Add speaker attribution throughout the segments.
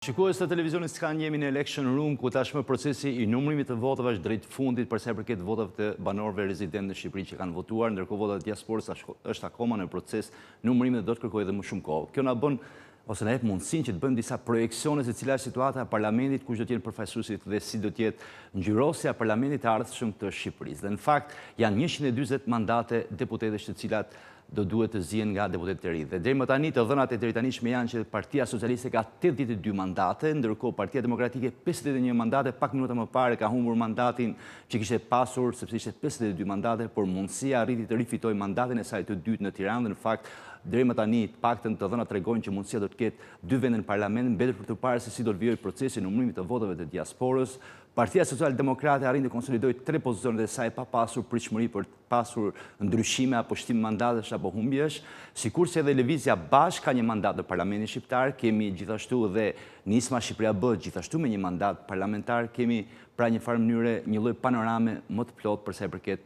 Speaker 1: Shikues të televizionit Skan, jemi në election room, ku tashmë procesi i numërimit të votave është drejt fundit për sa i përket votave të banorëve rezident në Shqipëri që kanë votuar, ndërkohë votat e diasporës është akoma në proces numërimi dhe do të kërkojë edhe më shumë kohë. Kjo na bën ose na jep mundësinë që të bëjmë disa projeksione se cila është situata e parlamentit, kush do të jenë përfaqësuesit dhe si do të jetë ngjyrosja e parlamentit të ardhshëm të Shqipërisë. Dhe në fakt janë 140 mandate deputetësh të cilat do duhet të zihen nga deputetët e ri. Dhe deri më tani të dhënat e drejtanishme janë që Partia Socialiste ka 82 mandate, ndërkohë Partia Demokratike 51 mandate, pak minuta më parë ka humbur mandatin që kishte pasur sepse ishte 52 mandate, por mundësia arriti të rifitojë mandatin e saj të dytë në Tiranë dhe në fakt deri më tani të paktën të dhënat tregojnë që mundësia do të ketë 2 vende në parlament, mbetet për të parë se si do të vijojë procesi i numërimit të votave të diasporës. Partia Social-Demokrate arrin të konsolidojë 3 pozicionet e saj pa pasur pritshmëri për të pasur ndryshime apo shtim mandatesh apo humbjesh, sikurse edhe Lëvizja Bashkë ka një mandat në Parlamentin Shqiptar, kemi gjithashtu dhe Nisma Shqipëria B gjithashtu me një mandat parlamentar, kemi pra një farë mënyre një lloj panorame më të plotë për sa i përket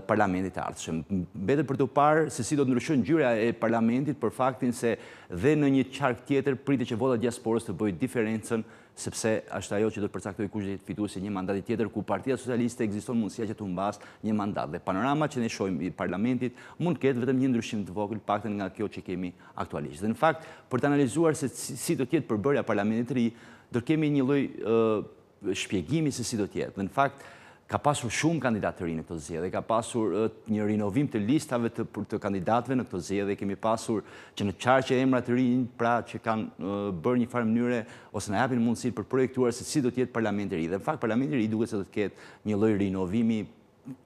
Speaker 1: parlamentit të ardhshëm. Mbetet për të parë se si do të ndryshojë ngjyra e parlamentit për faktin se dhe në një qark tjetër pritet që vota e diasporës të bëjë diferencën, sepse është ajo që do të përcaktojë kush do të jetë fituesi një mandati tjetër ku Partia Socialiste ekziston mundësia që të humbas një mandat. Dhe panorama që ne shohim i parlamentit mund të ketë vetëm një ndryshim të vogël, paktën nga kjo që kemi aktualisht. Dhe në fakt, për të analizuar se si do të jetë përbërja e parlamentit të ri, do kemi një lloj shpjegimi se si do të jetë. Dhe në fakt, ka pasur shumë kandidatë të rinj në këtë zgjedhje, ka pasur një rinovim të listave të kandidatëve në këtë zgjedhje, kemi pasur që në qarqe emra të rinj, pra që kanë bërë një farë mënyre ose na japin mundësi për projektuar se si do të jetë parlamenti i ri. Dhe në fakt parlamenti i ri duket se do të ketë një lloj rinovimi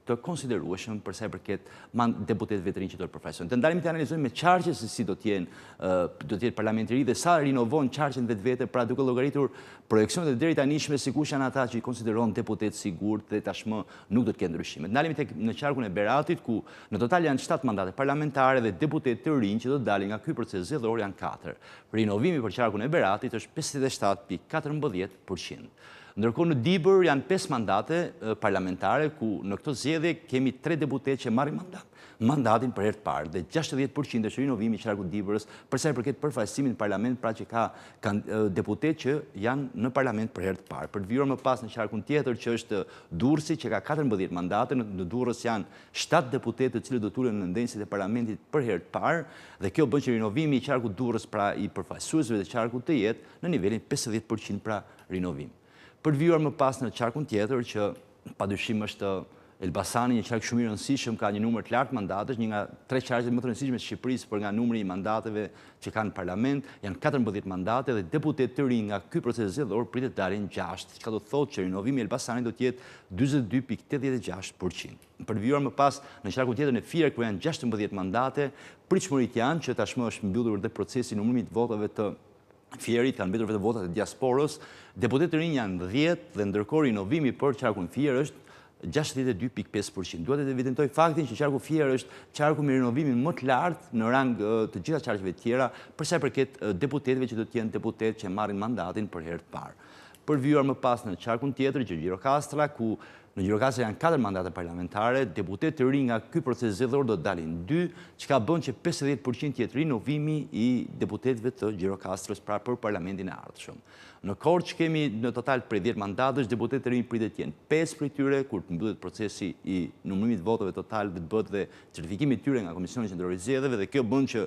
Speaker 1: të konsiderueshëm për sa i përket deputetëve të rinj që do të përfaqësojnë. Të ndalemi të analizojmë me qarqe se si do të jetë parlamenti i ri dhe sa rinovon qarqen vetvete, pra duke llogaritur projeksionet e deri tanishme sikush janë ata që i konsideron deputet sigurt dhe tashmë nuk do të ketë ndryshime. Ndalemi tek në qarkun e Beratit ku në total janë 7 mandate parlamentare dhe deputet të rinj që do të dalin nga ky proces zgjedhor janë 4. Rinovimi për qarkun e Beratit është 57.14%. Ndërkohë në Dibër janë 5 mandate parlamentare ku në këtë zgjedhje kemi 3 deputetë që marrin mandatin për herë të parë dhe 60% është rinovimi i qarkut Dibërës për sa i përket përfaqësimit në parlament, pra që ka deputetë që janë në parlament për herë të parë. Për të vijur më pas në qarkun tjetër që është Durrësi që ka 14 mandate, në Durrës janë 7 deputetë të cilët do tulen në ndenjësit e parlamentit për herë të parë dhe kjo bën që rinovimi i qarkut Durrës, pra i përfaqësuesve të qarkut të jetë në nivelin 50% pra rinovim. Për të vijuar më pas në qarkun tjetër që padyshim është Elbasani, një qark shumë i rëndësishëm, ka një numër të lartë mandatesh, një nga 3 qarqet më të rëndësishme të Shqipërisë për nga numri i mandateve që kanë parlament, janë 14 mandate dhe deputetë të rinj nga ky proces zgjedhor pritet dalin 6, çka do të thotë që rinovimi i Elbasanit do të jetë 42.86%. Për të vijuar më pas në qarkun tjetër në Fier ku janë 16 mandate, pritshmërit janë që tashmë është mbyllur dhe procesi i numërimit të votave të Fierit, kanë mbetur vetëm votat e diasporës, deputetë të rinj janë 10 dhe ndërkohë rinovimi për qarkun Fier është 62.5%. Duhet të evidentoj faktin që qarku Fier është qarku me rinovimin më të lartë në rang të gjitha qarqeve tjera, për sa i përket deputetëve që do të jenë deputetë që marrin mandatin për herë të parë. Për vijuar më pas në qarkun tjetër, Gjirokastra, ku në Gjirokastra janë 4 mandate parlamentare, deputetë të rinj nga ky proces zgjedhor do të dalin 2, çka bën që 50% jetë rinovimi i deputetëve të Gjirokastrës pra për parlamentin e ardhshëm. Në Korçë kemi në total prej 10 mandatësh, deputetë të rinj pritet të jenë 5 prej tyre, kur të mbyllet procesi i numërimit të votave total dhe të bëhet dhe certifikimi i tyre nga Komisioni Qendror i Zgjedhjeve dhe kjo bën që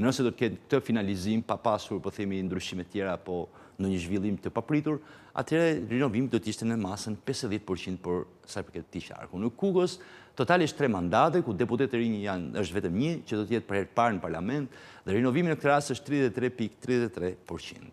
Speaker 1: nëse do të ketë këtë finalizim pa pasur po themi ndryshime të tjera apo në një zhvillim të papritur, atëherë rinovimi do të ishte në masën 50% për sa i përket këtij qarku. Në Kukës totalisht 3 mandate ku deputetë të rinj është vetëm një që do të jetë për herë të parë në parlament dhe rinovimi në këtë rast është 33.33%.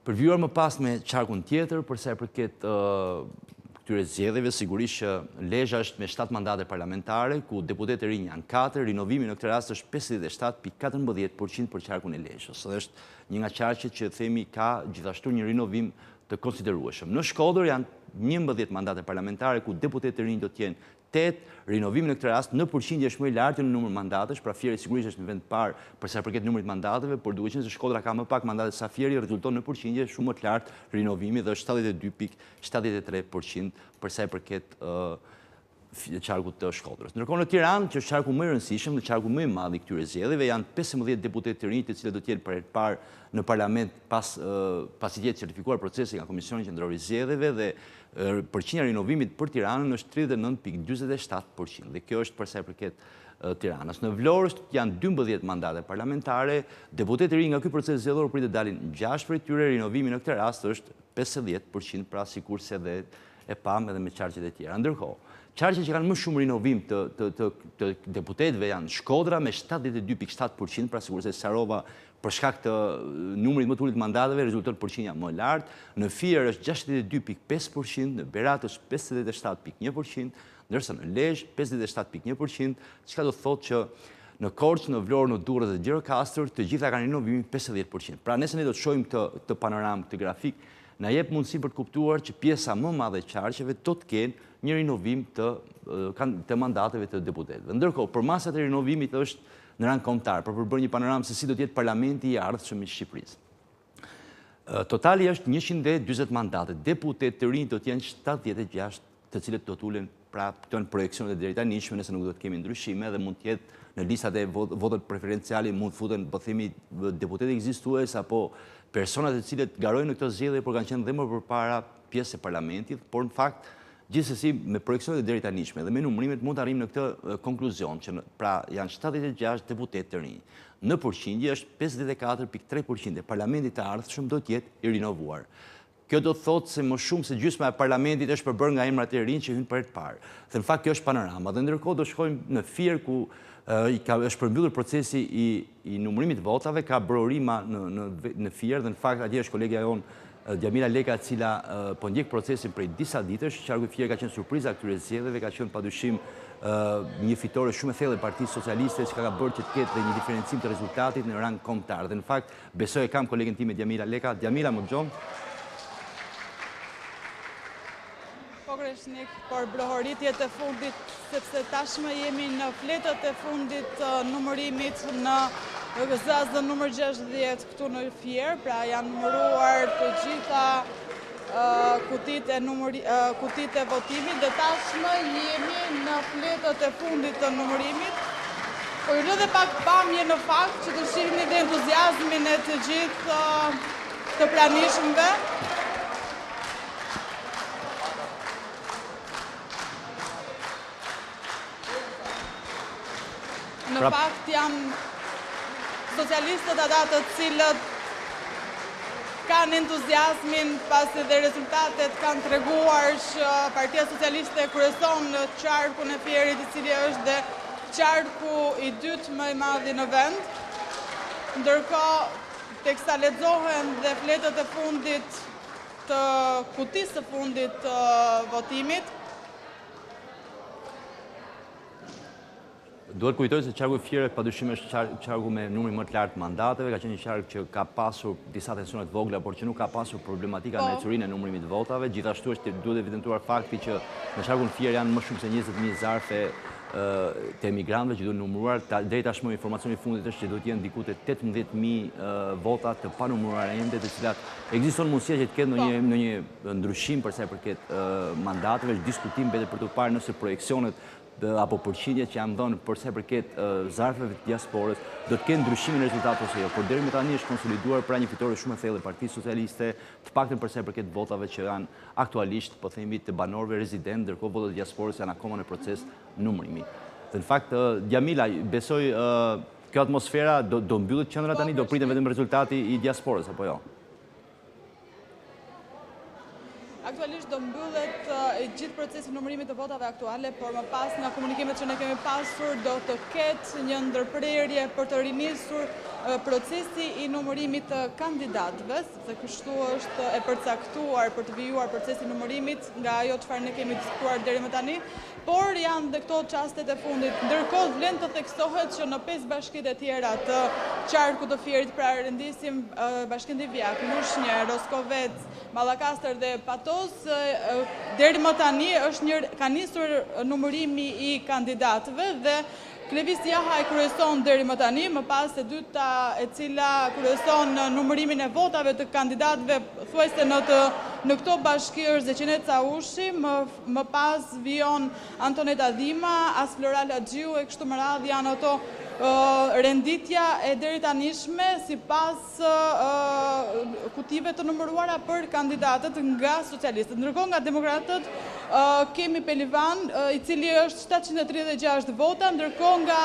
Speaker 1: Për vijuar më pas me qarkun tjetër për sa i përket këtyre zgjedhjeve, sigurisht që Lezhë është me 7 mandate parlamentare ku deputetë të rinj janë 4, rinovimi në këtë rast është 57.14% për qarkun e Lezhës. Dhe është një nga qarqet që themi ka gjithashtu një rinovim të konsiderueshëm. Në Shkodër janë 11 mandate parlamentare ku deputetë të rinj do të jenë 8, rinovimi në këtë rast në përqindje është më i lartë në numër mandatesh, pra Fieri sigurisht është në vend të parë për sa i përket numrit mandateve, por duhet qenë se Shkodra ka më pak mandate se Fieri, rezulton në përqindje shumë më të lartë rinovimi dhe është 72.73% për sa i përket qarkut të Shkodrës. Ndërkohë në Tiranë, që është qarku më i rëndësishëm dhe qarku më i madh i këtyre zgjedhjeve, janë 15 deputetë të rinj, të cilët do të jenë për herë të parë në parlament pasi të jetë certifikuar procesi nga Komisioni Qendror i Zgjedhjeve dhe përqindja e rinovimit për Tiranën është 39.47%. Dhe kjo është për sa i përket Tiranës. Në Vlorë janë 12 mandate parlamentare, deputetë të rinj nga ky proces zgjedhor pritet dalin 6 prej tyre, rinovimi në këtë rast është 50%, pra sikurse dhe e pam edhe me qarqet e tjera. Ndërkohë, qarqet që kanë më shumë rinovim të deputetëve janë Shkodra me 72.7%, pra sikurse Sarova për shkak të numrit më të ulët mandateve rezulton përqindja më lartë, në Fier është 62.5%, në Berat është 57.1%, ndërsa në Lezhë 57.1%, çka do të thotë që në Korçë, në Vlorë, në Durrës dhe Gjirokastër të gjitha kanë rinovimin 50%. Pra nëse ne do të shohim këtë panoramë, këtë grafik, na jep mundësi për të kuptuar që pjesa më e madhe e qarqeve do të kenë një rinovim të mandateve të deputetëve. Ndërkohë, përmasat e rinovimit është në rang kombëtar, për përbërë një panoramë se si do të jetë parlamenti i ardhshëm i Shqipërisë. Totali është 140 mandate. Deputetë të rinj do të jenë 76, të cilët do të ulen pra këto në projekcionet e deri tani, nëse nuk do të kemi ndryshime dhe mund të jetë në listat e votët preferenciali mund futen po themi deputetë ekzistues apo personat e cilët garojnë në këto zgjedhje por kanë qenë dhe më përpara pjesë e parlamentit, por në fakt gjithsesi me projekcionet e deri tanishme dhe me numërimet mund të arrijmë në këtë konkluzion që pra janë 76 deputetë të rinj. Në përqindje është 54.3% e parlamentit të ardhshëm do të jetë i rinovuar. Kjo do të thotë se më shumë se gjysma e parlamentit është përbërë nga emrat e rinj që hynë për herë të parë. Dhe në fakt kjo është panorama. Dhe ndërkohë do shkojmë në Fier ku është përmbyllur procesi i numërimit votave, ka brorima në Fier dhe në fakt atje është kolegja jonë Djamila Leka, e cila po ndjek procesin prej disa ditësh. Qarku i Fier ka qenë surpriza këtyre zgjedhjeve, ka qenë padyshim një fitore shumë e thellë e Partisë Socialiste që ka bërë që të ketë një diferencim të rezultatit në rang kombëtar. Dhe në fakt besoj e kam kolegen time Djamila Leka. Djamila, më dëgjon?
Speaker 2: Kreshnik, por brohoritjet e fundit, sepse tashmë jemi në fletët e fundit numërimit në gazën numër 60 këtu në Fier, pra janë numëruar të gjitha kutit e votimit dhe tashmë jemi në fletët e fundit të numërimit. Po ju lë dhe pak pamje në fakt që të shihni dhe entuziazmin e të gjithë të pranishmëve. Në fakt janë socialistët ata të cilët kanë entuziazmin pasi dhe rezultatet kanë treguar që Partia Socialiste kryeson në qarkun e Fierit, i cili është dhe qarku i dytë më i madh në vend. Ndërkohë, teksa lexohen dhe fletët e fundit të kutisë së fundit të votimit.
Speaker 1: Duhet kujtoj se qarku i Fierit padyshim është qarku me numrin më të lartë mandateve, ka qenë një qark që ka pasur disa tensione të vogla, por që nuk ka pasur problematika në ecurinë e numrimit të votave. Gjithashtu duhet evidentuar fakti që në qarkun Fier janë më shumë se 20.000 zarfe të emigrantëve që duhen numëruar. Deri tashmë informacioni i fundit është që duhet jenë diku te 18.000 vota të panumëruara ende, të cilat ekziston mundësia që të ketë ndonjë ndryshim për sa i përket mandateve, diskutim mbetet për të parë nëse projeksionet apo përqindjet që janë dhënë për sa i përket zarfeve të diasporës do të kenë ndryshimin e rezultatit ose jo. Por deri më tani është konsoliduar pra një fitore shumë e thellë e Partisë Socialiste, të paktën për sa i përket votave që janë aktualisht, po themi, të banorëve rezident, ndërkohë votat e diasporës janë akoma në proces numërimi. Dhe në fakt, Djamila, besoj kjo atmosfera do mbyllet qendra tani, do pritet vetëm rezultati i diasporës apo jo?
Speaker 2: Aktualisht do mbyllet gjithë procesi numërimit të votave aktuale, por më pas nga komunikimet që ne kemi pasur do të ketë një ndërprerje për të rinisur procesi i numërimit të kandidatëve, sepse kështu është e përcaktuar për të vijuar procesi i numërimit nga ajo çfarë ne kemi diskutuar deri më tani, por janë dhe këto çastet e fundit. Ndërkohë vlen të theksohet që në 5 bashkitë e tjera të qarkut të Fierit, pra rendisim Bashkinë Divjak, Lushnjë, Roskovec, Mallakastër dhe Patos, deri më tani ka nisur numërimi i kandidatëve dhe Klevis Jaha e kryeson deri më tani, më pas e dyta e cila kryeson numërimin e votave të kandidatëve thuajse në të Në këto bashki është Zeqenet Caushi, më pas vijon Antoneta Dhima, Asfloral Haxhiu e kështu me radhë janë ato renditja e deri tanishme sipas kutive të numëruara për kandidatët nga socialistët. Ndërkohë nga demokratët kemi Pelivan, i cili është 736 vota, ndërkohë nga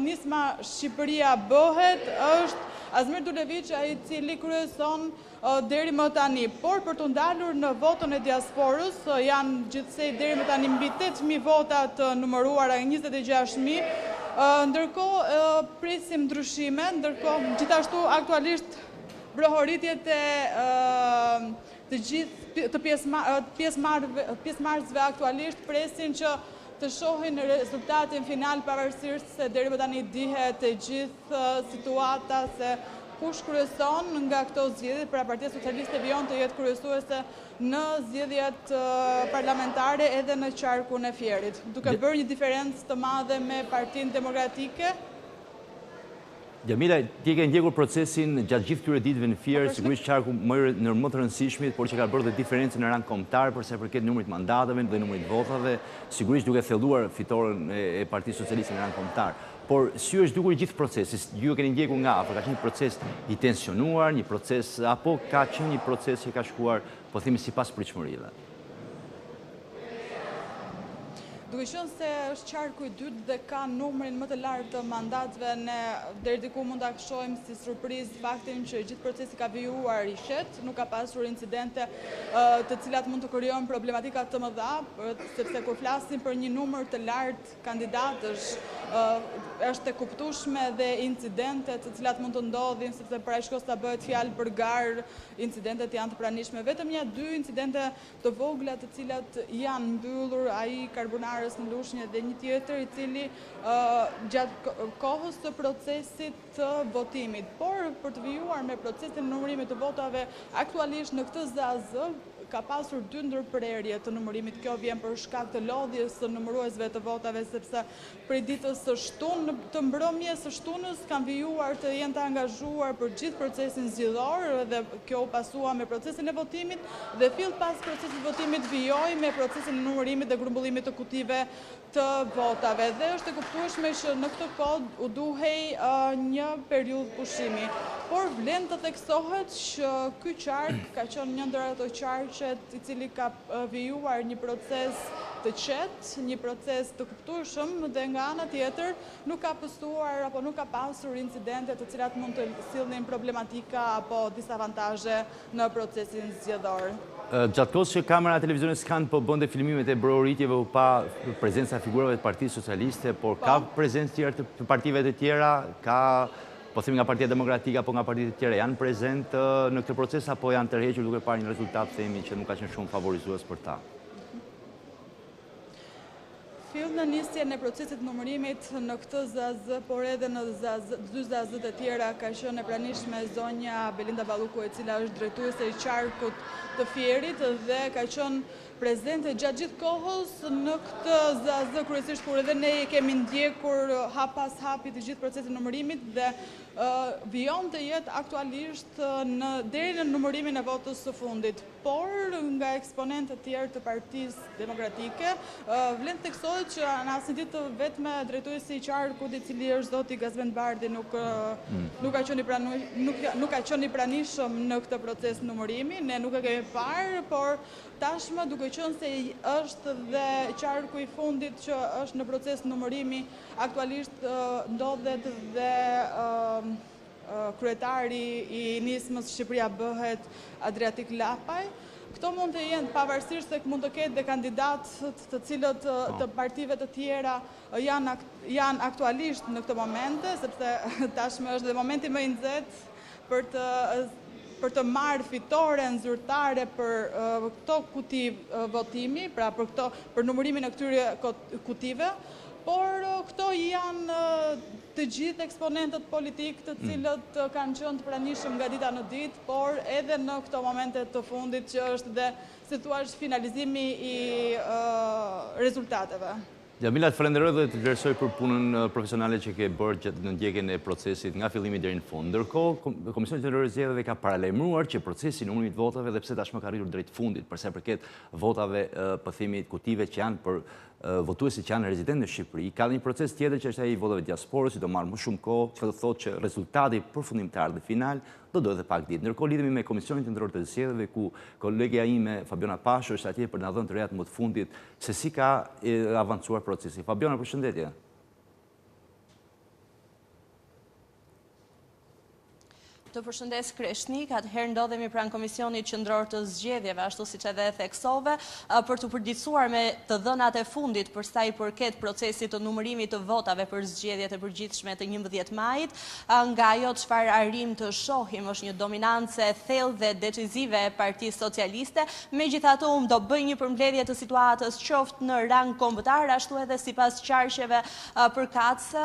Speaker 2: Nisma Shqipëria bëhet është Azmir Duleviç, i cili kryeson deri më tani. Por për të ndalur në votën e diasporës, janë gjithsej deri më tani mbi 8.000 vota të numëruara, 26.000. Ndërkohë presim ndryshime, ndërkohë gjithashtu aktualisht brohoritjet të gjithë të pjesëmarrësve aktualisht presin që të shohin rezultatin final pavarësisht se deri më tani dihet e gjithë situata se kush kryeson nga këto zgjedhje. Pra Partia Socialiste vijon të jetë kryesuese në zgjedhjet parlamentare edhe në qarkun e Fierit, duke bërë një diferencë të madhe me Partinë Demokratike.
Speaker 1: Gjamila, ti ke ndjekur procesin gjatë gjithë këtyre ditëve në Fier, sigurisht qarku më të rëndësishmit, por që ka bërë dhe diferencën në rang kombëtar për sa i përket numrit mandateve dhe numrit votave, sigurisht duke thelluar fitoren e Partisë Socialiste në rang kombëtar. Por si është dukur gjithë procesi? Ju e keni ndjekur nga afër, ka qenë një proces i tensionuar, një proces apo ka qenë një proces që ka shkuar, po themi, sipas pritshmërive?
Speaker 2: Duke qenë se është qarku i dytë dhe ka numrin më të lartë të mandatëve, ne deri diku mund ta shohim si surprizë faktin që gjithë procesi ka vijuar i qetë, nuk ka pasur incidente të cilat mund të krijojnë problematika të mëdha, sepse kur flasim për një numër të lartë kandidatësh, është e kuptueshme dhe incidente të cilat mund të ndodhin, sepse parashikos ta bëhet fjalë për garë, incidentet janë të pranishme. Vetëm ja 2 incidente të vogla të cilat janë mbyllur, ai Karbonarës në Lushnjë dhe një tjetër i cili gjatë kohës të procesit të votimit. Por për të vijuar me procesin e numërimit të votave aktualisht në këtë ZAZ ka pasur 2 ndërprerje të numërimit. Kjo vjen për shkak të lodhjes së numëruesve të votave, sepse prej ditës së shtunë të mbrëmjes së shtunës kanë vijuar të jenë të angazhuar për gjithë procesin zgjedhor dhe kjo u pasua me procesin e votimit dhe fill pas procesit votimit vijoi me procesin e numërimit dhe grumbullimit të kutive të votave. Dhe është e kuptueshme që në këtë kohë u duhej një periudhë pushimi. Por vlen të theksohet që ky qark ka qenë një ndër ato qarqet i cili ka vijuar një proces të qetë, një proces të kuptueshëm dhe nga ana tjetër nuk ka pësuar apo nuk ka pasur incidente të cilat mund të sillnin problematika apo disavantazhe në procesin zgjedhor.
Speaker 1: Gjatë kohës që kamera e televizionit s'kan po bënte filmimet e brohoritjeve u pa prezenca e figurave të Partisë Socialiste, por ka prezencë tjetër të partive të tjera, ka po themi nga Partia Demokratike apo nga partitë të tjera janë prezent në këtë proces apo janë tërhequr duke parë një rezultat themi që nuk ka qenë shumë favorizues për ta?
Speaker 2: Fill në nisjen e procesit numërimit në këtë ZAZ, por edhe në dy ZAZ-et e tjera ka qenë e pranishme zonja Belinda Balluku, e cila është drejtuese e qarkut të Fierit dhe ka qenë prezente gjatë gjithë kohës në këtë ZAZ, kryesisht kur edhe ne kemi ndjekur hap pas hapi të gjithë procesin numërimit dhe vijon të jetë aktualisht deri në numërimin e votës së fundit. Por nga eksponentë të tjerë të Partisë Demokratike, vlen të theksohet që në asnjë ditë vetëm drejtuesi i qarkut, i cili është zoti Gazvend Bardhi, nuk ka qenë i pranishëm në këtë proces numërimi. Ne nuk e kemi parë, por tashmë duke qenë se është dhe qarku i fundit që është në proces numërimi, aktualisht ndodhet dhe kryetari i Nismës Shqipëria bëhet Adriatik Lapaj. Këto mund të jenë pavarësisht se mund të ketë dhe kandidatë të cilët të partive të tjera janë aktualisht në këtë momente, sepse tashmë është dhe momenti më i nxehtë për të marrë fitoren zyrtare për këto kuti votimi, pra për numërimin e këtyre kutive, por këto janë të gjithë eksponentët politikë të cilët kanë qenë të pranishëm nga dita në ditë, por edhe në këto momente të fundit që është dhe si thua finalizimi i rezultateve.
Speaker 1: Jamila, të falenderoj dhe të vlerësoj për punën profesionale që ke bërë në ndjekjen e procesit nga fillimi deri në fund. Ndërkohë, Komisioni Qendror i Zgjedhjeve ka paralajmëruar që procesi i numërimit të votave dhe pse tashmë ka arritur drejt fundit, për sa i përket votave, po themi, kutive që janë për votuesit që janë rezidentë në Shqipëri. Ka një proces tjetër që është ai i votave diasporës, që do marrë më shumë kohë, që do thotë që rezultati përfundimtar dhe final do edhe pak ditë. Ndërkohë lidhemi me Komisionin Qendror të Zgjedhjeve, ku kolegja ime Fabiona Pasho është atje për na dhënë të rejat më të fundit se si ka avancuar procesi. Fabiona, përshëndetje.
Speaker 3: Të përshëndes Kreshnik, atëherë ndodhemi pranë Komisionit Qendror të Zgjedhjeve, ashtu siç edhe e theksove, për të përditësuar me të dhënat e fundit për sa i përket procesit të numërimit të votave për zgjedhjet e përgjithshme të 11 majit, nga ajo çfarë arrim të shohim është një dominancë e thellë dhe decizive e Partisë Socialiste. Megjithatë, do bëj një përmbledhje të situatës qoftë në rang kombëtar, ashtu edhe sipas qarqeve përkatëse,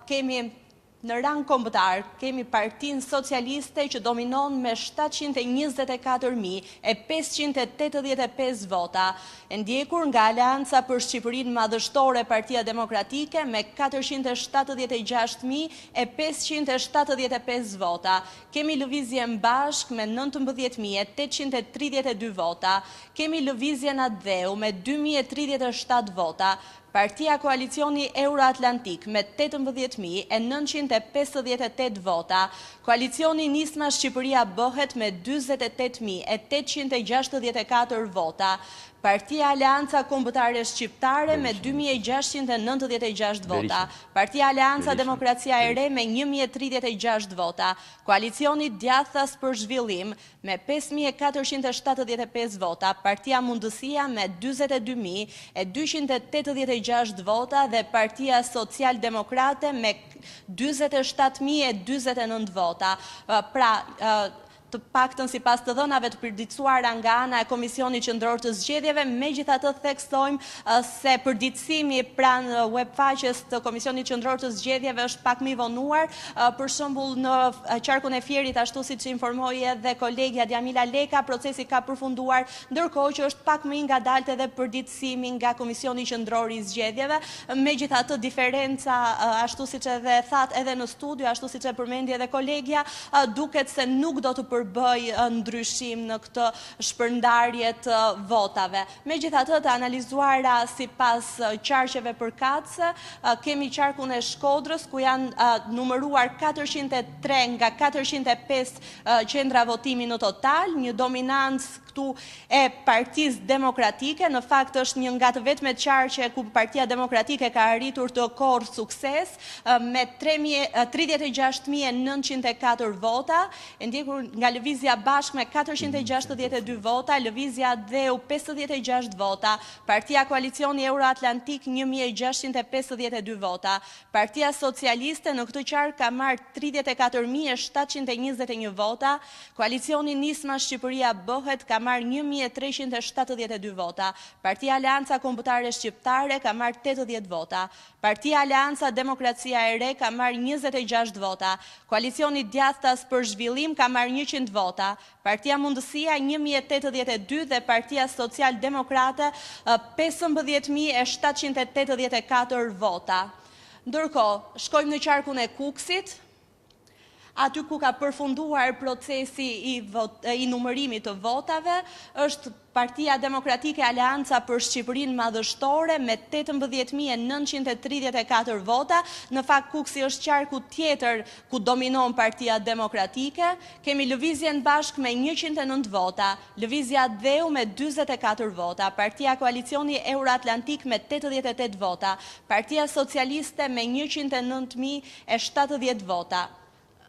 Speaker 3: kemi në rang kombëtar, kemi Partinë Socialiste që dominon me 724.585 vota, e ndjekur nga Aleanca për Shqipërinë Madhështore Partia Demokratike me 476.575 vota. Kemi Lëvizje Bashk me 19.832 vota. Kemi Lëvizje Adheu me 2.037 vota. Partia Koalicioni Euroatlantik me 18.958 vota, Koalicioni Nisma Shqipëria Bëhet me 28.864 vota, Partia Aleanca Kombëtare Shqiptare me 2.696 vota, Partia Aleanca Demokracia e Re me 1.036 vota, Koalicioni Djathtas për Zhvillim me 5.475 vota, Partia Mundësia me 22.286 vota dhe Partia Social Demokrate me 27.029 vota. Të paktën sipas të dhënave të përditësuara nga ana e Komisionit Qendror të Zgjedhjeve, megjithatë theksojmë se përditësimi pranë webfaqes të Komisionit Qendror të Zgjedhjeve është pak më i vonuar, për shembull në qarkun e Fierit, ashtu siç informoi edhe kolegja Jamila Leka, procesi ka përfunduar, ndërkohë që është pak më i ngadaltë edhe përditësimi nga Komisioni Qendror i Zgjedhjeve. Megjithatë diferenca, ashtu siç edhe thatë edhe në studio, ashtu siç e përmendi edhe kolegja, duket se nuk do të përbëj ndryshim në këtë shpërndarje të votave. Megjithatë, të analizuara sipas qarqeve përkatëse, kemi qarkun e Shkodrës ku janë numëruar 403 nga 405 qendra votimi në total, një dominancë këtu e Partisë Demokratike. Në fakt është një nga të vetmet qarqe ku Partia Demokratike ka arritur të korrë sukses me 36.904 vota, e ndjekur nga Lëvizja Bashk me 462 vota, Lëvizja Adheu 56 vota, Partia Koalicioni Euroatlantik 1.652 vota, Partia Socialiste në këtë qark ka marrë 34.721 vota, Koalicioni Nisma Shqipëria Bëhet ka marrë 1.372 vota, Partia Aleanca Kombëtare Shqiptare ka marrë 80 vota, Partia Aleanca Demokracia e Re ka marrë 26 vota, Koalicioni Djathtas për Zhvillim ka marrë 100 vota, Partia Mundësia 1.082 dhe Partia Social Demokrate 15.784 vota. Ndërkohë, shkojmë në qarkun e Kukësit, aty ku ka përfunduar procesi i numërimit të votave, është Partia Demokratike Aleanca për Shqipërinë Madhështore me 18.934 vota. Në fakt, Kuksi është qarku tjetër ku dominon Partia Demokratike. Kemi Lëvizjen Bashk me 109 vota, Lëvizja Adheu me 44 vota, Partia Koalicioni Euroatlantik me 88 vota, Partia Socialiste me 109.070 vota.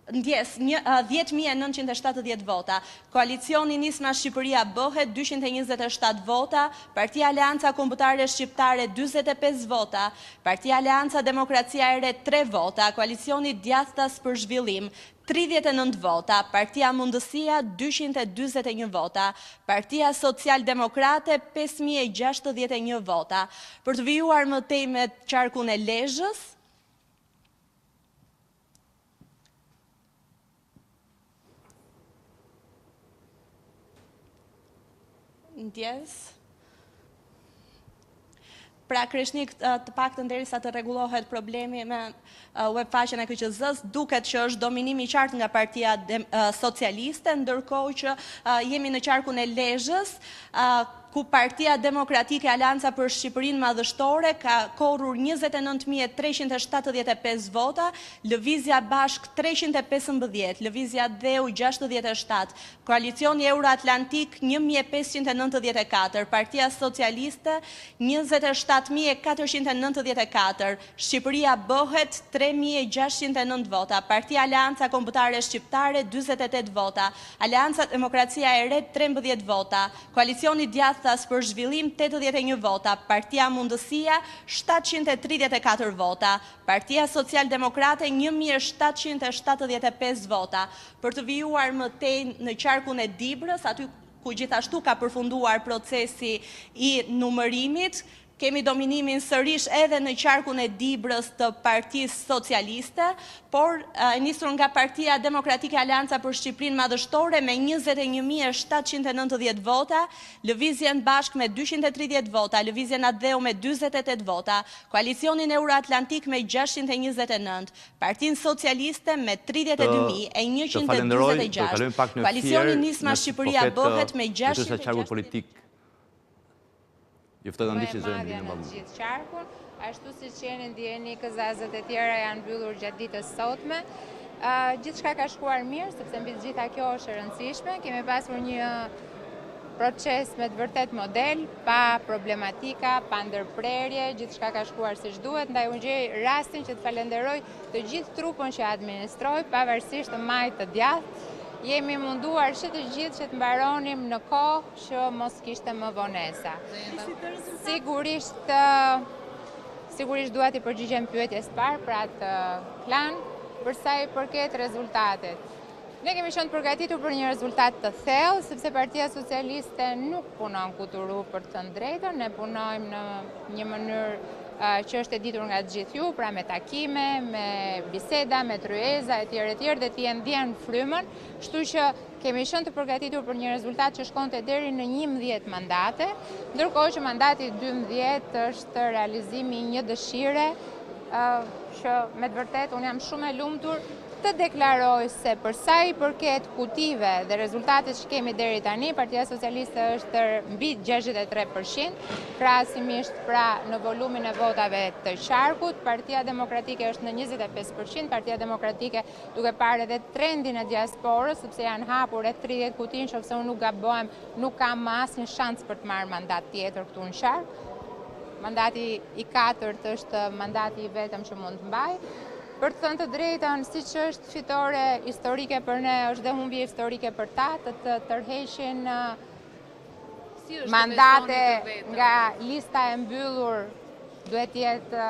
Speaker 3: 10.970 vota, Koalicioni Nisma Shqipëria Bëhet 227 vota, Partia Aleanca Kombëtare Shqiptare 45 vota, Partia Aleanca Demokracia e Re 3 vota, Koalicioni Djathtas për Zhvillim 39 vota, Partia Mundësia 241 vota, Partia Social Demokrate 5.061 vota. Për të vijuar më tej me qarkun e Lezhës, ndjes. Pra Kreshnik, të paktën derisa të rregullohet problemi me webfaqen e KQZ-s, duket që është dominimi i qartë nga Partia Socialiste, ndërkohë që jemi në qarkun e Lezhës, ku Partia Demokratike Alanca për Shqipërinë Madhështore ka korrur 29.375 vota, Lëvizja Bashk 315, Lëvizja Dheu 67, Koalicioni Euroatlantik 1.594, Partia Socialiste 27.494, Shqipëria Bëhet 3.609 vota, Partia Alanca Kombëtare Shqiptare 48 vota, Alanca Demokracia e Re 13 vota, Koalicioni Djathtas për Zhvillim 81 vota, Partia Mundësia 734 vota, Partia Social-Demokrate 1.775 vota. Për të vijuar më tej në qarkun e Dibrës, aty ku gjithashtu ka përfunduar procesi i numërimit, kemi dominimin sërish edhe në qarkun e Dibrës të Partisë Socialiste, por e nisur nga Partia Demokratike Alanca për Shqipërinë Madhështore me 21.790 vota, Lëvizjen Bashk me 230 vota, Lëvizjen Adheu me 48 vota, Koalicionin Euroatlantik me 629, Partinë Socialiste me 32.126, Koalicioni Nisma Shqipëria Bëhet me 660.
Speaker 4: Më e madhja në gjithë qarkun, ashtu si që jeni ndjeni KZ-t e tjera janë mbyllur gjatë ditës sotme. Gjithçka ka shkuar mirë, sepse mbi të gjitha kjo është e rëndësishme. Kemi pasur një proces me të vërtet model, pa problematika, pa ndërprerje, gjithçka ka shkuar siç duhet, ndaj unë gjej rastin që të falenderoj të gjithë trupën që administroj, pavarësisht të majtë të djathtë. Jemi munduar që të gjithë që të mbaronim në kohë që mos kishte më vonesa. Sigurisht dua t'i përgjigjem pyetjes parë për atë plan, për sa i përket rezultatet. Ne kemi qenë përgatitur për një rezultat të thellë, sepse Partia Socialiste nuk punon kuturu për të drejtën, ne punojmë në një mënyrë që është e ditur nga të gjithë ju, pra me takime, me biseda, me tryeza, etj. Dhe t'i ndjen frymën, kështu që kemi qenë të përgatitur për një rezultat që shkonte deri në 11 mandate, ndërkohë që mandati 12 është realizimi i një dëshire që me të vërtet unë jam shumë e lumtur të deklaroj se për sa i përket kutive dhe rezultatet që kemi deri tani, Partia Socialiste është mbi 63%, krahasimisht pra në volumin e votave të qarkut, Partia Demokratike është në 25%, Partia Demokratike duke parë edhe trendin e diasporës, sepse janë hapur rreth 30 kuti, nëse unë nuk gabohem, nuk kam asnjë shans për të marrë mandat tjetër këtu në qark. Mandati i 4 është mandati i vetëm që mund të mbaj. Për të thënë të drejtën, siç është fitore historike për ne, është dhe humbje historike për ta, të tërheqin mandate nga lista e mbyllur, duhet jetë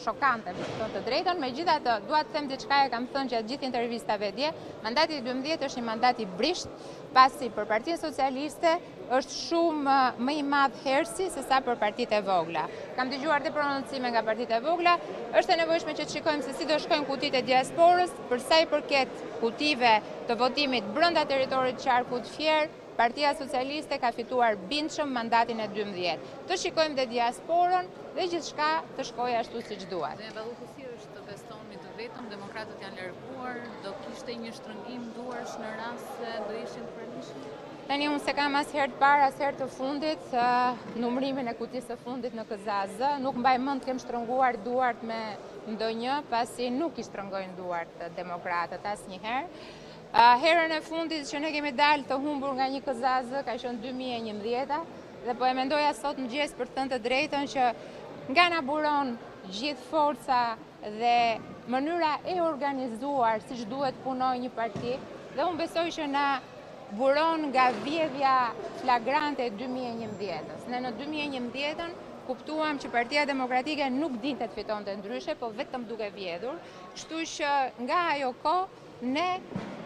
Speaker 4: shokante, për të thënë të drejtën. Megjithatë, dua të them diçka e kam thënë gjatë gjithë intervistave dje, mandati 12 është një mandat i brisht, pasi për Partinë Socialiste është shumë më i madh hersi se sa për partitë e vogla. Kam dëgjuar dhe prononcime nga partitë e vogla, është e nevojshme që të shikojmë se si do shkojnë kutitë e diasporës, për sa i përket kutive të votimit brenda territorit të qarkut fier, Partia Socialiste ka fituar bindshëm mandatin e 12. Të shikojmë dhe diasporën dhe gjithçka të shkojë ashtu siç duhet.
Speaker 5: Dhe vallëkusi është të besoni të vetëm, demokratët janë larguar, do kishte një shtrëngim duarsh në rast se do ishin të pranishëm?
Speaker 4: Tani unë se kam as herë të parë, as herë të fundit, numërimin e kutisë së fundit në KZ, nuk mbaj mend të kem shtrënguar duart me ndonjë, pasi nuk i shtrëngojnë duart demokratët asnjëherë. Herën e fundit që ne kemi dalë të humbur nga një KZ ka qenë 2011 dhe po e mendoja sot mëngjes për të thënë të drejtën që nga na buron gjithë forca dhe mënyra e organizuar siç duhet punoj një parti, dhe unë besoj që na buron nga vjedhja flagrante e 2011-s. Ne në 2011-ën kuptuam që Partia Demokratike nuk dinte të fitonte ndryshe, po vetëm duke vjedhur, kështu që nga ajo kohë ne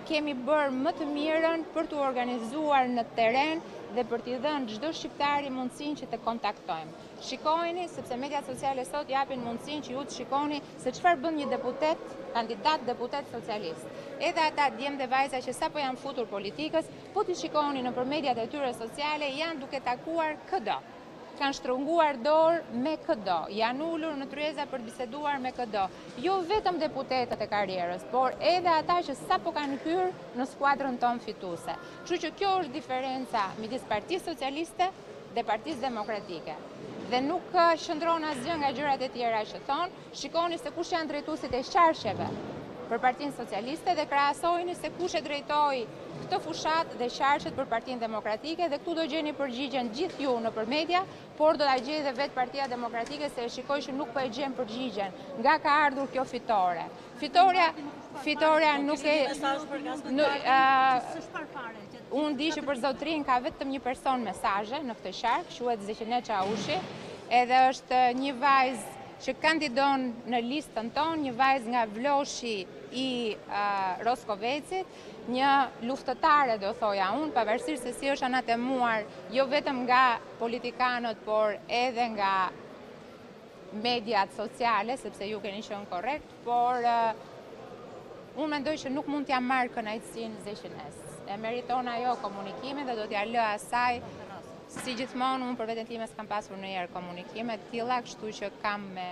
Speaker 4: kemi bërë më të mirën për të organizuar në terren dhe për t'i dhënë çdo shqiptari mundësinë që të kontaktojmë. Shikojeni, sepse mediat sociale sot japin mundësinë që ju të shikoni se çfarë bën një kandidat deputet socialist. Edhe ata djemë dhe vajza që sapo janë futur politikës, po t'i shikoni nëpër mediat e tyre sociale, janë duke takuar këdo. kanë shtrënguar dorë me këdo, janë ullur në tryeza për të biseduar me këdo. Jo vetëm deputetët e karrierës, por edhe ata që sapo kanë hyrë në skuadrën tonë fituese. Kështu që kjo është diferenca midis Partisë Socialiste dhe Partisë Demokratike. Dhe nuk shëndron asgjë nga gjërat e tjera që thonë, shikoni se kush janë drejtuesit e qarqeve për Partinë Socialiste dhe krahasojeni se kush e drejtoi këtë fushat dhe qarqet për Partinë Demokratike dhe këtu do gjeni përgjigjen gjithë ju nëpër media, por do ta gjej edhe vetë Partia Demokratike se e shikoj që nuk po e gjen përgjigjen nga ka ardhur kjo fitore. Fitoria nuk e... Unë di që për zotrin ka vetëm një person mesazhe në këtë qark, quhet Zeqeneqa Aushi, edhe është një vajzë që kandidon në listën tonë, një vajzë nga Vloshi i Roskovecit, një luftëtare do thoja unë, pavarësisht se si është anatemuar jo vetëm nga politikanët, por edhe nga mediat sociale, sepse ju keni qenë korrekt, por unë mendoj që nuk mund t'ja marrë kënaqësinë Zeqenes. E meriton ajo komunikimin dhe do t'ja lë asaj. Si gjithmonë, unë për veten time s'kam pasur ndonjëherë komunikime të tilla, kështu që kam me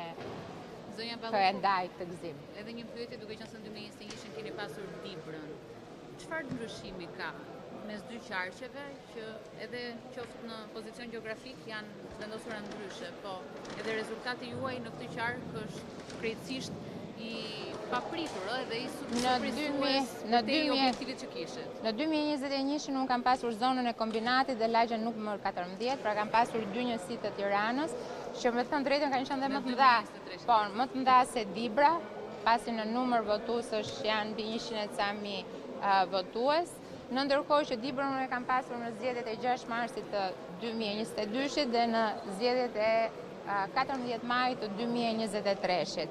Speaker 4: ndaj të gëzim.
Speaker 5: Edhe një pyetje, duke qenë se në 2021 keni pasur Dibrën. Çfarë ndryshimi ka mes dy qarqeve që edhe qoftë në pozicion gjeografik janë vendosura ndryshe, po edhe rezultati juaj në këtë qark është krejtësisht i papritur edhe i surprizues te objektivit që kishit.
Speaker 4: Në 2021 unë kam pasur zonën e kombinatit dhe lagjen numër 14, pra kam pasur dy njësi të Tiranës, që me thënë drejtën kanë qenë dhe më të mëdha, por më të mëdha se Dibra, pasi në numër votuesësh janë mbi 100.000 votues, në ndërkohë që Dibrën unë e kam pasur në zgjedhjet e 6 marsit të 2022 dhe në zgjedhjet e 14 maj të 2023.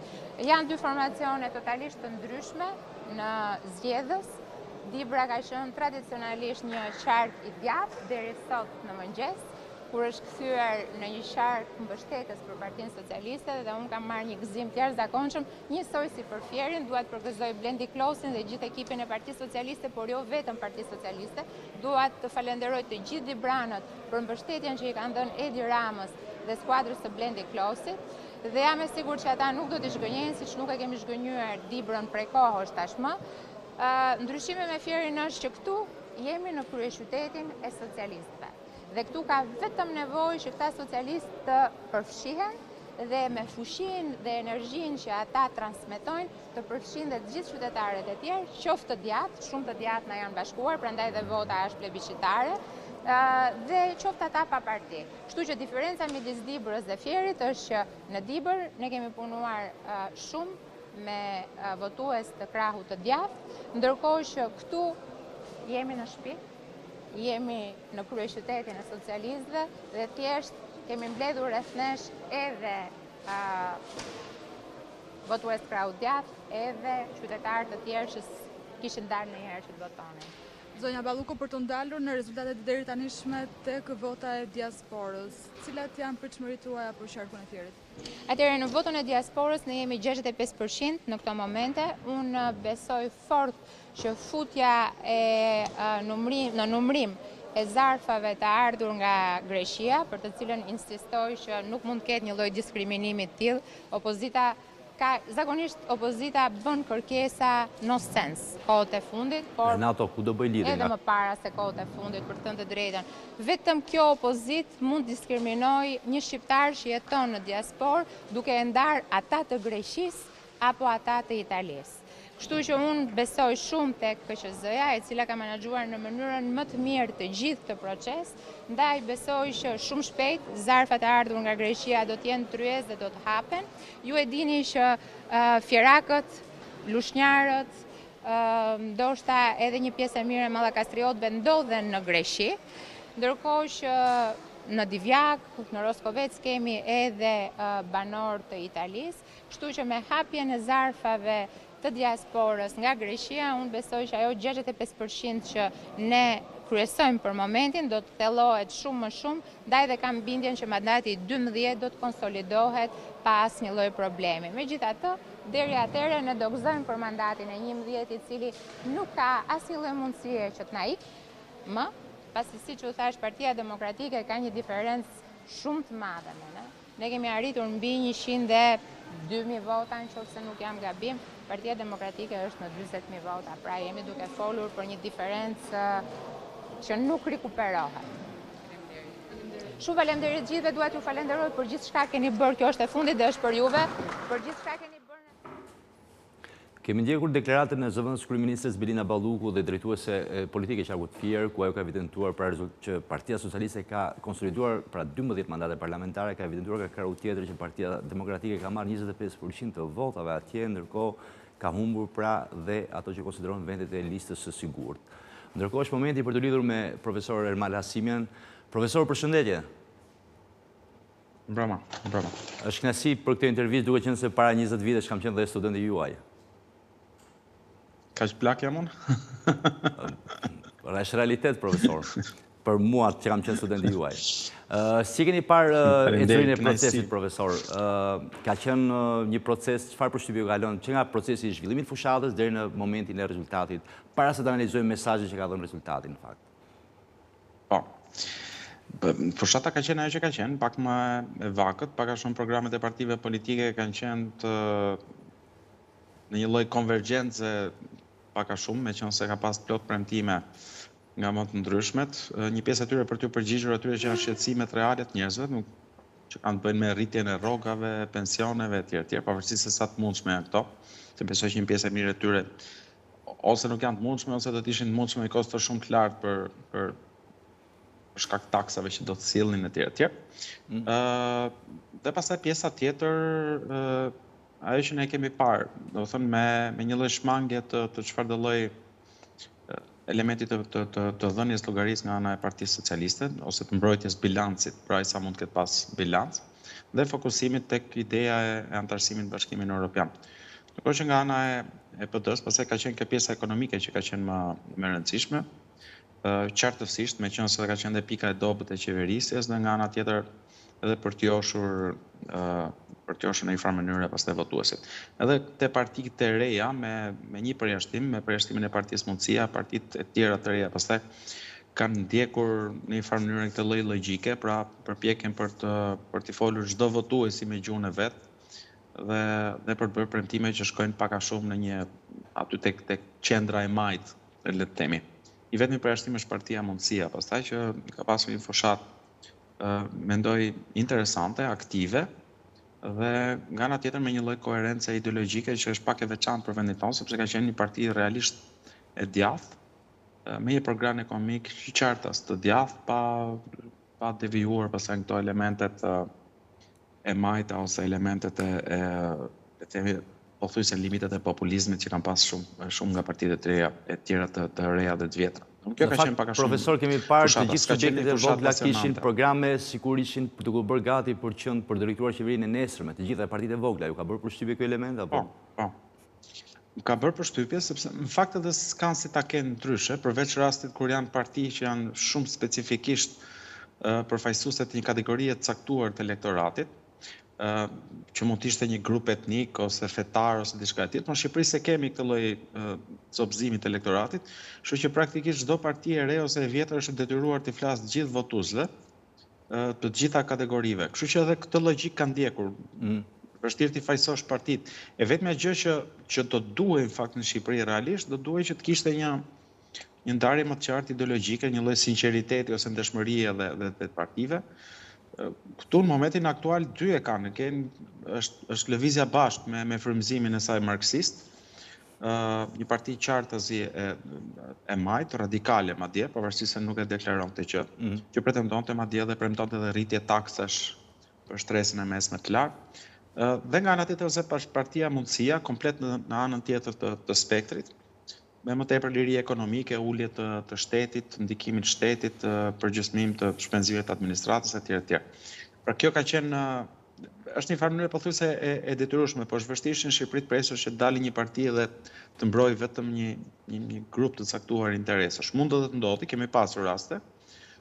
Speaker 4: Janë dy formacione totalisht të ndryshme në zgjedhës. Dibra ka qenë tradicionalisht një qark i djathtë deri sot në mëngjes, kur është kthyer në një qark mbështetës për Partinë Socialiste dhe unë kam marrë një gëzim të jashtëzakonshëm, njësoj si për Fierin, dua të përgëzoj Blendi Klosin dhe gjithë ekipin e Partisë Socialiste, por jo vetëm Partisë Socialiste. Dua të falenderoj të gjithë dibranët për mbështetjen që i kanë dhënë Edi Ramës dhe skuadrës të Blendi Klosit, dhe jam e sigurt që ata nuk do t'i zhgënjejnë, siç nuk e kemi zhgënjyer Dibrën prej kohësh tashmë. Ndryshimi me Fierin është që këtu jemi në kryeqytetin e socialistëve. Dhe këtu ka vetëm nevojë që këta socialistë të përfshihen dhe me fushinë dhe energjinë që ata transmetojnë të përfshinë dhe të gjithë qytetarët e tjerë, qoftë të djathtë, shumë të djathtë na janë bashkuar, prandaj dhe vota është plebiscitare, dhe qoftë ata pa parti. Kështu që diferenca midis Dibrës dhe Fierit është që në Dibër ne kemi punuar shumë me votues të krahut të djathtë, ndërkohë që këtu jemi në shtëpi, jemi në kryeqytetin e socialistëve dhe thjesht kemi mbledhur rreth nesh edhe votues të krahut djathtë, edhe qytetarë të tjerë që kishin dalë ndonjëherë që të votonin.
Speaker 2: Zonja Balluko, për të ndalur në rezultatet deri tanishme tek vota e diasporës, cilat janë pritshmëritë tuaja për qarkun e Fierit?
Speaker 4: Atëherë në votën e diasporës ne jemi 65% në këto momente. Unë besoj fort që futja në numrim e zarfave të ardhur nga Greqia, për të cilën insistoj që nuk mund të ketë një lloj diskriminimi të tillë, zakonisht opozita bën kërkesa no sense kohët e fundit, por
Speaker 1: NATO ku do bëj lidhje
Speaker 4: edhe më para se kohët e fundit, për të thënë të drejtën. Vetëm kjo opozit mund diskriminoj një shqiptar që jeton në diasporë duke e ndarë ata të Greqisë apo ata të Italisë. Kështu që unë besoj shumë tek KQZ-ja, e cila ka menaxhuar në mënyrën më të mirë të gjithë këtë proces, ndaj besoj që shumë shpejt zarfat e ardhur nga Greqia do të jenë tryezë dhe do të hapen. Ju e dini që fjerakët, lushnjarët, ndoshta edhe një pjesë e mirë e mallakastriotëve ndodhen në Greqi, ndërkohë që në Divjak, në Roskovec kemi edhe banor të Italisë, kështu që me hapjen e zarfave të diasporës nga Greqia, unë besoj që ajo 65% që ne kryesojmë për momentin do të thellohet shumë më shumë, ndaj dhe kam bindjen që mandati 12 do të konsolidohet pa asnjë lloj problemi. Megjithatë, deri atëherë ne do gëzojmë për mandatin e 11 i cili nuk ka asnjë lloj mundësie që të na ikë më, pasi siç u thash, Partia Demokratike ka një diferencë shumë të madhe mëne. Ne kemi arritur mbi 102.000 vota, nëse nuk jam gabim. Partia Demokratike është në 40.000 vota, pra jemi duke folur për një diferencë që nuk rikuperohet. Shumë falenderit gjithëve, dua t'ju falenderoj për gjithë shka keni bërë, kjo është e fundit dhe është për juve, për gjithë shka keni bërë.
Speaker 1: Kemi ndjekur deklaratën e zëvendës kryeministres Bilina Balluku dhe drejtuese politike Qarkut Fier, ku ajo ka evidentuar që Partia Socialiste ka konsoliduar pra 12 mandate parlamentare, ka evidentuar ka krau tjetër që Partia Demokratike ka marrë 25% të votave atje, ndërkohë ka humbur pra dhe ato që konsideron vendet e listës së sigurt. Ndërkohë është momenti për të lidhur me profesor Ermal Hasimian. Profesor, përshëndetje.
Speaker 6: Brama.
Speaker 1: Është kënaqësi për këtë intervistë duke qenë se para 20 vitesh kam qenë dhe studenti juaj.
Speaker 6: Kaq plak jam unë?
Speaker 1: Është realitet, profesor. Për mua që kam qenë studenti juaj. Si keni parë ecurinë e procesit, profesor? Ka qenë një proces, çfarë përshtypje ka lënë që nga procesi i zhvillimit fushatës deri në momentin e rezultatit, para se të analizojmë mesazhin që ka dhënë rezultatin në fakt?
Speaker 6: Po. Fushata ka qenë ajo që ka qenë, pak më e vakët, pak a shumë programet e partive politike kanë qenë në një lloj konvergjencë pak a shumë, me qenë se ka pas plot premtime nga më të ndryshmet. Një pjesë atyre për t'u përgjigjur atyre që janë shqetësimet reale të njerëzve, që kanë të bëjnë me rritjen e rrogave, pensioneve etj, pavarësisht se sa të mundshme janë këto. Se besoj që një pjesë e mirë e tyre ose nuk janë të mundshme ose do të ishin të mundshme me kosto shumë të lartë për shkak taksave që do të sillnin etj. Dhe pastaj pjesa tjetër, ajo që ne kemi parë, do të thënë me një lloj shmangje të çfarëdo lloj elementi të dhënies llogarisë nga ana e Partisë Socialiste ose të mbrojtjes bilancit, pra sa mund të ketë pas bilanc, dhe fokusimit tek ideja e antarësimit në Bashkimin Evropian. Ndërkohë që nga ana e PD-s, pastaj ka qenë kjo pjesa ekonomike që ka qenë më e rëndësishme, qartësisht, me qenë se ka qenë dhe pika e dobët e qeverisjes dhe nga ana tjetër edhe për t'joshur në një farë mënyrë pastaj votuesit. Edhe te partitë e reja me një përjashtim, me përjashtimin e Partisë Mundësia, partitë e tjera të reja pastaj kanë ndjekur në një farë mënyrë këtë lloj logjike, pra përpjekjen për të folur çdo votuesi me gjuhën e vet dhe për të bërë premtime që shkojnë pak a shumë në një aty tek qendra e majt, le të themi. I vetmi përjashtim është Partia Mundësia, pastaj që ka pasur një fushat mendoj interesante, aktive, dhe nga ana tjetër me një lloj koherence ideologjike që është pak e veçantë për vendin tonë, sepse ka qenë një parti realisht e djathtë, me një program ekonomik i qartas të djathtë, pa devijuar pastaj këto elementet e majta ose elementet e themi pothuajse limitet e populizmit që kanë pas shumë nga partitë e tjera të reja dhe të vjetra. Kjo ka qenë pak a shumë.
Speaker 1: Profesor, kemi parë të gjithë subjektet e vogla kishin programe sikur ishin duke bërë gati për drejtuar qeverinë e nesërme, të gjitha partitë e vogla. Ju ka bërë përshtypje ky element apo?
Speaker 6: Po. Ka bërë përshtypje sepse në fakt edhe s'kan si ta kenë ndryshe, përveç rastit kur janë parti që janë shumë specifikisht përfaqësuese të një kategorie të caktuar të elektoratit, që mund të ishte një grup etnik ose fetar ose diçka e tjetër. Në Shqipëri se kemi këtë lloj zobëzimi të elektoratit, kështu që praktikisht çdo parti e re ose e vjetër është detyruar të flasë të gjithë votuesve të gjitha kategorive. Kështu që edhe këtë logjik ka ndjekur. Vështirë të fajsosh partitë. E vetmja gjë që do duhej në fakt në Shqipëri realisht, do duhej që të kishte një ndarje më të qartë ideologjike, një lloj sinqeriteti ose ndeshmërie edhe të partive. Këtu në momentin aktual dy e kanë, është lëvizja bashkë me frymëzimin e saj marksist, një parti qartësi e majt, radikale madje, pavarësisht se nuk e deklaron këtë gjë, që pretendonte madje dhe premtonte edhe rritje taksash për shtresën e mesme të lartë, dhe nga ana tjetër ose Partia Mundësia, komplet në anën tjetër të spektrit, me më tepër liri ekonomike, ulje të shtetit, ndikimit shtetit, përgjysmim të shpenzimit të administratës etj. Pra kjo ka qenë, është një farë mënyrë pothuajse e detyrueshme, por është vështirë në Shqipëri të presësh që dalë një parti dhe të mbrojë vetëm një grup të caktuar interesash. Mund të ndodhi, kemi pasur raste,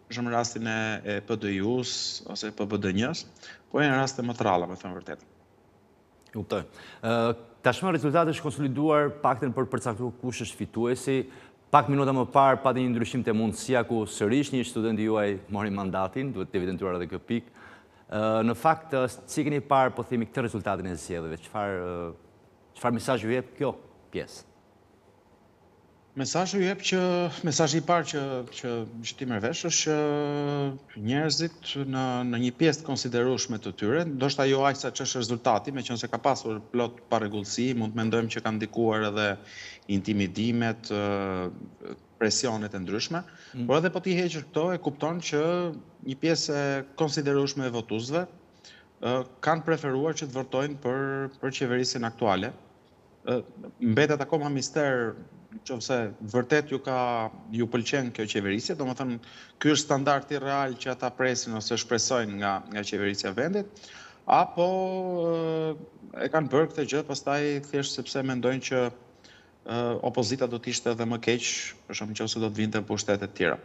Speaker 6: për shembull rastin e PD-jus ose PBD-njës, po janë raste më të rralla, me thënë vërtetë.
Speaker 1: Kuptoj. Tashmë rezultati është konsoliduar paktën për përcaktuar kush është fituesi. Pak minuta më parë pati një ndryshim te Mundësia ku sërish një student juaj mori mandatin, duhet të evidentuar edhe kjo pikë. Në fakt, si keni parë, po themi, këtë rezultatin e zgjedhjeve, çfarë mesazh ju jep kjo pjesë?
Speaker 6: Mesazhi i parë që ti merr vesh është që njerëzit në një pjesë të konsiderueshme të tyre, ndoshta jo aq sa ç'është rezultati, meqense ka pasur plot parregullsi, mund të mendojmë që kanë ndikuar edhe intimidimet, presionet e ndryshme, por edhe po ti heqësh këto e kupton që një pjesë e konsiderueshme e votuesve kanë preferuar që të votojnë për qeverisjen aktuale. Mbetet akoma mister nëse vërtet ju pëlqen kjo qeverisje, domethënë ky është standardi real që ata presin ose shpresojnë nga qeverisja e vendit, apo e kanë bërë këtë gjë pastaj thjesht sepse mendojnë që opozita do të ishte edhe më keq, për shembull nëse do të vinte në pushtete të tjera.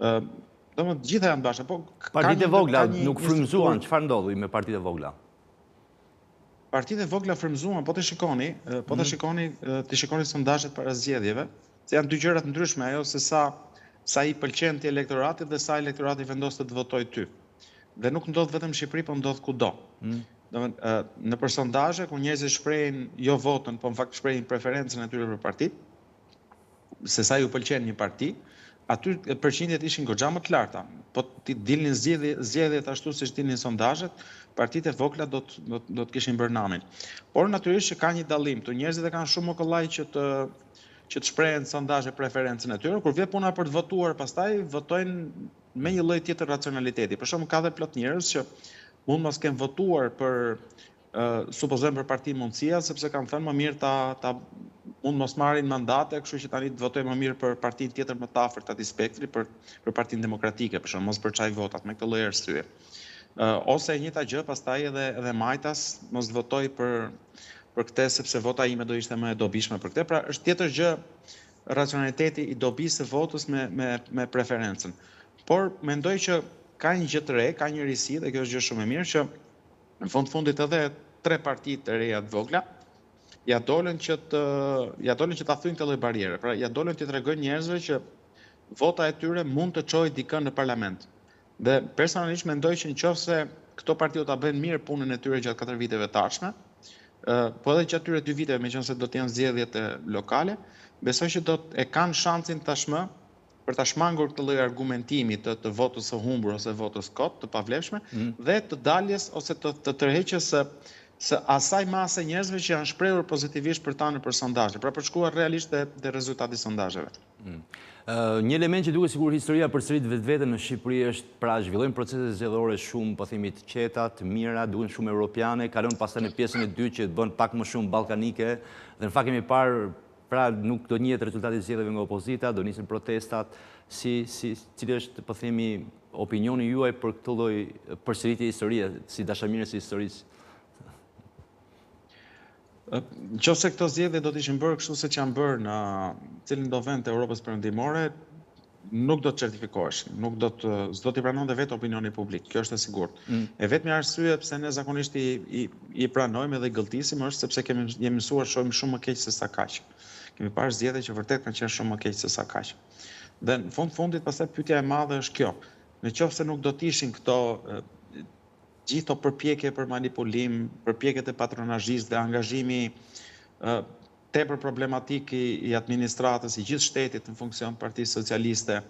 Speaker 6: Domethënë të gjitha janë bashkë, po
Speaker 1: partitë e vogla nuk frymëzuan, çfarë ndodhi me partitë e vogla?
Speaker 6: Partitë e vogla frymëzuan, po të shikoni sondazhet para zgjedhjeve, se janë dy gjëra të ndryshme, ajo se sa i pëlqen ti elektoratit dhe sa elektorati vendos të votojë ty. Dhe nuk ndodh vetëm në Shqipëri, po ndodh kudo. Në për sondazhe ku njerëzit shprehin jo votën, po në fakt shprehin preferencën e tyre për partitë, se sa ju pëlqen një parti, aty përqindjet ishin goxha më të larta. Po ti dilnin zgjedhjet ashtu siç dilnin sondazhet, partitë e vogla do të kishin bërë namin. Por natyrisht që ka një dallim, të njerëzit e kanë shumë më kollaj që të shprehen sondazhe preferencën e tyre, kur vjen puna për të votuar, pastaj votojnë me një lloj tjetër racionaliteti. Për shembull ka dhe plot njerëz që mund mos kenë votuar për supozojmë për Parti Mundësia, sepse kanë thënë më mirë ta mund mos marrin mandate, kështu që tani të votojnë më mirë për partinë tjetër më të afërt atij spektri, për Partinë Demokratike, për shembull, mos për çaj votat me këtë lloj arsye. Ose e njëjta gjë pastaj edhe Majtas mos votoj për këtë sepse vota ime do ishte më e dobishme për këtë. Pra është tjetër gjë racionaliteti i dobisë së votës me preferencën. Por mendoj që ka një gjë të re, ka një risi dhe kjo është gjë shumë e mirë që në fundit edhe 3 partitë të reja të vogla ja dolën që ta thyjnë këtë lloj barriere. Pra ja dolën të tregojnë njerëzve që vota e tyre mund të çojë dikën në parlament. Dhe personalisht mendoj që nëse këto parti do ta bëjnë mirë punën e tyre gjatë 4 viteve të ardhshme, po edhe gjatë këtyre 2 viteve, meqense do të janë zgjedhjet lokale, besoj që do të kanë shansin tashmë për ta shmangur këtë lloj argumentimi të votës së humbur ose votës kot, të pavlefshme, dhe të daljes ose të tërheqjes së asaj mase njerëzve që janë shprehur pozitivisht për ta nëpër sondazhe, pra për shkuar realisht te rezultati i sondazheve.
Speaker 1: Një element që duket sikur historia përsërit vetveten në Shqipëri është pra zhvillojnë procese zgjedhore shumë, po themi të qeta, të mira, duken shumë europiane, kalon pastaj në pjesën e dytë që të bën pak më shumë ballkanike, dhe në fakt kemi parë pra nuk do njihet rezultati i zgjedhjeve nga opozita, do nisin protestat, cili është, po themi, opinioni juaj për këtë lloj përsëritje historie, si dashamirës së historisë?
Speaker 6: Nëse këto zgjedhje do të ishin bërë kështu siç janë bërë në cilin do vend të Europës Perëndimore, nuk do të certifikoheshin, s'do t'i pranonte vetë opinioni publik, kjo është e sigurt. E vetmja arsye pse ne zakonisht i pranojmë edhe i gëlltisim është sepse jemi mësuar shohim shumë më keq se sa kaq. Kemi parë zgjedhje që vërtet kanë qenë shumë më keq se sa kaq. Dhe në fundit pastaj pyetja e madhe është kjo. Nëse nuk do të ishin këto gjithë përpjekje për manipulim, përpjekjet e patronazhis dhe angazhimi tepër problematik i administratës, i gjithë shtetit në funksion të Partisë Socialiste,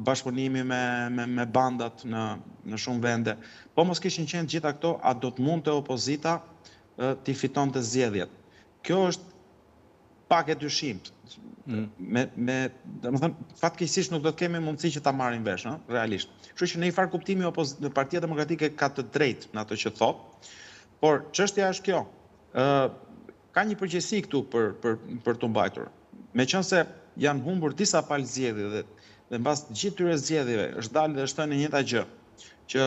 Speaker 6: bashkëpunimi me bandat në shumë vende. Po mos kishin qenë gjitha këto, a do të mund të opozita t'i fitonte zgjedhjet. Kjo është pak e dyshimt. Fatkeqësisht nuk do të kemi mundësi që ta marrim vesh, realisht. Kështu që në një farë kuptimi Partia Demokratike ka të drejtë në ato që thot, por çështja është kjo. Ka një përgjegjësi këtu për të mbajtur. Meqense janë humbur disa palë zgjedhje dhe mbas gjithë këtyre zgjedhjeve është dalë dhe është thënë njëjta gjë, që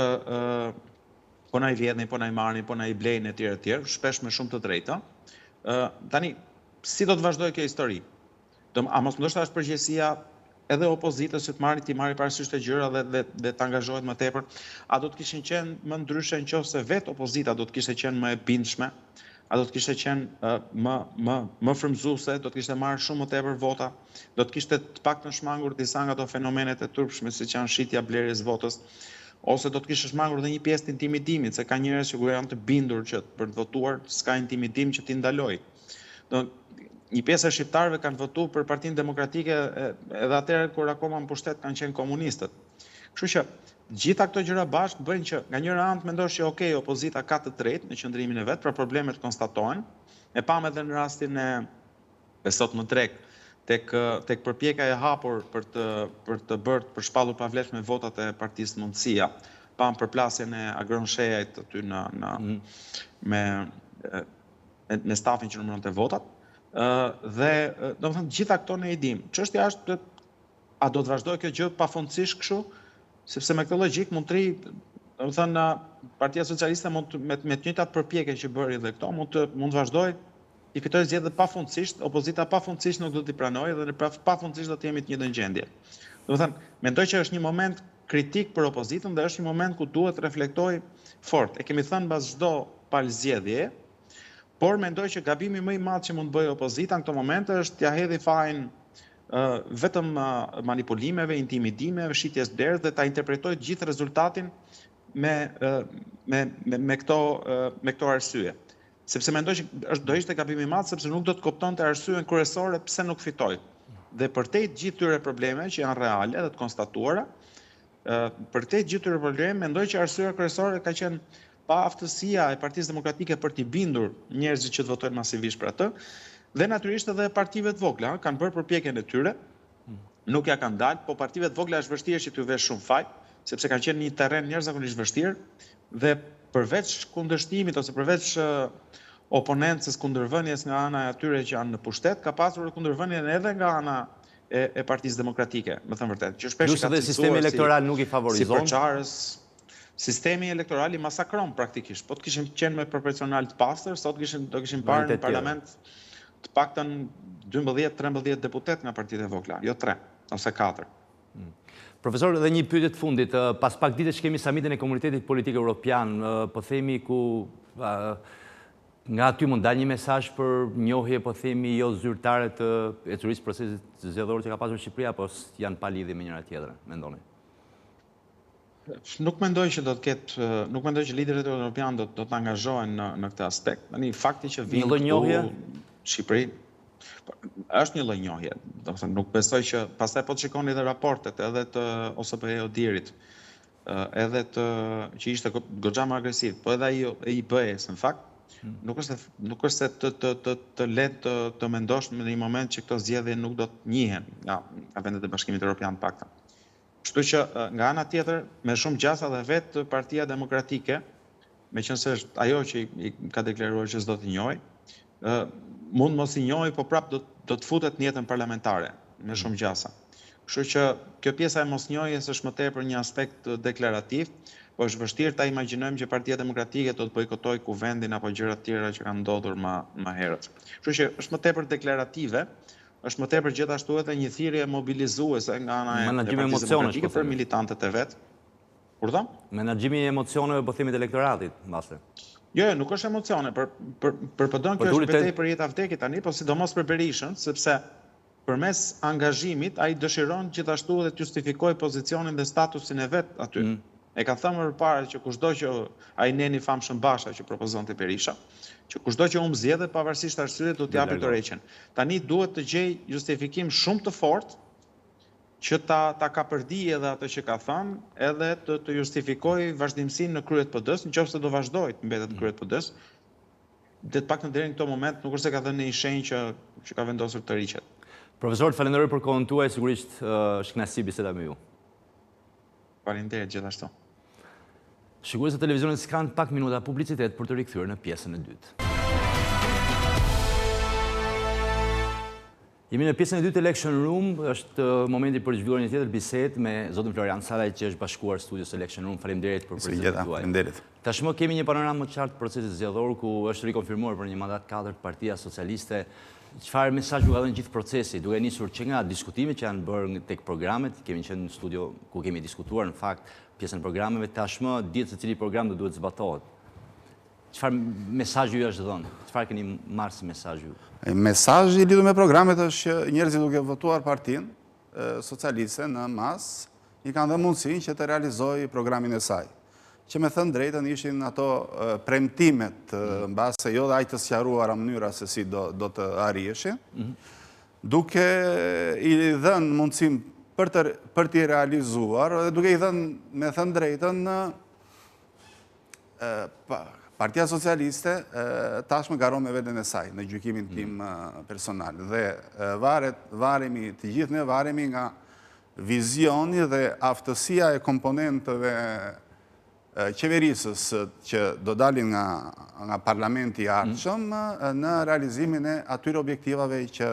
Speaker 6: po na i vjedhin, po na i marrin, po na i blejnë etj, shpesh me shumë të drejta. Tani si do të vazhdojë kjo histori? A mos ndoshta është përgjegjësia edhe opozitës që të marrë parasysh të gjëra dhe të angazhohet më tepër, a do të kishin qenë më ndryshe nëse vetë opozita do të kishte qenë më e bindshme, a do të kishte qenë më frymëzuese, do të kishte marrë shumë më tepër vota, do të kishte të paktën shmangur disa nga ato fenomenet e turpshme siç janë shitja, blerjes votës. ose do të kishë shmangur dhe një pjesë të intimidimit, se ka njerëz që kur janë të bindur që për të votuar, s'ka intimidim që t'i ndaloj. Një pjesë e shqiptarëve kanë votuar për Partinë Demokratike edhe atëherë kur akoma në pushtet kanë qenë komunistët. Kështu që gjitha këto gjëra bashkë bëjnë që nga njëra anë mendosh që okej, opozita ka të drejtë në qëndrimin e vet, pra problemet konstatohen. E pam edhe në rastin e sot më drek tek përpjekja e hapur për të bërë për shpallur pavlefshme votat e Partisë Mundësia. Pam përplasjen e Agron Shejait aty me stafin që numëronte votat. Dhe domethënë gjitha këto ne i dim. Çështja është a do të vazhdojë kjo gjë pafundësisht kështu? Sepse me këtë logjik mund të ri, domethënë Partia Socialiste mund me të njëjtat përpjekje që bëri dhe këto mund të vazhdojë i fitojë zgjedhjet pafundësisht, opozita pafundësisht nuk do t'i pranojë dhe pafundësisht do të jemi të njëjtën gjendje. Domethënë, mendoj që është një moment kritik për opozitën dhe është një moment ku duhet reflektoj fort. E kemi thënë mbas çdo palëzgjedhje, por mendoj që gabimi më i madh që mund të bëjë opozita në këtë moment është t'ia hedhë fajin vetëm manipulimeve, intimidimeve, shitjes derë dhe ta interpretojë gjithë rezultatin me këto arsye. Sepse mendoj që do ishte gabim i madh sepse nuk do të kuptonte arsyen kryesore pse nuk fitoi. Dhe përtej gjithë këtyre probleme që janë reale dhe të konstatuara, përtej gjithë këtyre probleme mendoj që arsyeja kryesore ka qenë pa aftësia e Partisë Demokratike për t'i bindur njerëzit që të votojnë masivisht për atë, dhe natyrisht edhe partive të vogla kanë bërë përpjekjen e tyre, nuk ja kanë dalë, po partive të vogla është vështirë që t'u vesh shumë faj, sepse kanë qenë një terren njerëzakonisht vështirë dhe përveç kundërshtimit ose përveç oponencës kundërvënies nga ana e atyre që janë në pushtet, ka pasur kundërvënien edhe nga ana e Partisë Demokratike, me thënë vërtet. Që shpesh
Speaker 1: ka cilësuar sistemi elektoral nuk i favorizon.
Speaker 6: Si përçarës, sistemi elektoral i masakron praktikisht. Po të kishim qenë me proporcional të pastër, sot do kishim parë në parlament të paktën 12-13 deputet nga partitë e vogla, jo 3 ose 4.
Speaker 1: Profesor, edhe një pyetje të fundit, pas pak ditësh kemi samitin e Komunitetit Politik Evropian, po themi ku nga aty mund dalë një mesazh për njohje, po themi jo zyrtare të ecurisë procesit zgjedhor që ka pasur Shqipëria, apo janë pa lidhje me njëra tjetrën, mendoni?
Speaker 6: Nuk mendoj që do të ketë, nuk mendoj që liderët evropian do të angazhohen në këtë aspekt. Tani fakti që vinë këtu Shqipëri është një lloj njohje. Do të thënë nuk besoj që pastaj po të shikoni edhe raportet edhe të OSPE Odirit, edhe që ishte goxha më agresiv, po edhe ai i BE-s në fakt, nuk është se të lehtë të mendosh në një moment që këto zgjedhje nuk do të njihen nga vendet e Bashkimit Evropian paktën. Kështu që nga ana tjetër, me shumë gjasa dhe vetë Partia Demokratike, meqense është ajo që i ka deklaruar që s'do të njohë, mund mos i njohë, po prap do të futet në jetën parlamentare me shumë gjasa. Kështu që kjo pjesa e mosnjohjes është më tepër një aspekt deklarativ, po është vështirë ta imagjinojmë që Partia Demokratike do të bojkotojë kuvendin apo gjëra të tjera që kanë ndodhur më herët. Kështu që është më tepër deklarative, është më tepër gjithashtu edhe një thirrje mobilizuese nga ana e Partisë Demokratike për militantët e vet. Urdhëm?
Speaker 1: Menaxhimi i emocioneve po themi të elektoratit, mbase.
Speaker 6: Jo, nuk është emocione, për PD-n kjo është betejë për jetë vdekje tani, po sidomos për Berishën, sepse përmes angazhimit ai dëshiron gjithashtu edhe të justifikojë pozicionin dhe statusin e vet aty. E ka thënë më parë që kushdo që ai neni famshëm Basha që propozonte Berisha, që kushdo që zgjedhet pavarësisht arsyet do t'i japë dorëheqjen. Tani duhet të gjej justifikim shumë të fortë që ta ka përdi edhe atë që ka thënë, edhe të justifikoj vazhdimsinë në kryet PD-s, nëse do vazhdojë të mbetet në kryet PD-s, dhe të paktën deri në këtë moment nuk është se ka dhënë një shenjë që ka vendosur të riqet.
Speaker 1: Profesor, falenderoj për kohën tuaj, sigurisht është kënaqësi biseda me ju.
Speaker 6: Faleminderit gjithashtu.
Speaker 1: Shikues të televizionit s'kan pak minuta publicitet për të rikthyer në pjesën e dytë. Jemi në pjesën e dytë Election Room, është momenti për të zhvilluar një tjetër bisedë me zotin Florian Sallaj që është bashkuar studios Election Room. Faleminderit për prezantën tuaj. Tashmë kemi një panoramë më të qartë të procesit zgjedhor ku është rikonfirmuar për një mandat 4 Partia Socialiste. Çfarë mesazh ju ka dhënë gjithë procesi, duke nisur që nga diskutimet që janë bërë tek programet, kemi qenë në studio ku kemi diskutuar në fakt pjesën e programeve, tashmë dihet se cili program do duhet zbatohet. Çfarë mesazhi ju është dhënë? Çfarë keni marrë si mesazh ju?
Speaker 7: Mesazhi i lidhur me programet është që njerëzit duke votuar Partinë Socialiste në mas, i kanë dhe mundësin që të realizoj programin e saj. Që me thënë drejtën ishin ato premtimet, në base jo dhe ajtë të sqaruara mënyra se si do të arrieshin, duke i dhenë mundësim për t'i realizuar, dhe duke i dhenë, me thënë drejtën, Partia Socialiste tashmë garon me veten e saj, në gjykimin tim personal. Dhe varemi, të gjithë ne varemi nga vizioni dhe aftësia e komponentëve qeverisës që do dalin nga parlamenti ardhshëm në realizimin e atyre objektivave që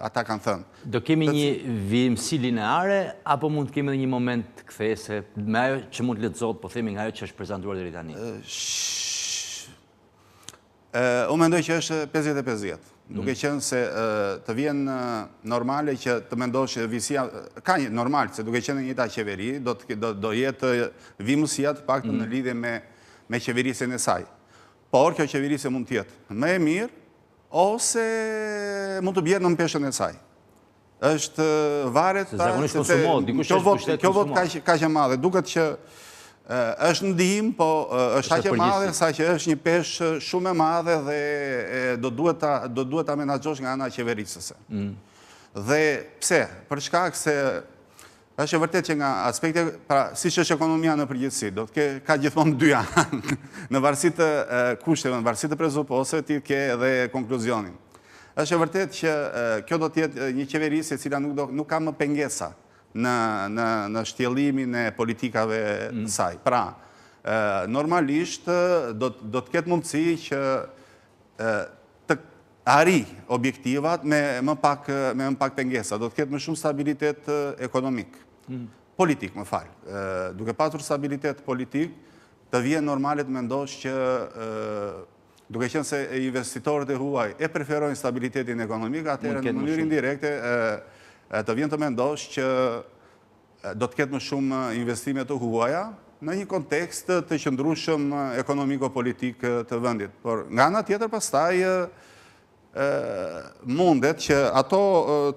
Speaker 7: ata kanë thënë.
Speaker 1: Do kemi një vimësi lineare, apo mund të kemi dhe një moment kthese me ajo që mund të lexohet, po themi nga ajo që është prezantuar deri tani?
Speaker 7: Unë mendoj që është 50-50. Duke qenë se të vjen normale që të mendosh visia, ka një normal, se duke qenë njëta qeveri, do jetë vimësia të paktën në lidhje me qeverisjen e saj. Por kjo qeverisje mund të jetë më e mirë, ose mund të bjerë në peshën e saj. Është varet...
Speaker 1: Zakonisht konsumohet, dikush është pushtet konsumohet.
Speaker 7: Kjo vot ka që madhe, duket që është ndihmë, po është aqe madhe, sa që është një peshë shumë e madhe dhe do duhet ta menaxhosh nga ana qeverisëse. Dhe pse? Për shkak se është e vërtet që nga aspekte, siç është ekonomia në përgjithësi, do të ka gjithmonë dy anë. Në varësi të kushteve, në varësi të presuposteve, ti ke edhe konkluzionin. Është e vërtet që kjo do të jetë një qeverisje e cila nuk ka më pengesa në shtjellimin e politikave të saj. Pra, normalisht do të ketë mundësi që të arri objektivat me më pak pengesa. Do të ketë më shumë stabilitet ekonomik. Politik, më falë. Duke patur stabilitet politik, të vjen normalet mendosh që duke qenë se investitorët e huaj e preferojnë stabilitetin ekonomik, atëherë në mënyrë indirekte të vjen të mendosh që do të ketë më shumë investime të huaja në një kontekst të qëndrueshëm ekonomiko-politik të vendit. Por nga ana tjetër pastaj mundet që ato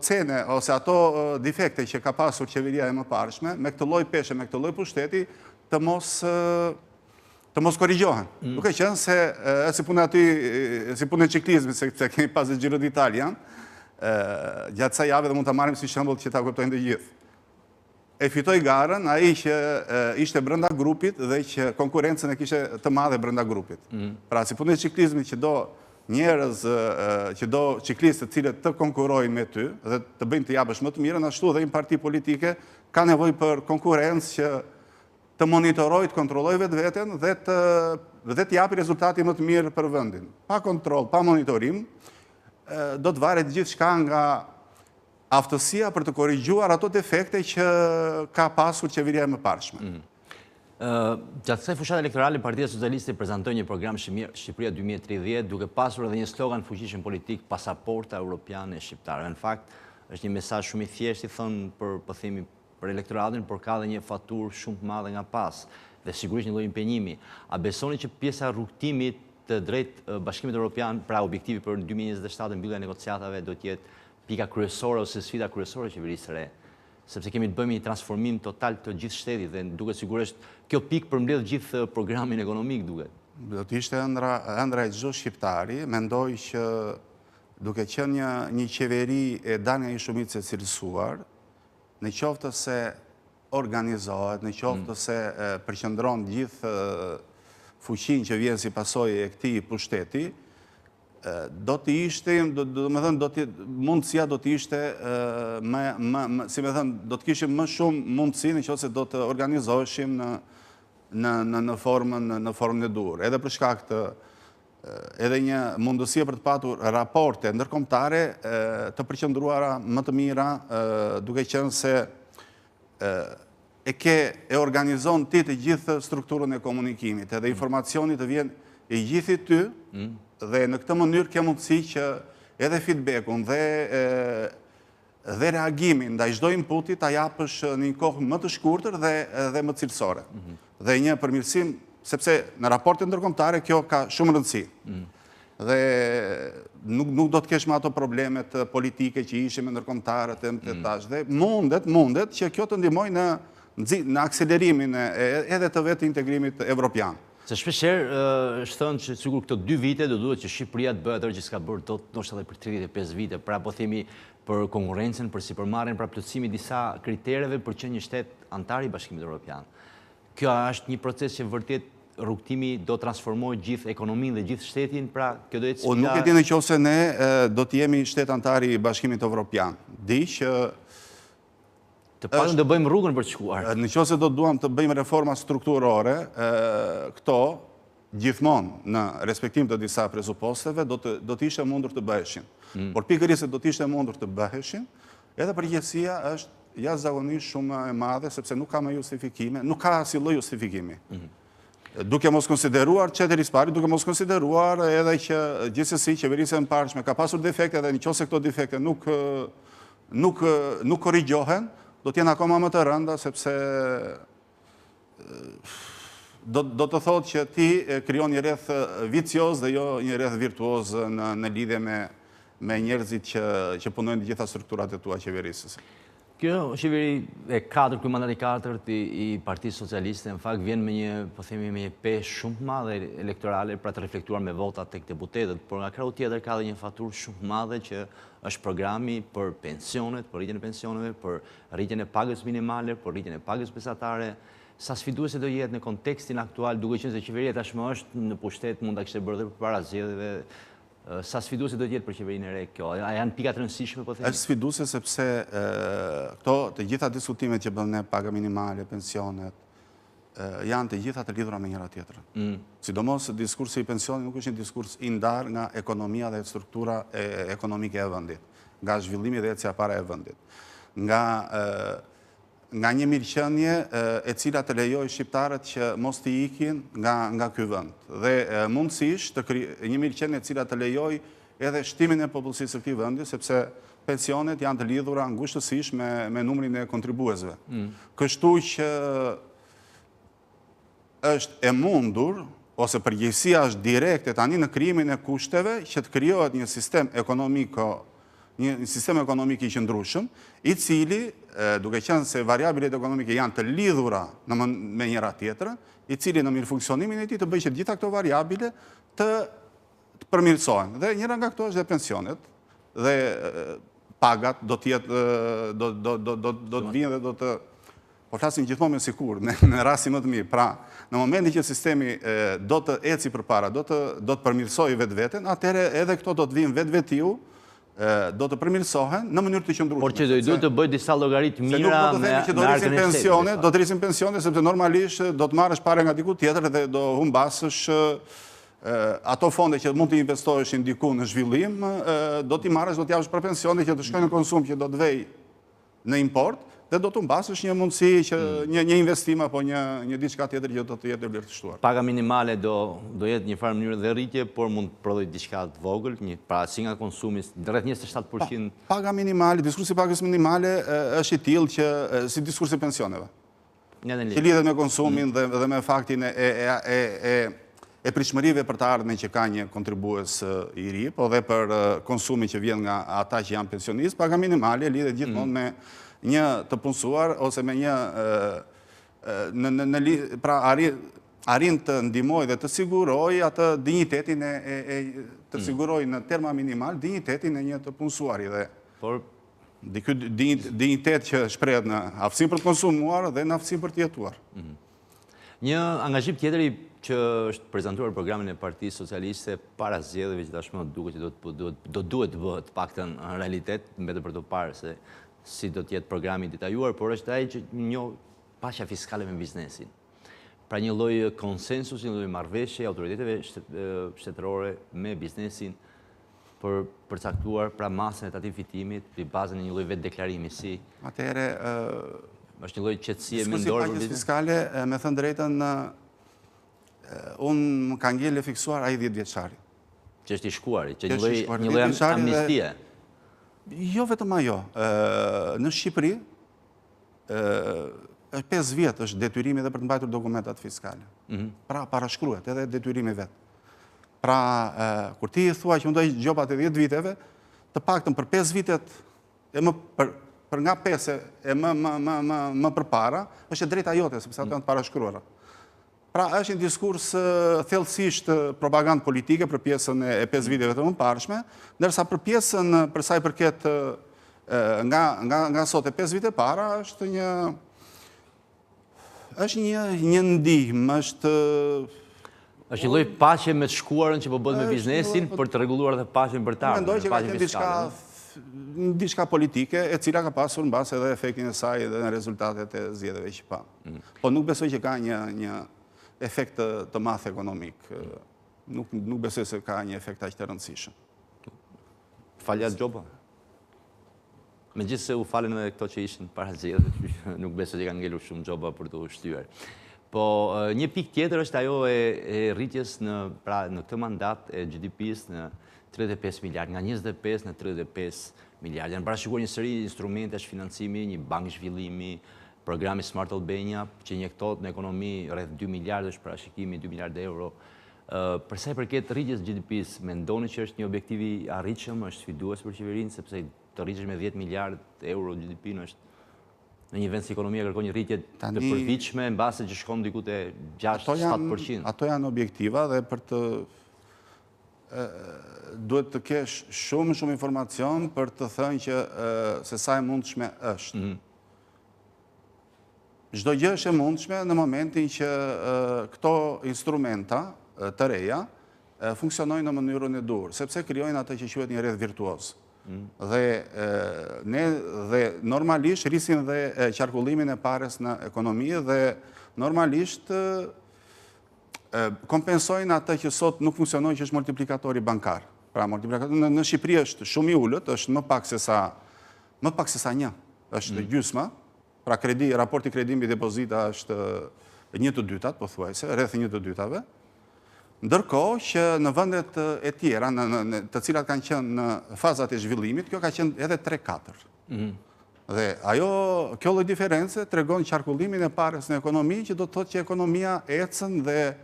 Speaker 7: cene ose ato defekte që ka pasur qeveria e mëparshme, me këtë lloj peshe, me këtë lloj pushteti, të mos korrigjohen. Duke qenë se si punë aty, si punë e ciklizmit, se kemi pas Giro d'Italia, gjatë sa jave dhe mund të marrim si shembull që ta kuptojnë të gjithë. E fitoi garën ai që ishte brenda grupit dhe që konkurrencën e kishte të madhe brenda grupit. Pra si punë e ciklizmit që do njerëz që do ciklistë të cilët të konkurrojnë me ty dhe të bëjnë të japësh më të mirën, ashtu dhe një parti politike ka nevojë për konkurrencë që të monitorojë, të kontrollojë vetveten dhe të japi rezultati më të mirë për vendin. Pa kontroll, pa monitorim, do të varet gjithçka nga aftësia për të korrigjuar ato defekte që ka pasur qeveria e mëparshme.
Speaker 1: Gjatë kësaj fushate elektorale, Partia Socialiste prezantoi një program Shqipëria 2030, duke pasur edhe një slogan fuqishëm politik, pasaporta europiane e shqiptarëve. Në fakt, është një mesazh shumë i thjeshtë i thënë për elektoratin, por ka edhe një faturë shumë të madhe nga pas, dhe sigurisht një lloj impenjimi. A besoni që pjesa rrugtimit të drejt Bashkimit Evropian, pra objektivi për 2027 mbyllja e negociatave do të jetë pika kryesore ose sfida kryesore e qeverisë së re? Sepse kemi të bëjmë një transformim total të gjithë shtetit dhe duket sigurisht kjo pikë përmbledh gjithë programin ekonomik duket.
Speaker 7: Do të ishte ëndra e çdo shqiptari, mendoj që duke qenë një qeveri e dalë nga një shumicë e cilësuar, në qoftë se organizohet, në qoftë se përqendron gjithë fuqinë që vjen si pasojë e këtij pushteti, do të ishte, mundësia do të ishte, si me thënë, do të kishim më shumë mundësi në qoftë se do të organizoheshim në formën e duhur. Edhe për shkak të edhe një mundësia për të patur raporte ndërkombëtare të përqendruara më të mira, duke qenë se e organizon ti të gjithë strukturën e komunikimit, edhe informacionit të vjen i gjithi ty, dhe në këtë mënyrë ke mundësi që edhe feedbackun dhe reagimin ndaj çdo inputi ta japësh në një kohë më të shkurtër dhe më cilësore. Dhe një përmirësim, sepse në raportet ndërkombëtare kjo ka shumë rëndësi. Dhe nuk do të kesh me ato problemet politike që ishim me ndërkombëtarët e tash. Dhe mundet që kjo të ndihmojë në akselerimin edhe të vetë integrimit evropian.
Speaker 1: Se shpesher është thënë që sigur këto 2 vite do duhet që Shqipëria të bëhet atë që s'ka bërë dot, ndoshta edhe për 35 vite, pra po themi për konkurrencën, për sipërmarrjen, pra plotësimi disa kritereve për që një shtet antar i Bashkimit Evropian. Kjo është një proces që vërtet rrugtimi do transformoj gjithë ekonominë dhe gjithë shtetin, pra kjo do jetë sfida.
Speaker 7: Nuk e di nëse ne do të jemi shtet antar i Bashkimit Evropian. Di që
Speaker 1: të paktën do bëjmë rrugën për të shkuar.
Speaker 7: Nëse do duam të bëjmë reforma strukturore, këto gjithmonë në respektim të disa presuposteve do të ishte mundur të bëheshin. Por pikërisht se do të ishte mundur të bëheshin, edhe përgjegjësia është jashtëzakonisht shumë e madhe sepse nuk ka më justifikime, nuk ka asnjë lloj justifikimi. Duke mos konsideruar qeverisë pari, duke mos konsideruar edhe që gjithsesi qeverisja e parshme ka pasur defekte dhe nëse këto defekte nuk korrigjohen, do t'jenë akoma më të rënda, sepse do të thotë që ti krijon një rreth vicioz dhe jo një rreth virtuoz në lidhje me njerëzit që punojnë në gjitha strukturat e tua qeverisëse.
Speaker 1: Kjo qeveri e 4, ky mandati 4 i Partisë Socialiste, në fakt vjen me një peshë shumë madhe elektorale pra të reflektuar me votat tek deputetët, por nga krau tjetër ka dhe një faturë shumë madhe që është programi për pensionet, për rritjen e pensioneve, për rritjen e pagës minimale, për rritjen e pagës mesatare. Sa sfiduese do jetë në kontekstin aktual, duke qenë se qeveria tashmë është në pushtet, mund ta kishte bërë edhe përpara zgjedhjeve. Sa sfiduese do jetë për qeverinë e re kjo? A janë pikat rëndësishme, po themi? Është
Speaker 7: sfiduese sepse këto të gjitha diskutimet që bën ne, paga minimale, pensionet, janë të gjitha të lidhura me njëra tjetrën. Sidomos diskursi i pensionit nuk është një diskurs i ndarë nga ekonomia dhe struktura ekonomike e vendit, nga zhvillimi dhe ecja para e vendit, nga një mirëqenie e cila të lejoj shqiptarët që mos t'i ikin nga ky vend. Dhe mundësisht një mirëqenie e cila të lejoj edhe shtimin e popullsisë së këtij vendi, sepse pensionet janë të lidhura ngushtësisht me numrin e kontribuesve. Kështu që është e mundur, ose përgjegjësia është direkte tani në krijimin e kushteve që të krijohet një sistem ekonomik i qëndrueshëm, i cili, duke qenë se variabilet ekonomike janë të lidhura me njëra tjetrën, i cili në mirë funksionimin e tij të bëjë që gjitha këto variabile të përmirësohen. Dhe njëra nga këto është dhe pensionet, dhe pagat do të vinë dhe do të po flasim gjithmonë me sigurt në rastin më të mirë. Pra, në momentin që sistemi do të eci përpara, do të përmirësojë vetveten, atëherë edhe këto do të vinë vetvetiu, do të përmirësohen në mënyrë të qëndrueshme.
Speaker 1: Por që do të bëj disa llogaritë mira me
Speaker 7: arkën e shtetit. Do të rrisin pensione sepse normalisht do të marrësh parë nga diku tjetër dhe do humbasësh ato fonde që mund të investoheshin diku në zhvillim, do t'i marrësh, do t'japësh për pensione që të shkojnë në konsum që do të vej në import, dhe do të humbasësh një mundësi që një investim apo një diçka tjetër që do të jetë e vlerësuar.
Speaker 1: Paga minimale do jetë një farë mënyrë dhe rritje, por mund të prodhoj diçka të vogël, pra si nga konsumi, rreth 27%.
Speaker 7: Paga minimale, diskursi pagës minimale është i tillë që si diskursi pensioneve. Që lidhet me konsumin dhe me faktin e pritshmërive për të ardhmen që ka një kontribues i ri, po dhe për konsumin që vjen nga ata që janë pensionistë, paga minimale lidhet gjithmonë me një të punësuar, ose me një, pra arrin të ndihmoj dhe të siguroj atë dignitetin të siguroj në terma minimal dignitetin e një të punësuari dhe ky dignitet që shprehet në aftësinë për të konsumuar dhe në aftësinë për të jetuar.
Speaker 1: Një angazhim tjetër që është prezantuar në programin e Partisë Socialiste para zgjedhjeve që tashmë duket që do duhet të bëhet paktën në realitet, mbetet për të parë se si do t'jetë programi detajuar, por është ai që njoh paqja fiskale me biznesin. Pra një lloj konsensusi, një lloj marrëveshje autoriteteve shtetërore me biznesin për përcaktuar pra masën e tatim fitimit në bazën e një lloj vetë deklarimi si.
Speaker 7: Atëherë
Speaker 1: është një lloj qetësie mendore
Speaker 7: për biznesin. Fiskale, me thënë drejtën, unë më ka ngjelle fiksuar ai 10 vjeçari.
Speaker 1: Që është i shkuari, që një lloj amnistie.
Speaker 7: Jo vetëm ajo. Në Shqipëri, 5 vjet është detyrimi edhe për të mbajtur dokumentat fiskale. Pra, parashkruhet edhe detyrimi vetë. Pra, kur ti thua që unë do i gjopat e 10 viteve, të paktën për 5 vitet, për nga 5 e më përpara, është e drejta jote, sepse ato janë të parashkruara. Pra, është një diskurs thellësisht propagandë politike për pjesën e 5 viteve të mëparshme, ndërsa për pjesën për sa i përket nga sot e 5 vite para, është një ndihmë, është
Speaker 1: një lloj paqe me të shkuarën që po bëhet me biznesin për të rregulluar edhe paqen për ta.
Speaker 7: Mendoj që ka qenë diçka politike, e cila ka pasur në bazë edhe efektin e saj dhe në rezultatet e zgjedhjeve që pa. Po nuk besoj që ka një efekt të madh ekonomik. Nuk besoj se ka një efekt aq të rëndësishëm.
Speaker 1: Falja Gjoba. Megjithëse u falen edhe këto që ishin para zgjedhjeve, nuk besoj që kanë ngelur shumë Gjoba për të ushtyer. Po një pikë tjetër është ajo e rritjes në këtë mandat e GDP-s në 35 miliard, nga 25 në 35 miliard. Janë parashikuar një seri instrumentesh financimi, një bankë zhvillimi, programi Smart Albania, që injektohet në ekonomi rreth 2 miliard, është parashikimi 2 miliard euro. Për sa i përket rritjes GDP-s, mendoni që është një objektiv i arritshëm, është sfidues për qeverinë, sepse të rritesh me 10 miliard euro GDP-n është në një vend si ekonomia kërkon një rritje të përfitshme mbase që shkon diku te 6-7%.
Speaker 7: Ato janë objektiva dhe për të duhet të kesh shumë informacion për të thënë që se sa e mundshme është. Çdo gjë është e mundshme në momentin që këto instrumenta të reja funksionojnë në mënyrën e dur, sepse krijojnë atë që quhet një rreth virtuoz. Dhe normalisht rrisin dhe qarkullimin e pares në ekonomi dhe normalisht kompensojnë atë që sot nuk funksionojnë, që është multiplikatori bankar. Pra, në Shqipëri është shumë i ullët, është më pak se sa një, është gjysma, pra raporti kredi mbi depozita është 1/2, po thuajse, rreth 1/2. Ndërkohë që në vendet e tjera, të cilat kanë qenë në fazat e zhvillimit, kjo ka qenë edhe 3-4. Dhe kjo lloj diferencë tregon qarkullimin e pares në ekonomi, që do të thotë që ekonomia ecën dhe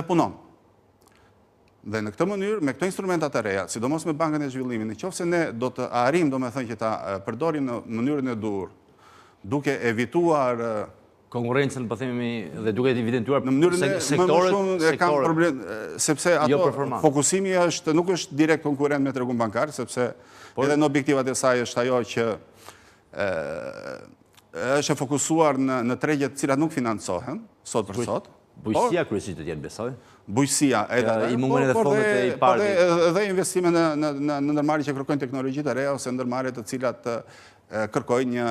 Speaker 7: punon. Dhe në këtë mënyrë, me këto instrumentat e reja, sidomos me Bankën e Zhvillimit, nëse ne do të arrijmë, domethënë që ta përdorim në mënyrën e dur, duke evituar
Speaker 1: konkurrencën, po themi, dhe duke evidentuar
Speaker 7: në mënyrën e kam problem, sepse ato fokusimi nuk është direkt konkurrent me tregun bankar, sepse edhe në objektivat e saj është ajo që është e fokusuar në tregjet cilat nuk financohen, sot për sot.
Speaker 1: Bujësia kryesisht të tjetë, besoj?
Speaker 7: Bujësia,
Speaker 1: i mungon edhe fondet e i partit.
Speaker 7: Dhe investime në ndërmarrje që kërkojnë teknologji të reja, ose ndërmarrje të cilat kërkojnë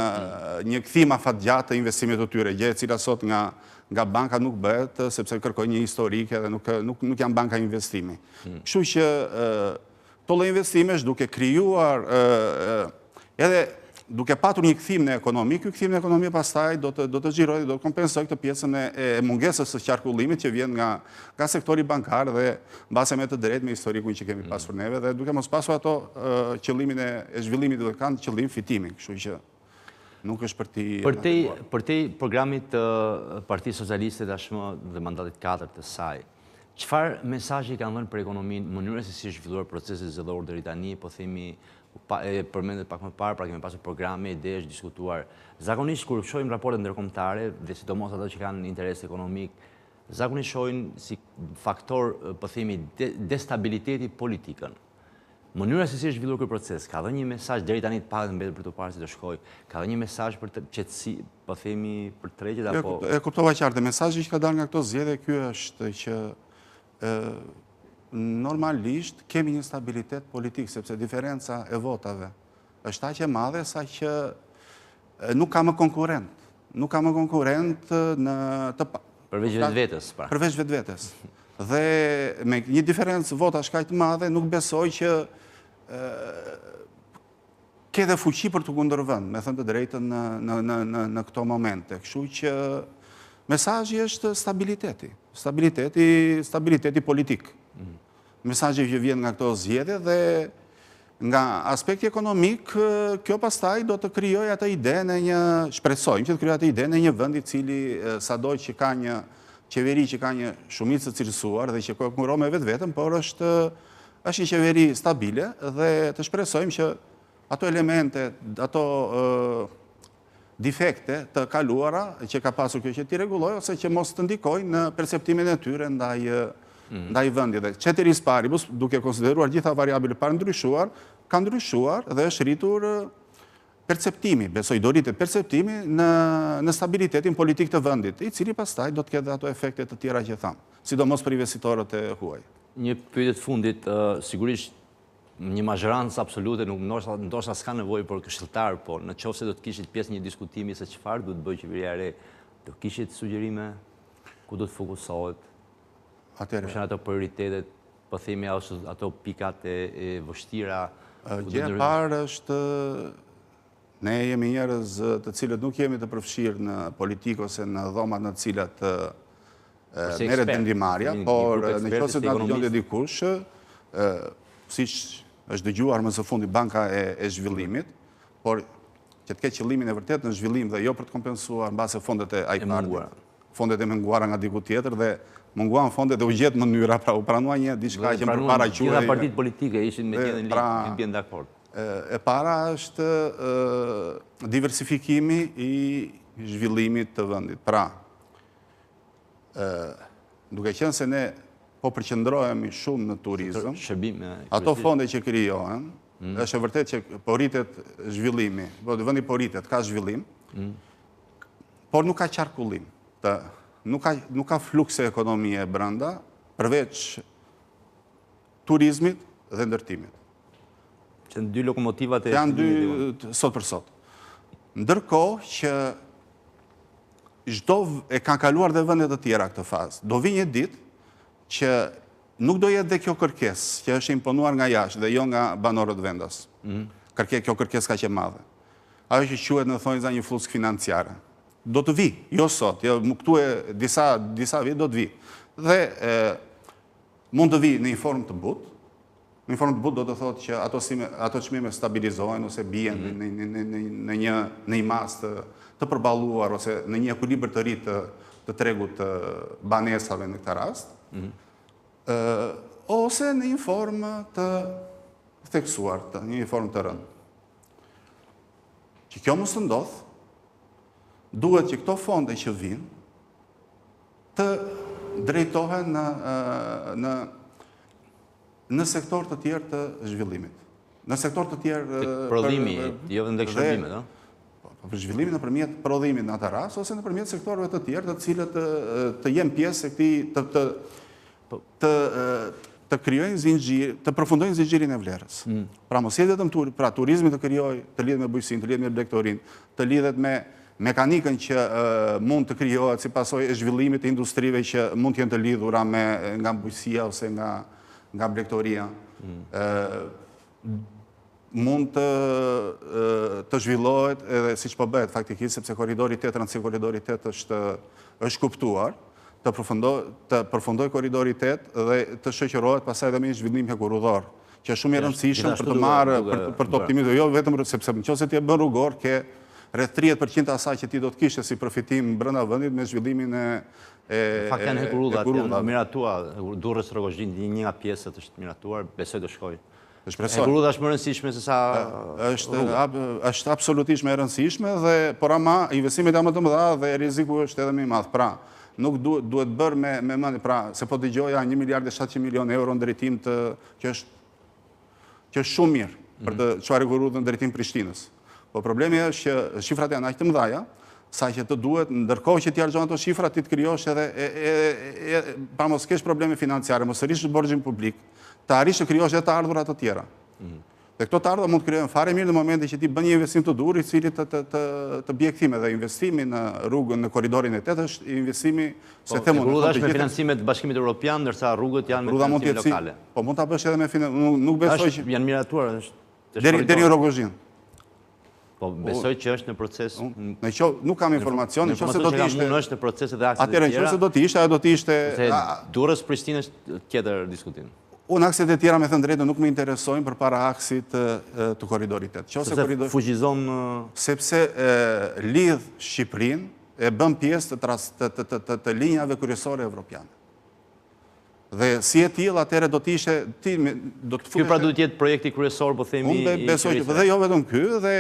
Speaker 7: një kthim afatgjatë të investimit të tyre, gjë e cila sot nga banka nuk bëhet, sepse kërkojnë një historike dhe nuk janë banka investimi. Kështu që to lloj investimesh duke krijuar edhe duke patur një kthim në ekonomi, ky kthim në ekonomi pastaj do të xhirojë, do të kompensojë këtë pjesën e mungesës së qarkullimit që vjen nga sektori bankar dhe mbase me të drejtë me historikun që kemi pasur neve dhe duke mos pasur ato qëllimin e zhvillimit dhe kanë qëllim fitimin, kështu që nuk është
Speaker 1: për te programit të Partisë Socialiste tashmë dhe mandatit 4 të saj. Çfarë mesazhi kanë dhënë për ekonominë, mënyrën se si është zhvilluar procesi zgjedhor deri tani, po themi përmendet pak më parë, pra kemi pasur programe, ide, është diskutuar. Zakonisht kur shohim raportet ndërkombëtare dhe sidomos ato që kanë interes ekonomik, zakonisht shohin si faktor, po themi, destabiliteti politikën. Mënyra se si është zhvilluar ky proces, ka dhënë një mesazh deri tani të paktën mbetet për të parë si do shkojë. Ka dhënë një mesazh për qetësi, po themi, për tregjet apo
Speaker 7: e kuptova qartë. Mesazhi që ka dalë nga këto zgjedhje ky është që normalisht kemi një stabilitet politik, sepse diferenca e votave është aq e madhe sa që nuk ka më konkurrent. Nuk ka më konkurrent në të
Speaker 1: përveç vetvetes, pra.
Speaker 7: Përveç vetvetes. Dhe me një diferencë votash kaq të madhe, nuk besoj që ke dhe fuqi për të kundërvënë, me thënë të drejtën në këto momente. Kështu që mesazhi është stabiliteti. Stabiliteti politik. Mesazhi që vjen nga këto zgjedhje dhe nga aspekti ekonomik, kjo pastaj do të krijojë atë idenë e shpresojmë që të krijojë atë idenë e një vendi i cili sado që ka një qeveri që ka një shumicë të cilësuar dhe që konkuron me vetveten, por është një qeveri stabile dhe të shpresojmë që ato elemente, ato defekte të kaluara që ka pasur kjo që ti rregulloj ose që mos të ndikojnë në perceptimin e tyre ndaj vendit. Dhe Ceteris paribus, duke konsideruar gjitha variabile parë ndryshuar, ka ndryshuar dhe është rritur perceptimi, besoj do rritet perceptimi në stabilitetin politik të vendit, i cili pastaj do të ketë ato efekte të tjera që thamë, sidomos për investitorët e huaj.
Speaker 1: Një pyetje të fundit, sigurisht një mazherancë absolute, ndoshta s'ka nevojë për këshilltar, por në qoftë se do të kishit pjesë një diskutimi se çfarë duhet bëjë qeveria e re, do kishit sugjerime ku do të fokusohet?
Speaker 7: Atëherë,
Speaker 1: Përshën ato prioritetet, po themi ato pikat e vështira.
Speaker 7: Gjë e parë është ne jemi njerëz të cilët nuk jemi të përfshirë në politikë ose në dhomat në cilat merret vendimarrja, por në qoftë se na dëgjon dikush, siç është dëgjuar më së fundi Banka e Zhvillimit, por që të ketë qëllimin e vërtet në zhvillim dhe jo për të kompensuar mbase fondet e AIPARD-it. Fondet e munguara nga diku tjetër dhe munguan fondet dhe u gjet mënyra, pra u pranua një diçka që përpara quhej.
Speaker 1: Gjitha partitë politike ishin me tjetrin lidhje, bien dakord.
Speaker 7: E para është diversifikimi i zhvillimit të vendit. Pra, duke qenë se ne po përqendrohemi shumë në turizëm, ato fonde që krijohen, është e vërtet që po rritet zhvillimi, vendi po rritet, ka zhvillim, por nuk ka qarkullim. Nuk ka flukse ekonomie brenda, përveç turizmit dhe ndërtimit.
Speaker 1: Që në dy lokomotivat e...
Speaker 7: Janë dy sot për sot. Ndërkohë që çdo e kanë kaluar dhe vendet të tjera këtë fazë. Do vi një ditë që nuk do jetë dhe kjo kërkesë që është imponuar nga jashtë dhe jo nga banorët vendas. Kjo kërkesë ka që madhe. Ajo që quhet në thonjza një fluks financiare. Do të vi, jo sot, këtu e disa vit do të vi. Dhe mund të vi në një formë të butë. Në një formë të butë do të thotë që ato çmime stabilizohen ose bien në një masë të përballuar ose në një ekuilibër të ri të tregut të banesave në këtë rast. Ose në një formë të theksuar, në një formë të rëndë. Që kjo mos të ndodhë, duhet që këto fonde që vinë të drejtohen në sektor të tjerë të zhvillimit. Në sektor të tjerë...
Speaker 1: Prodhimi, jo dhe ndekshërbimit, no?
Speaker 7: Për zhvillimin nëpërmjet prodhimit në atë rast, ose nëpërmjet sektorëve të tjerë të cilët të jenë pjesë e këtij të krijojnë zinxhir, të përfundojnë zinxhirin e vlerës. Pra mos jetë vetëm turizmi të krijojë, të lidhet me bujqësinë, të lidhet me blegtorinë, të lidhet me mekanikën që mund të krijohet si pasojë e zhvillimit të industrive që mund të jenë të lidhura nga bujqësia ose nga blegtoria. Mund të zhvillohet edhe siç po bëhet faktikisht, sepse koridori 8, rëndësia koridori 8 është kuptuar, të përfundoj koridori 8 dhe të shoqërohet pastaj edhe me një zhvillim hekurudhor, që është shumë i rëndësishëm për të marrë, për të optimizuar, jo vetëm sepse nëse ti e bën rrugor, ke rreth 30% asaj që ti do të kishe si përfitim brenda vendit me zhvillimin e
Speaker 1: fakt janë hekurudhat, janë miratuar, Durrës Rrogozhin, një nga pjesët është miratuar, besoj të shkojë. Hekurudha është më rëndësishme se sa rrugë.
Speaker 7: Është absolutisht më e rëndësishme, por ama investimet janë më të mëdha dhe rreziku është edhe më i madh. Pra, nuk duhet bërë me mendje, pra, se po dëgjoja 1 miliard e 700 milion euro në drejtim të që është shumë mirë për të çuar hekurudhën në drejtim Prishtinës. Po problemi është që shifrat janë aq të mëdha, sa që të duhet, ndërkohë që ti harxhon ato shifra, ti të krijosh edhe pra mos kesh probleme financiare, mos rrish borxhin publik, të arrish të krijosh edhe të ardhurat të tjera. Dhe këto të ardhura mund të krijohen fare mirë në momentin që ti bën një investim të dur, i cili të bie kthime, dhe investimi në rrugën në korridorin e 8 është investimi se themu.
Speaker 1: Rruga është me financimet të Bashkimit Evropian, ndërsa rrugët janë me financime lokale.
Speaker 7: Po mund ta bësh edhe me financime, nuk besoj që
Speaker 1: janë miratuar, është
Speaker 7: deri në Rrogozhin.
Speaker 1: Po besoj që është në proces.
Speaker 7: Nuk kam informacion, nëse do të ishte.
Speaker 1: Është në proces edhe akset e tjera.
Speaker 7: Atëherë nëse do të ishte, ajo do të ishte
Speaker 1: Durrës Prishtinës tjetër diskutim.
Speaker 7: Unë akset e tjera, me thënë drejtën, nuk më interesojnë përpara aksit të korridorit 8.
Speaker 1: Sepse fuqizon...
Speaker 7: Sepse lidh Shqipërinë, e bën pjesë të linjave kryesore evropiane. Dhe si e tillë, atëherë do të ishte
Speaker 1: Ky pra duhet të jetë projekti kryesor, po themi.
Speaker 7: Unë besoj që dhe jo vetëm ky, dhe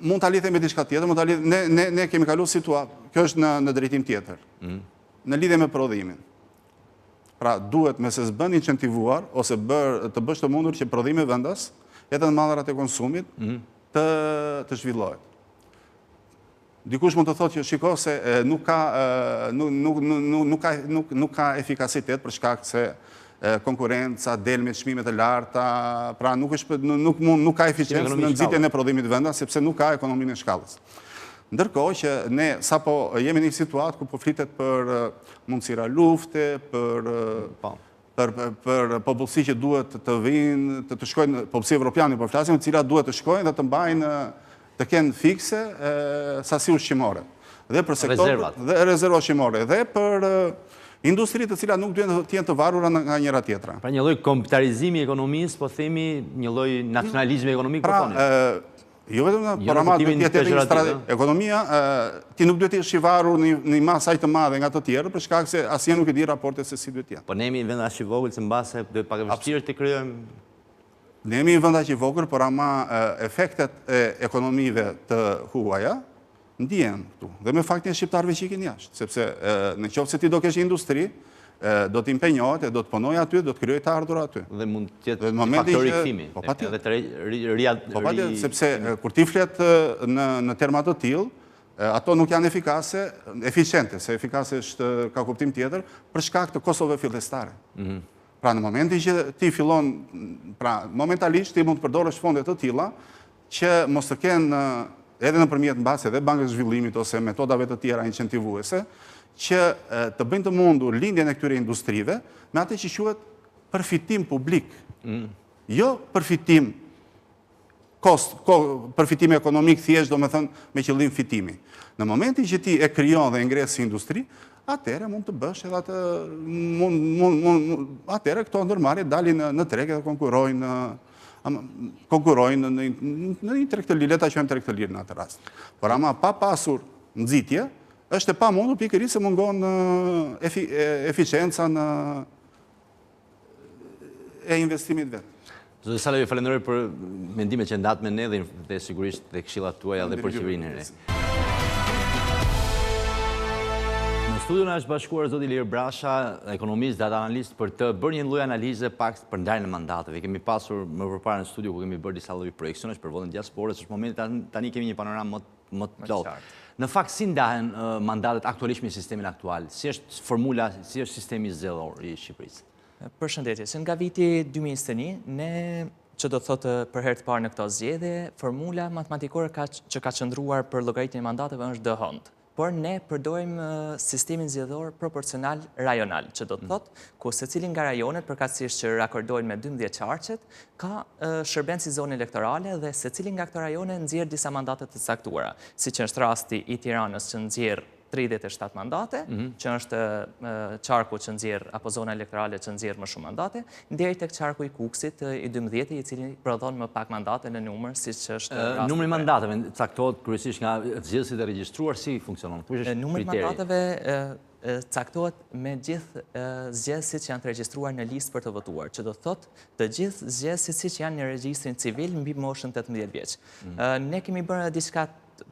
Speaker 7: mund ta lidhemi me diçka tjetër, mund ta lidhemi ne kemi kaluar situatë. Kjo është në drejtim tjetër. Në lidhje me prodhimin. Pra duhet me se s'bën incentivuar ose të bësh të mundur që prodhimi vendas, edhe në mallat e konsumit, të zhvillohet. Dikush mund të thotë që shiko se nuk ka efikasitet për shkak se konkurenca del me çmime të larta, pra nuk ka eficiencë në nxitjen e prodhimit vendas sepse nuk ka ekonominë e shkallës. Ndërkohë që ne sapo jemi në një situatë ku po flitet për mundësira lufte, për popullsi që duhet të vinë, të shkojnë, popullsi evropiane po flasim, të cilat duhet të shkojnë dhe të mbajnë, të kenë fikse sasi ushqimore. Dhe për sektor dhe rezerva ushqimore dhe për industritë të cilat nuk duhen të jenë të varura nga njëra tjetra.
Speaker 1: Pra një lloj kombëtarizimi i ekonomisë, po themi një lloj nacionalizmi ekonomik, po thoni.
Speaker 7: Jo vetëm në paramat në tjetër ekonomia, ti nuk duhet të jesh i varur në masë aq të madhe nga të tjerë, për shkak se asnjë nuk e di raportet se si duhet të jenë.
Speaker 1: Po ne jemi në vend aq i vogël se mbase do të pak e vështirë të krijojmë.
Speaker 7: Ne jemi në vend aq i vogël, por ama efektet e ekonomive të huaja ndihen këtu. Dhe me faktin e shqiptarëve që ikin jashtë, sepse në qoftë se ti do kesh industri, do të impenjohet, do të punoj aty, do të krijoj të ardhur aty.
Speaker 1: Dhe mund të jetë faktor rikthimi.
Speaker 7: Edhe të sepse kur ti flet në terma të tillë, ato nuk janë eficiente, se efikase është ka kuptim tjetër, për shkak të kostove fillestare. Pra në momentin që ti fillon, pra momentalisht ti mund të përdorësh fonde të tilla që mos të kenë edhe nëpërmjet mbase edhe bankës zhvillimit ose metodave të tjera incentivuese, që të bëjnë të mundur lindjen e këtyre industrive me atë që quhet përfitim publik. Jo përfitim përfitim ekonomik thjesht, domethënë me qëllim fitimi. Në momentin që ti e krijon dhe ngres si industri, atëherë mund të bësh edhe atë atëherë këto ndërmarrje dalin në treg dhe konkurrojnë në një treg të lirë, le ta quajmë treg të lirë në atë rast. Por ama pa pasur nxitje, është e pamundur pikërisht se mungon eficienca e investimit vet.
Speaker 1: Zoti Sala, ju falenderoj për mendimet që ndat me ne dhe sigurisht dhe këshillat tuaja dhe për qeverinë e re. Në studio na është bashkuar zoti Ilir Brasha, ekonomist, data analist, për të bërë një lloj analize pak për ndarjen e mandateve. Kemi pasur më përpara në studio ku kemi bërë disa lloj projeksionesh për votën diasporës, është momenti tani kemi një panoramë më të plotë. Në fakt, si ndahen mandatet aktualisht me sistemin aktual? Si është formula, si është sistemi zgjedhor i Shqipërisë?
Speaker 8: Përshëndetje, që nga viti 2021, ne që do të thotë për herë të parë në këto zgjedhje, formula matematikore që ka qëndruar për llogaritjen e mandateve është dëhënd. Por ne përdorim sistemin zgjedhor proporcional rajonal, që do të thotë ku secili nga rajonet, përkatësisht që rakordojnë me 12 qarqet, ka shërben si zonë elektorale dhe secili nga këto rajone nxjerr disa mandate të caktuara, siç është rasti i Tiranës që nxjerr 37 mandate, që është qarku që nxjerr apo zona elektorale që nxjerr më shumë mandate, deri tek qarku i Kukësit i 12, i cili prodhon më pak mandate në numër, siç është rasti.
Speaker 1: Numri i mandateve caktohet kryesisht nga zgjedhësit e regjistruar, si funksionon?
Speaker 8: Numri i mandateve caktohet me gjithë zgjedhësit që janë të regjistruar në listë për të votuar, që do të thotë të gjithë zgjedhësit që janë në regjistrin civil mbi moshën 18 vjeç. Ne kemi bërë diçka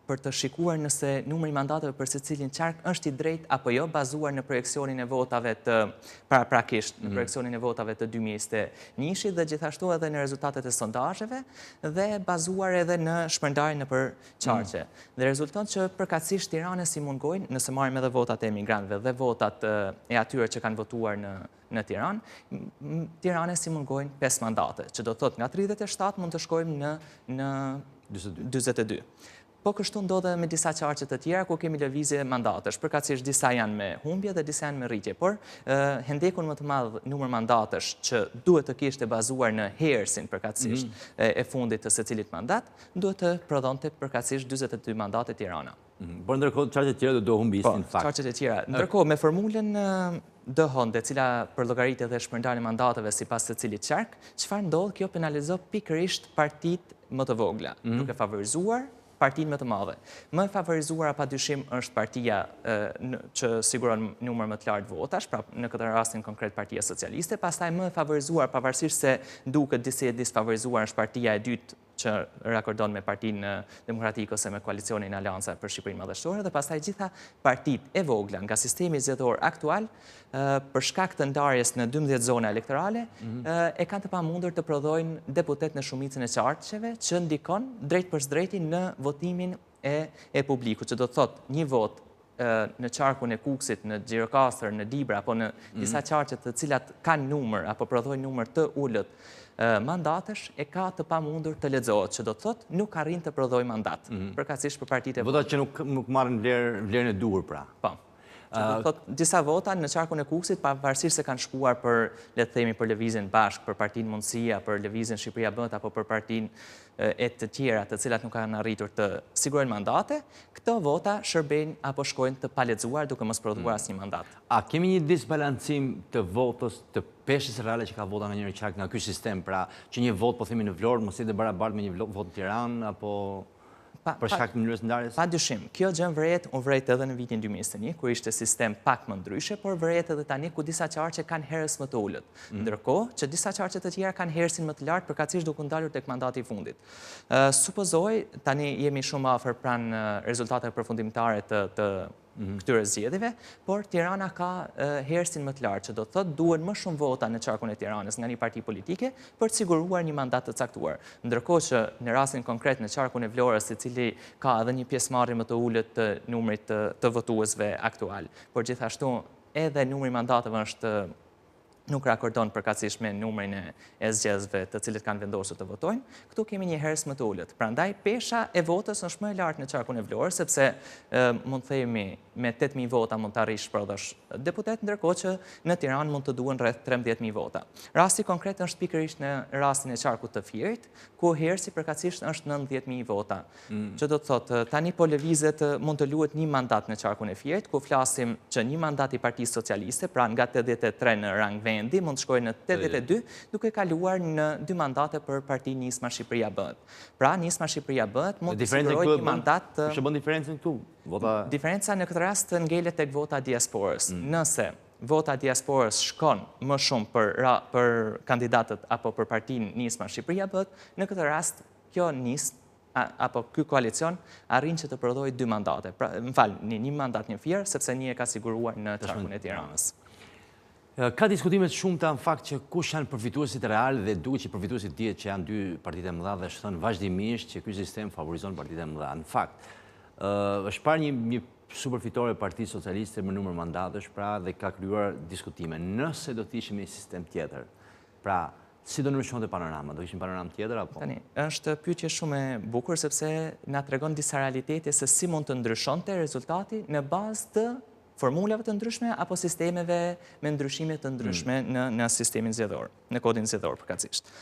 Speaker 8: për të shikuar nëse numri i mandateve për secilin qark është i drejtë apo jo, bazuar në projeksionin e votave të paraprakisht, në projeksionin e votave të 2021 dhe gjithashtu edhe në rezultatet e sondazheve dhe bazuar edhe në shpërndarjen nëpër qarqe. Dhe rezulton që përkatësisht Tiranës i mungojnë, nëse marrim edhe votat e emigrantëve dhe votat e atyre që kanë votuar në Tiranë, Tiranës i mungojnë 5 mandate, që do të thotë nga 37 mund të shkojmë në 42. Po kështu ndodhe me disa qarqe të tjera ku kemi lëvizje mandatesh, përkatësisht disa janë me humbje dhe disa janë me rritje, por hendekun më të madh numër mandatesh që duhet të kishte bazuar në hersin përkatësisht e fundit të secilit mandat, duhet të prodhonte përkatësisht 42 mandate Tirana.
Speaker 1: Por ndërkohë qarqet e tjera do humbisin fakt.
Speaker 8: Qarqet e tjera. Ndërkohë me formulën dëhonde, cila përllogaritet dhe shpërndarjen e mandateve sipas secilit qark, çfarë ndodh? Kjo penalizon pikërisht partitë më të vogla, duke favorizuar partinë më të madhe. Më e favorizuara padyshim është partia që siguron numër më të lartë votash, pra në këtë rastin konkret Partia Socialiste, pastaj më e favorizuar pavarësisht se duket disi e disfavorizuar është partia e dytë që rakordon me Partinë Demokratike ose me koalicionin Alianca për Shqipërinë Madhështore, dhe pastaj gjitha partitë e vogla nga sistemi zgjedhor aktual, për shkak të ndarjes në 12 zona elektorale, e kanë të pamundur të prodhojnë deputet në shumicën e qarqeve, që ndikon drejt për drejti në votimin e publikut, që do të thotë një vot në qarkun e Kukësit, në Gjirokastër, në Dibra, apo në disa qarqe të cilat kanë numër apo prodhojnë numër të ullët mandatesh, e ka të pamundur të lexohet, që do të thotë nuk arrin të prodhojë mandat, përkatësisht për partitë e
Speaker 1: votat që nuk marrin vlerën e duhur, pra.
Speaker 8: Po. Që do të thotë disa vota në qarkun e Kukësit, pavarësisht se kanë shkuar për, le të themi, për lëvizjen bashk, për Partinë Mundësia, për lëvizjen Shqipëria Bët apo për partinë e të tjera të cilat nuk kanë arritur të sigurojnë mandate, këto vota shërbejnë apo shkojnë të palexuar duke mos prodhuar asnjë mandat.
Speaker 1: A kemi një disbalancim të votës, të peshës reale që ka vota nga njëri qark nga ky sistem, pra që një vot po themi në Vlorë mos jetë barabartë me një vot në Tiranë apo për shkak të mënyrës ndarjes?
Speaker 8: Padyshim, kjo gjë vret, unë vret edhe në vitin 2021, kur ishte sistem pak më ndryshe, por vret edhe tani ku disa qarqe kanë herës më të ulët. Ndërkohë që disa qarqe të tjera kanë herësin më të lartë, përkatësisht duke ndalur tek mandati i fundit. Supozoj, tani jemi shumë afër pranë rezultateve përfundimtare të këtyre zgjedhjeve, por Tirana ka herësin më të lartë, që do të thotë duhen më shumë vota në qarkun e Tiranës nga një parti politike për të siguruar një mandat të caktuar. Ndërkohë që në rastin konkret në qarkun e Vlorës, i cili ka edhe një pjesëmarrje më të ulët të numrit të votuesve aktual, por gjithashtu edhe numri i mandateve nuk rakordon përkatësisht me numrin e zgjedhësve të cilët kanë vendosur të votojnë, këtu kemi një herës më të ulët. Prandaj pesha e votës është më e lartë në qarkun e Vlorës, sepse mund të themi me 8.000 vota mund të arrish prodhosh deputet, ndërkohë që në Tiranë mund të duhen rreth 13.000 vota. Rasti konkret është pikërisht në rastin e qarkut të Fierit, ku herësi përkatësisht është 90.000 vota. Që do të thotë tani po lëvizet mund të luhet një mandat në qarkun e Fierit, ku flasim që një mandat i Partisë Socialiste, pra nga 83 në rang vendi, mund të shkojë në 82, duke kaluar në 2 mandate për Partinë Nisma Shqipëria Bëhet. Pra Nisma Shqipëria Bëhet mund të sigurojë një mandat.
Speaker 1: Ç'e bën diferencën këtu?
Speaker 8: Diferenca në këtë rast ngelet tek vota diasporës. Nëse vota diasporës shkon më shumë për kandidatët apo për Partinë Nisma Shqipëria Bëhet, në këtë rast kjo apo ky koalicion arrin që të prodhojë 2 mandate. Pra, një mandat një fier, sepse një e ka siguruar në qarkun e Tiranës.
Speaker 1: Ka diskutimet shumëta në fakt që kush janë përfituesit real dhe duket që përfituesit dihet që janë 2 partitë e mëdha dhe shton vazhdimisht që ky sistem favorizon partitë e mëdha. Në fakt, është parë një superfitore e Partisë Socialiste me numër mandatesh, pra dhe ka krijuar diskutime. Nëse do të ishim në një sistem tjetër, pra si do ndryshonte panorama? Do ishim panoramë tjetër apo?
Speaker 8: Tani, është pyetje shumë e bukur sepse na tregon disa realitete se si mund të ndryshonte rezultati në bazë të formulave të ndryshme apo sistemeve me ndryshime të ndryshme në sistemin zgjedhor, në kodin zgjedhor përkatësisht.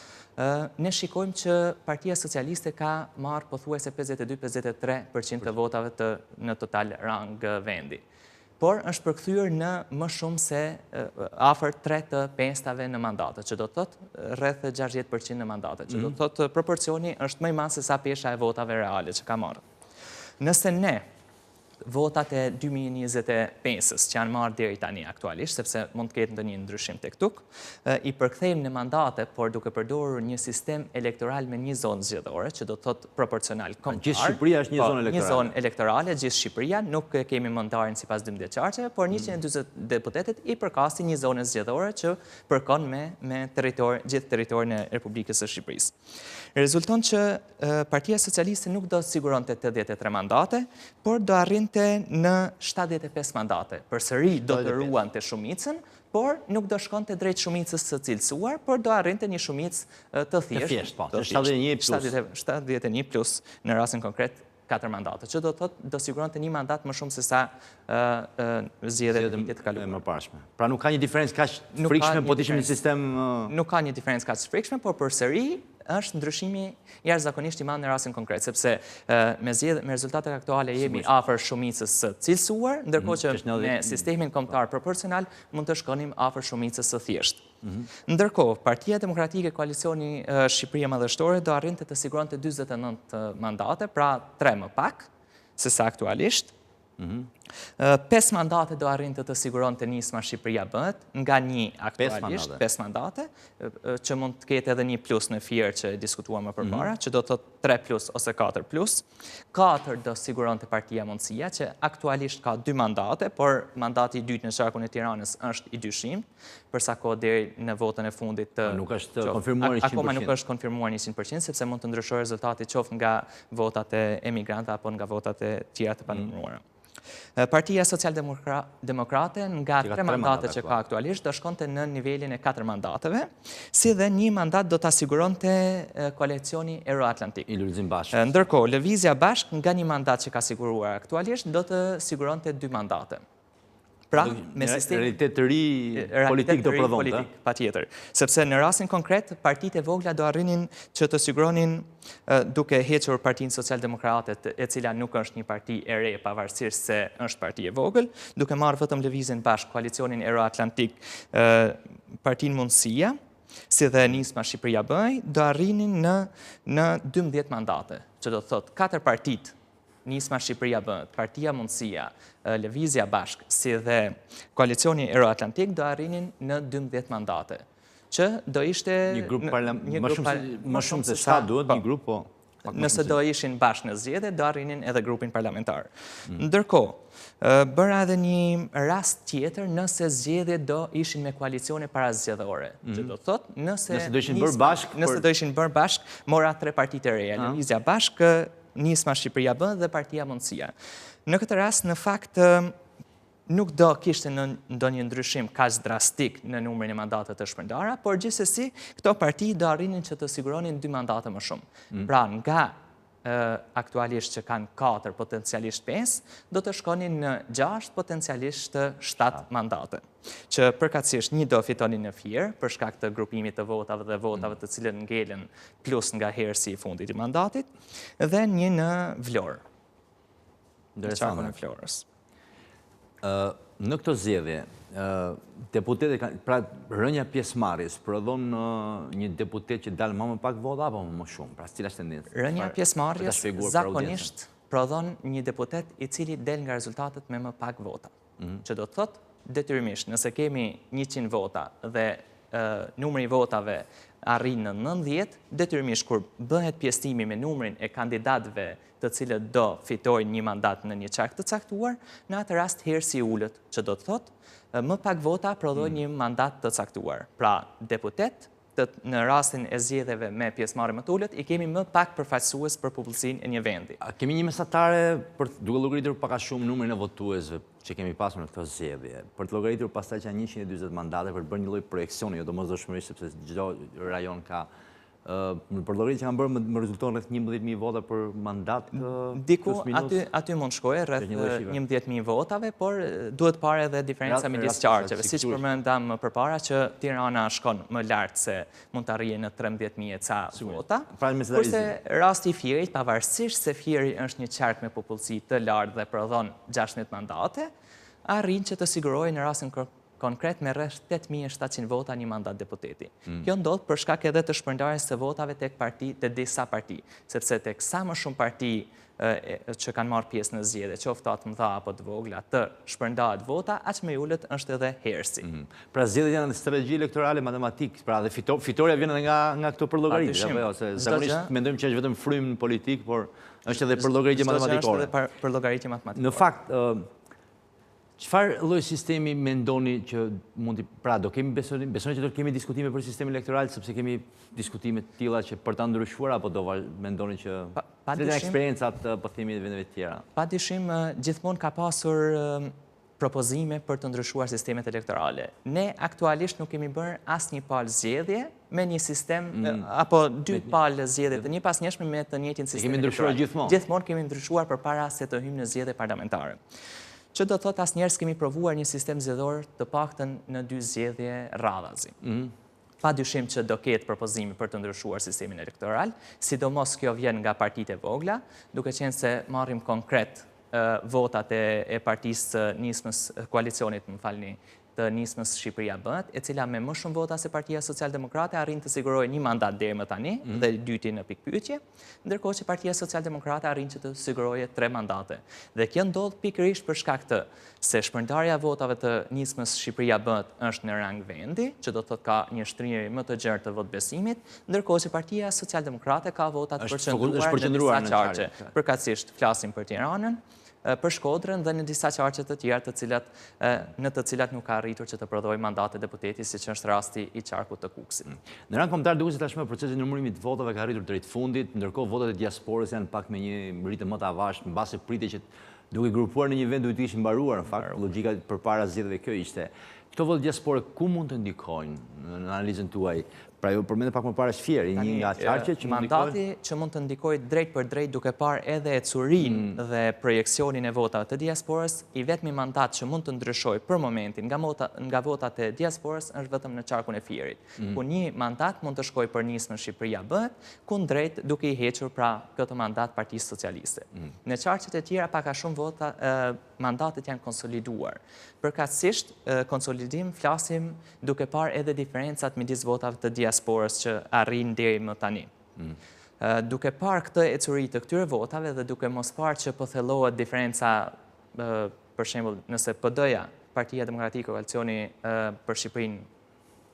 Speaker 8: Ne shikojmë që Partia Socialiste ka marrë pothuajse 52-53% të votave në total rang vendi. Por është përkthyer në më shumë se afër 3/5 në mandate, që do të thotë rreth 60% në mandate, që do të thotë proporcioni është më i madh se sa pesha e votave reale që ka marrë. Nëse ne votat e 2025-ës që janë marrë deri tani aktualisht, sepse mund të ketë ndonjë ndryshim tek tuk, i përkthejmë në mandate, por duke përdorur një sistem elektoral me një zonë zgjedhore, që do të thotë proporcional kombëtar.
Speaker 1: Gjithë Shqipëria është një zonë elektorale.
Speaker 8: Një zonë elektorale, gjithë Shqipëria, nuk kemi mandarin sipas 12 qarqeve, por 140 deputetet i përkasin një zonë zgjedhore që përkon me gjithë territorin e Republikës së Shqipërisë. Rezulton që Partia Socialiste nuk do të siguronte 83 mandate, por do arrinte në 75 mandate. Përsëri do të ruante shumicën, por nuk do shkonte drejt shumicës së cilësuar, por do arrinte një shumicë të thjeshtë. 71 plus në rastin konkret 4 mandate, që do të thotë do siguronte një mandat më shumë se sa zgjedhjet e vitit të kaluar.
Speaker 1: Më parshme. Pra nuk ka një diferencë kaq frikshme po të ishim në sistem.
Speaker 8: Nuk ka një diferencë kaq frikshme, por përsëri është ndryshimi jashtëzakonisht i madh në rastin konkret, sepse me rezultatet aktuale jemi afër shumicës së cilësuar, ndërkohë që me sistemin kombëtar proporcional mund të shkonim afër shumicës së thjeshtë. Ndërkohë, Partia Demokratike Koalicioni Shqipëria Madhështore do arrinte të siguronte 49 mandate, pra 3 më pak se sa aktualisht. 5 mandate do arrinte të siguronte Nisma Shqipëria Bëhet, nga 1 aktualisht, 5 mandate, që mund të ketë edhe 1 plus në fier që diskutuam më përpara, që do të thotë 3 plus ose 4 plus. 4 do siguronte Partia Mundësia, që aktualisht ka 2 mandate, por mandati i dytë në Sharkun e Tiranës është i dyshim, përsa kohë deri në votën e fundit të...
Speaker 1: Nuk është konfirmuar 100%.
Speaker 8: Akoma nuk është konfirmuar 100%, sepse mund të ndryshojë rezultati qoftë nga votat e emigrantëve apo nga votat e tjera të panumëruara. Partia Social-Demokrate nga 3 mandate që ka aktualisht do shkonte në nivelin e 4 mandateve, si dhe 1 mandat do të asiguronte koalicioni Euroatlantik. Ndërkohë, Lëvizja Bashkë nga 1 mandat që ka siguruar aktualisht do të siguronte 2 mandate. Pra, me sistem
Speaker 1: realitet të ri politik do prodhonte,
Speaker 8: patjetër. Sepse në rastin konkret, partitë e vogla do arrinin që të siguronin duke hequr Partinë Socialdemokrate, e cila nuk është një parti e re pavarësisht se është parti e vogël, duke marrë vetëm Lëvizjen Bashkë, koalicionin Euroatlantik, Partinë Mundësia, si dhe Nisma Shqipëria Bëj, do arrinin në 12 mandate, që do të thotë 4 partitë, Nisma Shqipëria Bëhet, Partia Mundësia, Lëvizja Bashkë, si dhe koalicioni Euroatlantik do arrinin në 12 mandate, që do ishte...
Speaker 1: Një grup më shumë se sa duhet një grup, po...
Speaker 8: Nëse do ishin bashkë në zgjedhje, do arrinin edhe grupin parlamentar. Ndërkohë, bëra edhe një rast tjetër nëse zgjedhjet do ishin me koalicione parazgjedhore, që do thotë nëse
Speaker 1: do ishin
Speaker 8: bërë bashkë, mora 3 partitë e reja, Lëvizja Bashkë, Nisma Shqipëria Bëhet dhe Partia Mundësia. Në këtë rast, në fakt, nuk do kishte ndonjë ndryshim kaq drastik në numrin e mandateve të shpërndara, por gjithsesi këto parti do arrinin që të siguronin 2 mandate më shumë. Pra, nga aktualisht që kanë 4, potencialisht 5, do të shkonin në 6, potencialisht 7 mandate. Që përkatësisht 1 do fitonin në fier, për shkak të grupimit të votave dhe votave të cilën ngelen plus nga herësi i fundit i mandatit, dhe 1 në Vlorë. Në Qarkun e Florës.
Speaker 1: Në këto zgjedhje, deputetet, pra rënja pjesëmarrjes, prodhon një deputet që dalë më pak vota apo më shumë? Pra cila është tendencë?
Speaker 8: Rënja pjesëmarrjes zakonisht prodhon një deputet i cili del nga rezultatet me më pak vota. Që do të thotë, detyrimisht, nëse kemi 100 vota dhe numri i votave arrin në 90, detyrimisht kur bëhet pjesëtimi me numrin e kandidatëve të cilët do fitojnë një mandat në një qark të caktuar, në atë rast herësi ulët, që do të thotë më pak vota prodhojnë një mandat të caktuar. Pra, deputet, në rastin e zgjedhjeve me pjesëmarrje më të ulët, i kemi më pak përfaqësues për popullsinë e një vendi.
Speaker 1: A kemi një mesatare për duke llogaritur pak a shumë numrin e votuesve që kemi pasur në këto zgjedhje, për të llogaritur pastaj që janë 140 mandate për të bërë një lloj projeksioni, jo domosdoshmërisht sepse çdo rajon ka për llogaritë që kanë bërë më rezulton rreth 11.000 vota për mandat.
Speaker 8: Diku aty mund shkojë rreth 11.000 votave, por duhet parë edhe diferenca midis qarqeve, siç përmendam më përpara që Tirana shkon më lart se mund të arrijë në 13.000 e ca vota. Kurse rasti i Fierit, pavarësisht se Fieri është një qark me popullsi të lartë dhe prodhon 16 mandate, arrin që të sigurojë në rastin konkret me rreth 8.700 vota një mandat deputeti. Kjo ndodh për shkak edhe të shpërndarjes së votave tek të disa parti, sepse tek sa më shumë parti që kanë marrë pjesë në zgjedhje, qoftë ato të mëdha apo të vogla, të shpërndahet vota, aq më i ulët është edhe herësi.
Speaker 1: Pra zgjedhjet janë strategji elektorale matematik, pra dhe fitoria vjen edhe nga këto përllogaritë, apo ose zakonisht mendojmë që është vetëm frym politik, por është edhe përllogaritë matematikore.
Speaker 8: Është edhe përllogaritë matematikore.
Speaker 1: Në fakt, çfarë lloj sistemi mendoni që mundi, pra do kemi besoni që do kemi diskutime për sistemin elektoral sepse kemi diskutime të tilla që për ta ndryshuar apo do mendoni që cilat janë eksperiencat po themi të vendeve të tjera?
Speaker 8: Padyshim gjithmonë ka pasur propozime për të ndryshuar sistemet elektorale. Ne aktualisht nuk kemi bërë asnjë palë zgjedhje me një sistem apo 2 palë zgjedhje të njëpasnjëshme me të njëjtin sistem.
Speaker 1: Kemi ndryshuar gjithmonë.
Speaker 8: Gjithmonë kemi ndryshuar përpara se të hyjmë në zgjedhje parlamentare. Që do thotë asnjëherë kemi provuar një sistem zgjedhor të paktën në 2 zgjedhje radhazi. pa dyshim që do ketë propozimi për të ndryshuar sistemin elektoral, sidomos kjo vjen nga partitë e vogla, duke qenë se marrim konkret votat e partisë nismës koalicionit, më falni, të nismës Shqipëria Bëhet, e cila me më shumë vota se Partia Socialdemokrate arrin të sigurojë 1 mandat deri më tani dhe dyti në pikpyetje, ndërkohë që Partia Socialdemokrate arrin që të sigurojë 3 mandate. Dhe kjo ndodh pikërisht për shkak të se shpërndarja e votave të nismës Shqipëria Bëhet është në rang vendi, që do të thotë ka një shtrirje më të gjerë të votbesimit, ndërkohë që Partia Socialdemokrate ka votat përqendruar në disa qarqe. Përkatësisht flasim për Tiranën, për Shkodrën dhe në disa qarqe të tjera në të cilat nuk ka arritur që të prodhojë mandate deputeti, siç është rasti i qarkut të Kukësit.
Speaker 1: Në rang kombëtar duket se tashmë procesi i numërimit të votave ka arritur drejt fundit, ndërkohë votat e diasporës janë pak me një ritëm më të avashtë, mbasi pritet që duke grupuar në një vend duhet të ishin mbaruar, në fakt, logjika përpara zgjedhjeve kjo ishte. Këto votë diaspore ku mund të ndikojnë në analizën tuaj? Pra ju përmendë pak më parë Shfieri, një nga qarqet që
Speaker 8: mandati që mund të ndikojë drejt për drejt duke parë edhe ecurinë dhe projeksionin e votave të diasporës, i vetmi mandat që mund të ndryshojë për momentin nga votat e diasporës është vetëm në qarkun e Fierit, ku një mandat mund të shkojë për nismën Shqipëria Bëhet, ku drejt duke i hequr pra këtë mandat Partisë Socialiste. Në qarqet e tjera pak a shumë vota mandatet janë konsoliduar. Përkatësisht konsolidim flasim duke parë edhe diferencat midis votave të diasporës që arrin deri më tani. Duke parë këtë ecuri të këtyre votave dhe duke mos parë që po thellohet diferenca, për shembull, nëse PD-ja, Partia Demokratike Koalicioni për Shqipërinë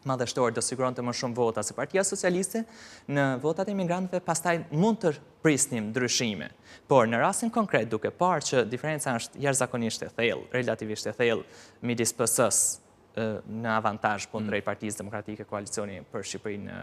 Speaker 8: madhështor do siguronte më shumë vota se Partia Socialiste, në votat e migrantëve pastaj mund të prisnim ndryshime. Por në rastin konkret, duke parë që diferenca është jashtëzakonisht e thellë, relativisht e thellë midis PS-s në avantazh kundrejt Partisë Demokratike Koalicioni për Shqipërinë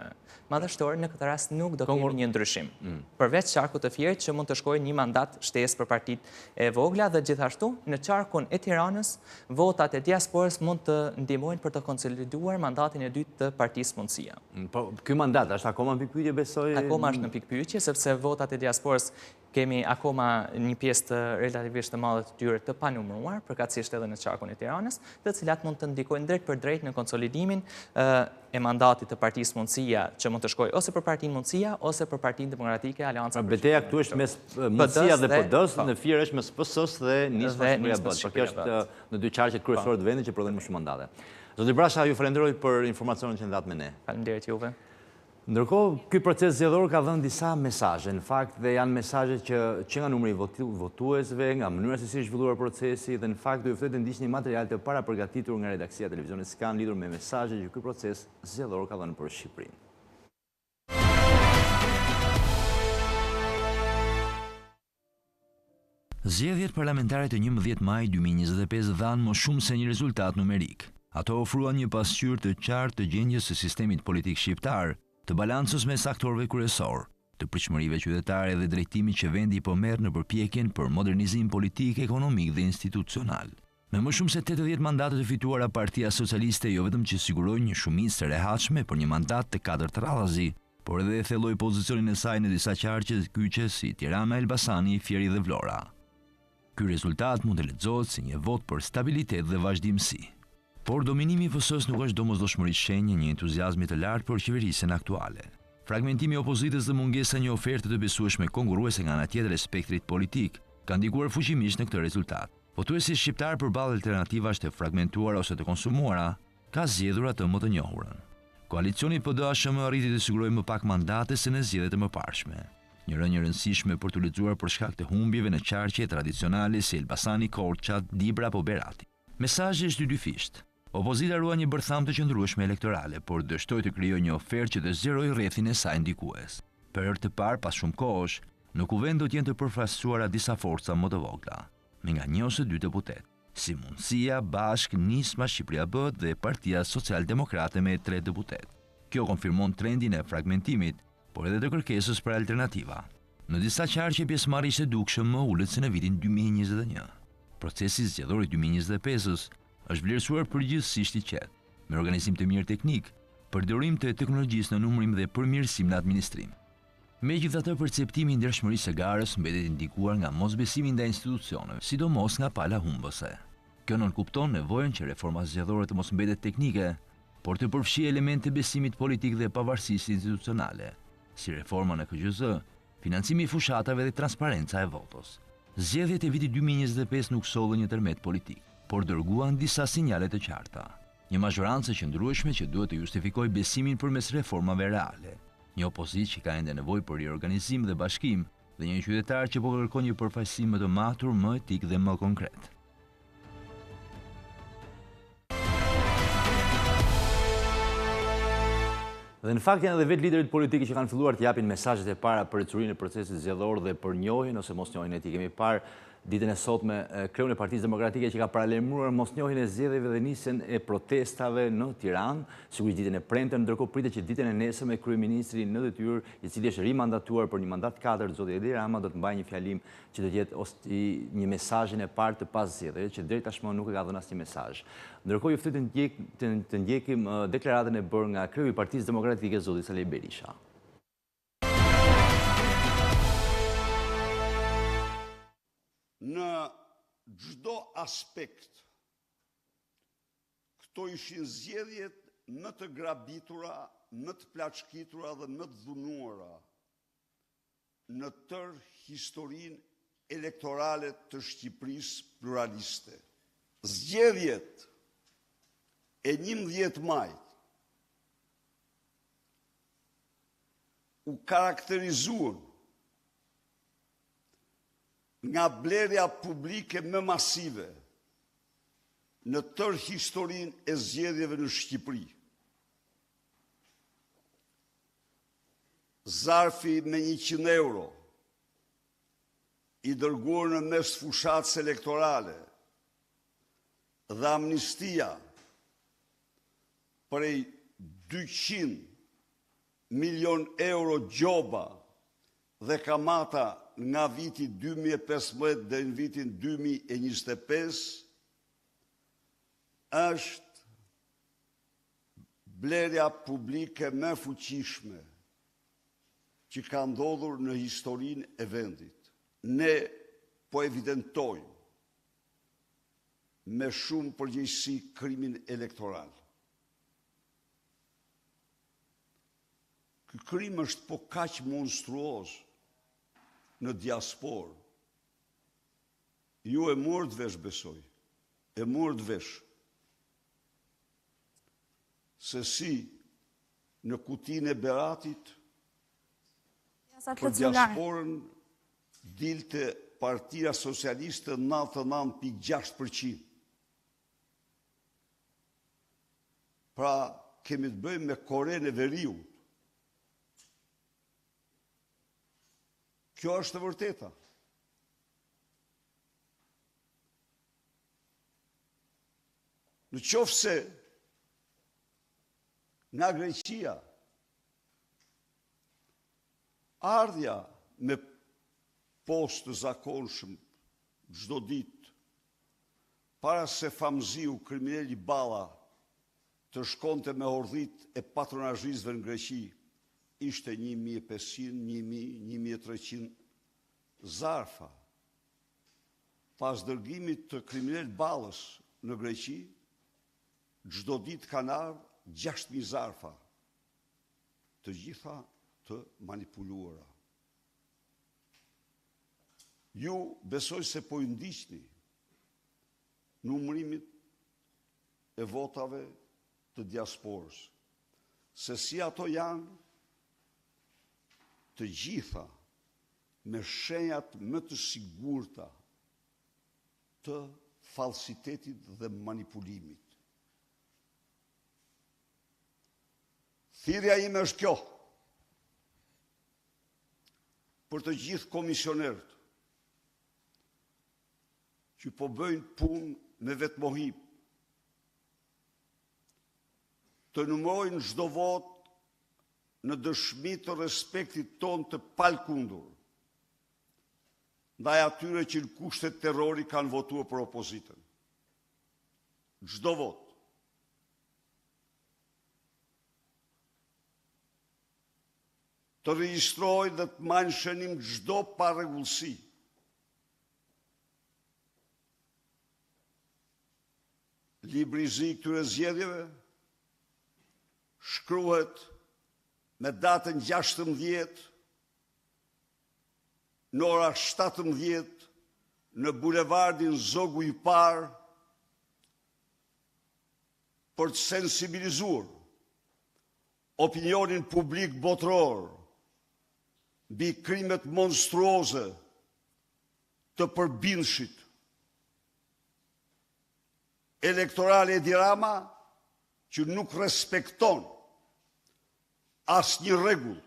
Speaker 8: madhështor, në këtë rast nuk do kemi një ndryshim. Përveç qarkut të Fierit që mund të shkojë një mandat shtesë për partitë e vogla dhe gjithashtu në qarkun e Tiranës votat e diasporës mund të ndihmojnë për të konsoliduar mandatin e dytë të Partisë Mundësia.
Speaker 1: Po ky mandat është akoma në pikpyetje, besoj?
Speaker 8: Akoma është në pikpyetje sepse votat e diasporës kemi akoma një pjesë të relativisht të madhe të tyre të panumëruar, përkatësisht edhe në qarkun e Tiranës, të cilat mund të ndikojnë drejt për drejt në konsolidimin e mandatit të Partisë Mundësia, që mund të shkojë ose për Partinë Mundësia ose për Partinë Demokratike Aleanca.
Speaker 1: Beteja këtu është mes Mundësia dhe PD-s, në Fier është mes PS-s dhe nismës Shqipëria Bëhet. Kjo është në dy qarqet kryesore të vendit që prodhojnë më shumë mandate. Zoti Brasha, ju falenderoj për informacionin që ndatë me ne.
Speaker 8: Faleminderit juve.
Speaker 1: Ndërkohë, ky proces zgjedhor ka dhënë disa mesazhe, në fakt, dhe janë mesazhe që nga numri votuesve, nga mënyra se si është zhvilluar procesi, dhe në fakt do ju ftoj të ndiqni material të para përgatitur nga redaksia e televizionit Skan lidhur me mesazhet që ky proces zgjedhor ka dhënë për Shqipërinë.
Speaker 9: Zgjedhjet parlamentare të 11 maj 2025 dhanë më shumë se një rezultat numerik. Ato ofruan një pasqyrë të qartë të gjendjes së sistemit politik shqiptar, të balancës mes aktorëve kryesor, të pritshmërive qytetare dhe drejtimit që vendi po merr në përpjekjen për modernizim politik, ekonomik dhe institucional. Me më shumë se 80 mandate të fituara, Partia Socialiste jo vetëm që siguroi një shumicë të rehatshme për një mandat të 4 radhazi, por edhe thelloi pozicionin e saj në disa qarqe të kyçe si Tirana, Elbasani, Fieri dhe Vlora. Ky rezultat mund të lexohet si një vot për stabilitet dhe vazhdimsi. Por dominimi i PS-s nuk është domosdoshmërisht shenjë një entuziazmi të lartë për qeverisjen aktuale. Fragmentimi i opozitës dhe mungesa një oferte të besueshme kongruese nga ana tjetër e spektrit politik ka ndikuar fuqimisht në këtë rezultat. Votuesi shqiptar përballë alternativash të fragmentuara ose të konsumuara ka zgjedhur atë më të njohurën. Koalicioni PD-ASHM arriti të sigurojë më pak mandate se në zgjedhjet e mëparshme. Një rënje rëndësishme për të lexuar për shkak të humbjeve në qarqe tradicionale si Elbasani, Korça, Dibra apo Berati. Mesazhi është dyfisht. Opozita ruan një bërtham të qëndrueshme elektorale, por dështoi të krijojë një ofertë që të zgjerojë rrethin e saj ndikues. Për herë të parë pas shumë kohësh, në kuvend do të jenë të përfaqësuara disa forca më të vogla, me nga 1 ose 2 deputet, si Mundësia, Bashk, Nisma Shqipëria Bëhet dhe Partia Socialdemokrate me 3 deputet. Kjo konfirmon trendin e fragmentimit, por edhe të kërkesës për alternativa. Në disa qarqe pjesëmarrja ishte dukshëm më ulët se në vitin 2021. Procesi zgjedhor i 2025-s është vlerësuar përgjithsisht i qetë, me organizim të mirë teknik, përdorim të teknologjisë në numërim dhe përmirësim në administrim. Megjithatë, perceptimi i ndershmërisë së garës mbetet i ndikuar nga mosbesimi ndaj institucioneve, sidomos nga pala humbëse. Kjo nënkupton nevojën që reforma zgjedhore të mos mbetet teknike, por të përfshi elemente besimit politik dhe pavarësisë institucionale, si reforma në KQZ, financimi i fushatave dhe transparenca e votos. Zgjedhjet e vitit 2025 nuk sollën një tërmet politik, por dërguan disa sinjale të qarta. Një mazhorancë e qëndrueshme që duhet të justifikojë besimin përmes reformave reale, një opozicë që ka ende nevojë për riorganizim dhe bashkim, dhe një qytetar që po kërkon një përfaqësim më të matur, më etik dhe më konkret.
Speaker 1: Dhe në fakt janë edhe vetë liderit politikë që kanë filluar të japin mesazhet e para për ecurinë e procesit zgjedhor dhe për njohjen ose mosnjohjen e tij. Kemi parë ditën e sotme kreun e Partisë Demokratike që ka paralajmëruar mosnjohjen e zgjedhjeve dhe nisjen e protestave në Tiranë, sigurisht ditën e premte, ndërkohë pritet që ditën e nesërme kryeministri në detyrë, i cili është rimandatuar për një mandat 4, zoti Edi Rama, do të mbajë një fjalim që do të jetë një mesazhin e parë të pas-zgjedhjeve, që deri tashmë nuk e ka dhënë asnjë mesazh. Ndërkohë ju ftoj të ndjekim deklaratën e bërë nga kreu i Partisë Demokratike, zoti Sali Berisha.
Speaker 10: Në çdo aspekt, këto ishin zgjedhjet më të grabitura, më të plaçkitura dhe më të dhunuara në tërë historinë elektorale të Shqipërisë pluraliste. Zgjedhjet e 11 majit u karakterizuan nga blerja publike më masive në tërë historinë e zgjedhjeve në Shqipëri. Zarfi me 100 euro, i dërguar në mes fushatës elektorale, dhe amnistia prej 200 milion euro gjoba dhe kamata nga viti 2015 dhe në vitin 2025, është blerja publike më fuqishme që ka ndodhur në historinë e vendit. Ne po evidentojmë me shumë përgjegjësi krimin elektoral. Ky krim është po kaq monstruoz në diasporë. Ju e morët vesh, besoj, e morët vesh, se si në kutinë e Beratit, për diasporën dilte Partia Socialiste 99.6%. Pra, kemi të bëjmë me Korenë e Veriut. Kjo është e vërteta. Në qoftë se nga Greqia ardhja me postë të zakonshëm çdo ditë para se Famziu, kriminali Balla, të shkonte me ordhit e patronazhistëve në Greqi, ishte 1500, 1000, 1300 zarfa. Pas dërgimit të kriminalit Ballës në Greqi, çdo ditë kanë ardhur 6000 zarfa, të gjitha të manipuluara. Ju besoj se po i ndiqni numërimit e votave të diasporës, se si ato janë të gjitha me shenjat më të sigurta të falsitetit dhe manipulimit. Thirrja ime është kjo, për të gjithë komisionerët që po bëjnë punë me vetmohim, të numërojnë çdo votë në dëshmi të respektit ton të palkundur, ndaj atyre që në kushtet terrori kanë votuar për opozitën. Çdo vot. Të regjistrojnë dhe të marrin shënim çdo parregullsi. Librizi këtyre zgjedhjeve shkruhet me datën 16 në ora 17 në bulevardin Zogu i Parë për të sensibilizuar opinionin publik botëror mbi krimet monstruoze të përbindshit elektorale Edi Rama, që nuk respekton asnjë rregull,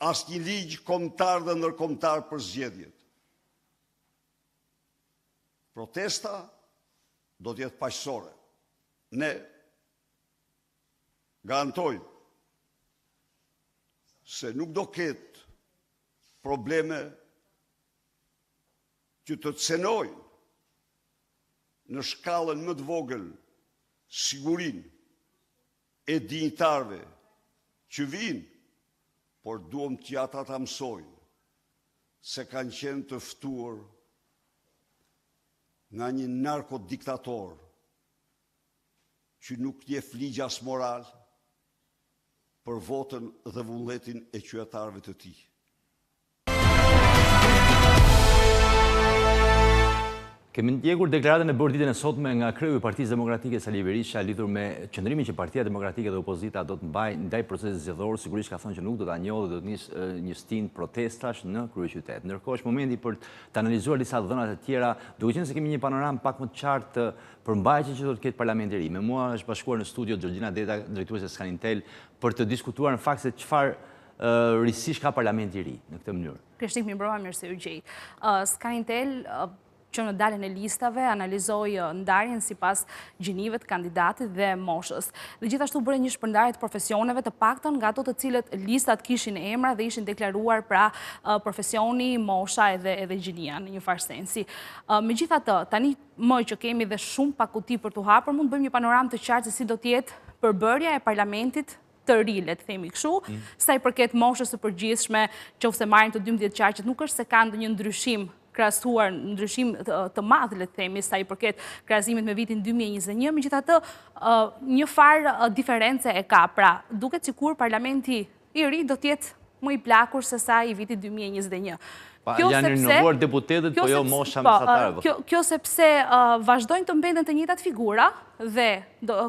Speaker 10: asnjë ligj kombëtar dhe ndërkombëtar për zgjedhjet. Protesta do të jetë paqësore. Ne garantojmë se nuk do ketë probleme që të cenojnë në shkallën më të vogël sigurin e dinjitarëve që vinë, por duam që ata ta mësojnë se kanë qenë të ftuar nga një narkodiktator që nuk njeh ligj as moral për votën dhe vullnetin e qytetarëve të tij.
Speaker 1: Kemi ndjekur deklaratën e bërë ditën e sotme nga kreu i Partisë Demokratike Sali Berisha lidhur me qëndrimin që Partia Demokratike dhe opozita do të mbajë ndaj procesit zgjedhor, sigurisht ka thënë që nuk do ta njohë dhe do të nisë një stin protestash në kryeqytet. Ndërkohë është momenti për të analizuar disa dhëna të tjera, duke qenë se kemi një panoramë pak më të qartë të përmbajtjes që do të ketë parlamenti i ri. Me mua është bashkuar në studio Gjorgjina Deta, drejtuese Skanintel, për të diskutuar në fakt se çfarë risish ka parlamenti i ri në këtë mënyrë.
Speaker 11: Krishtik, mirëmbrëma, mirë se u gjej. Skanintel që në daljen e listave analizoi ndarjen sipas gjinive të kandidatit dhe moshës. Dhe gjithashtu bëri një shpërndarje të profesioneve, të paktën nga ato të cilët listat kishin emra dhe ishin deklaruar pra profesioni, mosha edhe gjinia në një farë sensi. Megjithatë, tani më që kemi dhe shumë pak kuti për t'u hapur, mund të bëjmë një panoramë të qartë se si do të jetë përbërja e parlamentit të ri, le të themi kështu, sa i përket moshës së përgjithshme, qofse marrin të 12 qarqet, nuk është se ka ndonjë ndryshim krahasuar, ndryshim të madh, le të themi, sa i përket krahasimit me vitin 2021, megjithatë një farë diferencë e ka. Pra, duket sikur parlamenti i ri do të jetë më i plakur se sa i vitit 2021.
Speaker 1: Janë rinovuar deputetët, po jo mosha mesatarëve.
Speaker 11: Kjo sepse vazhdojnë të mbeten të njëjtat figura dhe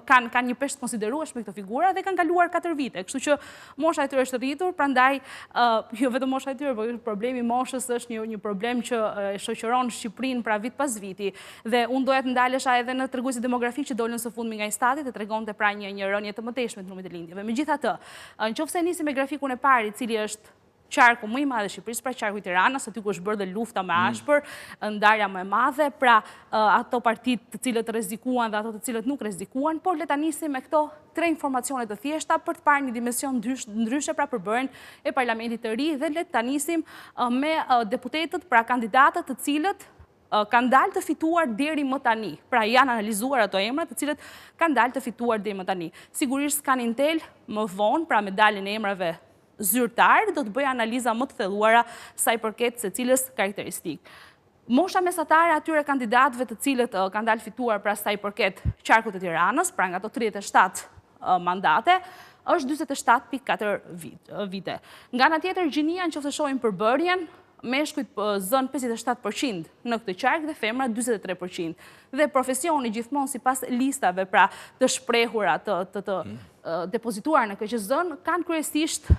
Speaker 11: kanë një peshë të konsiderueshme këto figura dhe kanë kaluar 4 vite. Kështu që mosha e tyre është rritur, prandaj jo vetëm mosha e tyre, por problemi i moshës është një problem që e shoqëron Shqipërinë pra vit pas viti. Dhe unë doja të ndalesha edhe në treguesit demografik që dolën së fundmi nga Instati dhe tregonte pra një rënje të mëtejshme të numrit të lindjeve. Megjithatë, nëse nisim me grafikun e parë, i cili është qarku më i madh i Shqipërisë, pra qarku i Tiranës, aty ku është bërë dhe lufta më ashpër, ndarja më e madhe, pra ato partitë të cilët rrezikuan dhe ato të cilët nuk rrezikuan, por le ta nisim me këto 3 informacione të thjeshta për të parë një dimension ndryshe pra përbërjen e parlamentit të ri dhe le ta nisim me deputetët, pra kandidatët të cilët kanë dalë të fituar deri më tani. Pra janë analizuar ato emra të cilët kanë dalë të fituar deri më tani. Sigurisht Skanintel më vonë, pra me daljen e emrave zyrtar, do të bëjë analiza më të thelluara sa i përket secilës karakteristikë. Mosha mesatare atyre kandidatëve të cilët kanë dalë fituar pra sa i përket qarkut të Tiranës, pra nga ato 37 mandate, është 47.4 vite. Nga ana tjetër, gjinia nëse shohim përbërjen, meshkujt zën 57% në këtë qark dhe femra 43%. Dhe profesioni gjithmonë sipas listave pra të shprehura të depozituar në KQZ kanë kryesisht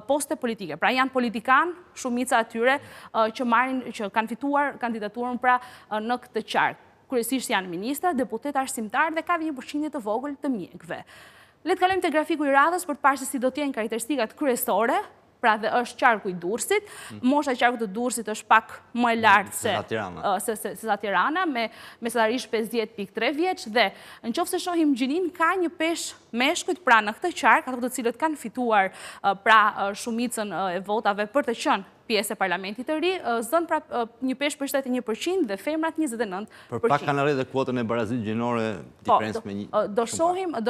Speaker 11: poste politike. Pra janë politikan, shumica atyre që kanë fituar kandidaturën pra në këtë qark. Kryesisht janë ministra, deputet, arsimtar dhe ka dhe një përqindje të vogël të mjekëve. Le të kalojmë te grafiku i radhës për të parë se si do të jenë karakteristikat kryesore. Pra dhe është qarku i Durrësit. Mosha e qarkut të Durrësit është pak më e lartë se sa Tirana, me mesatarisht 50.3 vjeç dhe nëse shohim gjinin ka një peshë meshkujt pra në këtë qark, ato të cilët kanë fituar pra shumicën e votave për të qenë pjesë e parlamentit të ri, zën pra një peshë për 71% dhe femrat 29%.
Speaker 1: Për pak kanë rreth dhe kuotën e barazit gjinore diferencë me një.
Speaker 11: Do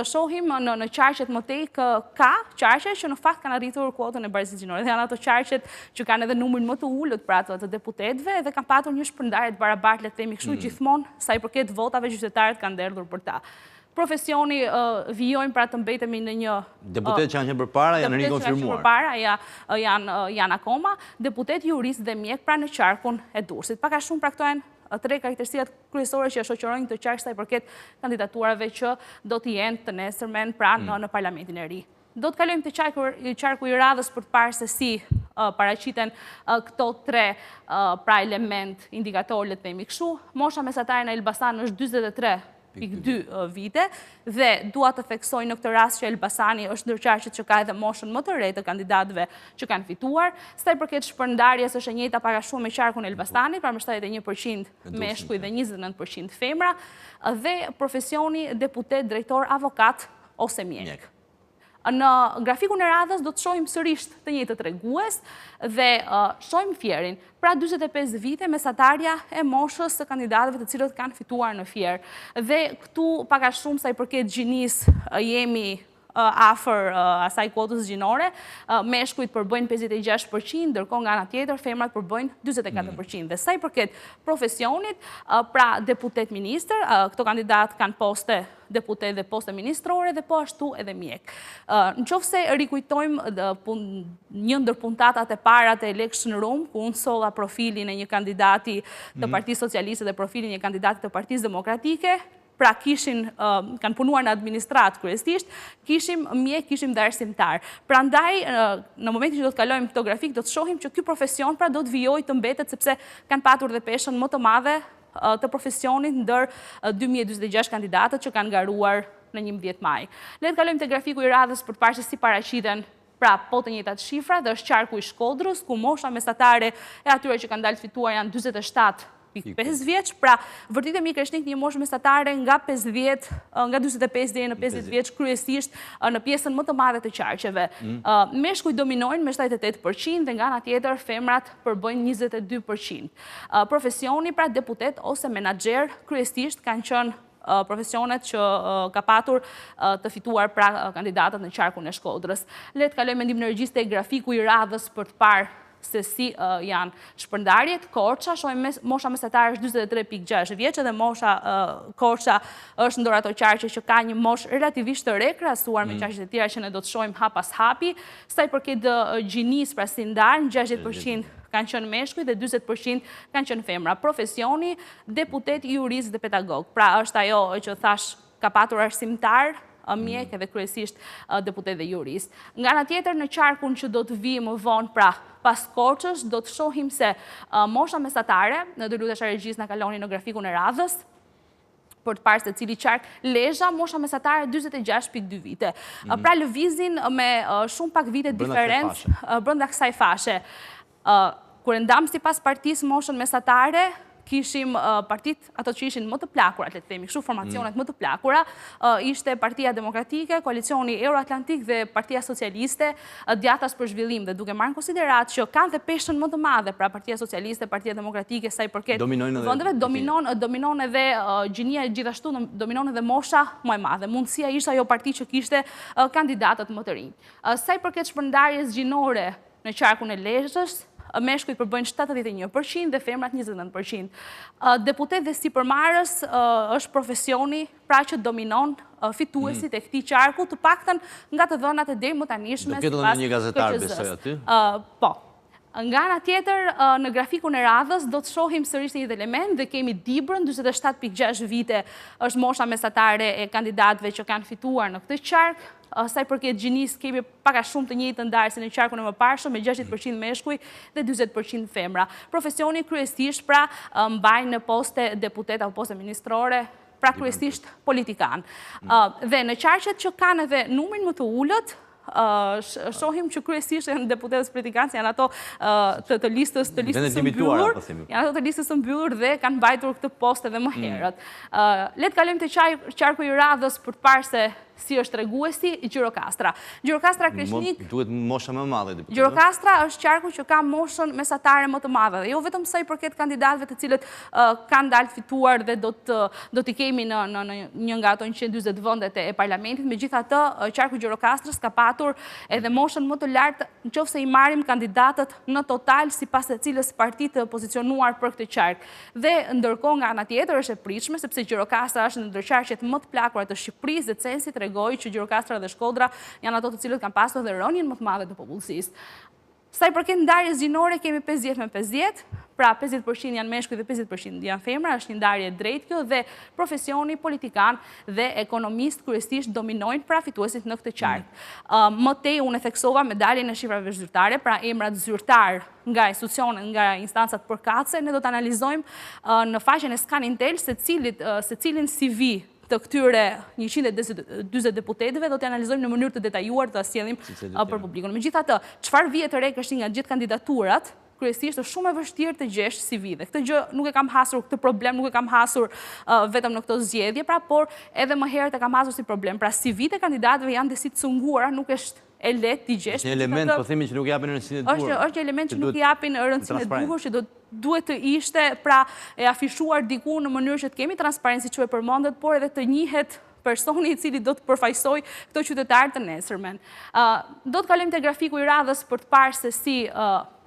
Speaker 11: shohim në qarqet më tej ka qarqe që në fakt kanë arritur kuotën e barazit gjinore. Dhe janë ato qarqet që kanë edhe numrin më të ulët pra të deputetëve dhe kanë patur një shpërndarje të barabartë, le të themi kështu, gjithmonë sa i përket votave qytetarët kanë derdhur për ta. profesioni vijojnë pra të mbetemi në një...
Speaker 1: Deputet që janë qenë përpara janë rikonfirmuar.
Speaker 11: Përpara janë akoma, deputet jurist dhe mjek pra në qarkun e Durrësit. Paka shumë pra këto janë 3 karakteristikat kryesore që shoqërojnë të qark sa i përket kandidaturave që do të jenë të nesërmen pra në Parlamentin e ri. Do të kalojmë të qarku i radhës për të parë se si paraqiten këto 3 pra element indikator, le të themi kështu. Mosha mesatare në Elbasan është 43.2 vite dhe dua të theksoj në këtë rast që Elbasani është ndërqarqet që ka edhe moshën më të re të kandidatëve që kanë fituar. Sa i përket shpërndarjes është e njëjta para shumë me qarkun e Elbasanit, pra me 71% meshkuj dhe 29% femra, dhe profesioni deputet, drejtor, avokat ose mjek. Në grafikun e radhës do të shohim sërish të njëjtë tregues dhe shohim fierin. Pra 45 vite mesatarja e moshës së kandidatëve të cilët kanë fituar në fier. Dhe këtu paka shumë sa i përket gjinis jemi afër asaj kuotës gjinore, meshkujt përbëjnë 56%, ndërkohë nga ana tjetër femrat përbëjnë 44%. Dhe sa i përket profesionit, pra deputet ministër, këto kandidat kanë poste deputet dhe poste ministrore dhe po ashtu edhe mjek. Në qoftë se rikujtojmë një ndër puntatat e para të Election Room, ku unë solla profilin e një kandidati të Partisë Socialiste dhe profilin e një kandidati të Partisë Demokratike, pra kanë punuar në administrat kryesisht, kishim mjek, kishim dhe arsimtar. Pra ndaj, në momentin që do të kalojmë këto grafik, do të shohim që ky profesion pra do të vijoj të mbetet, sepse kanë patur dhe peshën më të madhe të profesionit ndër 2026 kandidatët që kanë garuar në 11 maj. Le të kalojmë te grafiku i radhës për të parë se si paraqiten pra po të njëjtat shifra, dhe është qarku i Shkodrës, ku mosha mesatare e atyre që kanë dalë fituar janë 27.5 vjeç, pra vërtet e mi Kreshnik një moshë mesatare nga 50, nga 45 deri në 50 vjeç, kryesisht në pjesën më të madhe të qarqeve. Meshkujt dominojnë me 78% dhe nga ana tjetër femrat përbëjnë 22%. Profesioni pra deputet ose menaxher kryesisht kanë qenë profesionet që ka patur të fituar pra kandidatët në qarkun e Shkodrës. Le të kalojmë mendim në regjistë e grafiku i radhës për të parë se si janë shpërndarjet. Korça, shohim mosha mesatare është 43.6 vjeç dhe mosha Korça është ndër ato qarqe që ka një moshë relativisht të re krahasuar me qarqet e tjera që ne do të shohim hap pas hapi. Sa i përket gjinis pra si ndarë, 60% kanë qenë meshkuj dhe 40% kanë qenë femra. Profesioni, deputet, jurist dhe pedagog. Pra është ajo që thash ka patur arsimtar, mjek edhe kryesisht deputet dhe jurist. Nga ana tjetër në qarkun që do të vi më vonë pra pas Korçës, do të shohim se mosha mesatare, në do lutesh regjistë na kaloni në grafikun e radhës, për të parë se cili qark, Lezhë, mosha mesatare 46.2 vite. Pra lëvizin me shumë pak vite diferencë brenda kësaj fashe. Kur e ndam sipas partisë moshën mesatare, kishim partit ato që ishin më të plakurat, le të themi kështu, formacionet më të plakura, ishte Partia Demokratike, Koalicioni Euroatlantik dhe Partia Socialiste, Djathtas për Zhvillim, dhe duke marrë në konsiderat që kanë dhe peshën më të madhe, pra Partia Socialiste, Partia Demokratike, sa i përket vendeve, dominon edhe gjinia, gjithashtu dominon edhe mosha më e madhe. Mundësia ishte ajo parti që kishte kandidatët më të rinj. Sa i përket shpërndarjes gjinore në qarkun e Lezhës, meshkujt përbëjnë 71% dhe femrat 29%. Deputet dhe sipërmarrës është profesioni pra që dominon fituesit e këtij qarku, të paktën nga të dhënat e deri më tanishme.
Speaker 1: Do ketë edhe një gazetar besoj aty?
Speaker 11: Po. Nga ana tjetër, në grafikun e radhës, do të shohim sërish një element dhe kemi Dibrën, 47.6 vite është mosha mesatare e kandidatëve që kanë fituar në këtë qark. Sa i përket gjinis, kemi paka shumë të njëjtë ndarë se në qarkun e mëparshëm, me 60% meshkuj dhe 40% femra. Profesioni kryesisht pra mbajnë në poste deputet apo poste ministrore, pra kryesisht politikan. Dhe në qarqet që kanë edhe numrin më të ullët, shohim që kryesisht janë deputetës politikanë, janë ato të listës së mbyllur, janë ato të listës së mbyllur dhe kanë mbajtur këtë poste dhe më herët. Le të kalojmë te qarku i radhës për të parë se si është treguesi Gjirokastra. Gjirokastra Kreshnik...
Speaker 1: Duhet mosha më madhe.
Speaker 11: Gjirokastra është qarku që ka moshën mesatare më të madhe. Dhe jo vetëm sa i përket kandidatëve të cilët kanë dalë fituar dhe do t'i kemi në një nga ato 140 vendet e parlamentit. Megjithatë, qarku Gjirokastrës ka patur edhe moshën më të lartë nëse i marrim kandidatët në total sipas të cilës parti të pozicionuar për këtë qark. Dhe ndërkohë nga ana tjetër është e pritshme sepse Gjirokastra është në ndër qarqet më të plakuara të Shqipërisë dhe censi tregoi që Gjirokastra dhe Shkodra janë ato të cilët kanë pasur dhe rënien më të madhe të popullsisë. Sa i përket ndarjes gjinore kemi 50-50, pra 50% janë meshkuj dhe 50% janë femra, është një ndarje drejtë kjo dhe profesioni politikan dhe ekonomist kryesisht dominojnë pra fituesit në këtë qark. Më tej unë e theksova medaljen e shifrave zyrtare, pra emrat zyrtar nga institucionet, nga instancat përkatëse, ne do të analizojmë në faqen e Scanintel se cilin CV të këtyre 120 deputetëve do të analizojmë në mënyrë të detajuar të sjellim për publikun. Megjithatë, çfarë vije të re kështu nga gjithë kandidaturat, kryesisht është shumë e vështirë të gjesh CV dhe këtë gjë nuk e kam hasur, këtë problem nuk e kam hasur vetëm në këto zgjedhje, pra por edhe më herët e kam hasur si problem. Pra CV-t e kandidatëve janë disi të cunguara, nuk është e lehtë t'i gjesh.
Speaker 1: Është një element, po themi që nuk japin rëndësinë e duhur.
Speaker 11: Është një element që nuk japin rëndësinë e duhur, që duhet të ishte pra e afishuar diku në mënyrë që të kemi transparenci që e përmendet, por edhe të njihet personi i cili do të përfaqësoj këto qytetarë të nesërmen. Do të kalojmë te grafiku i radhës për të parë se si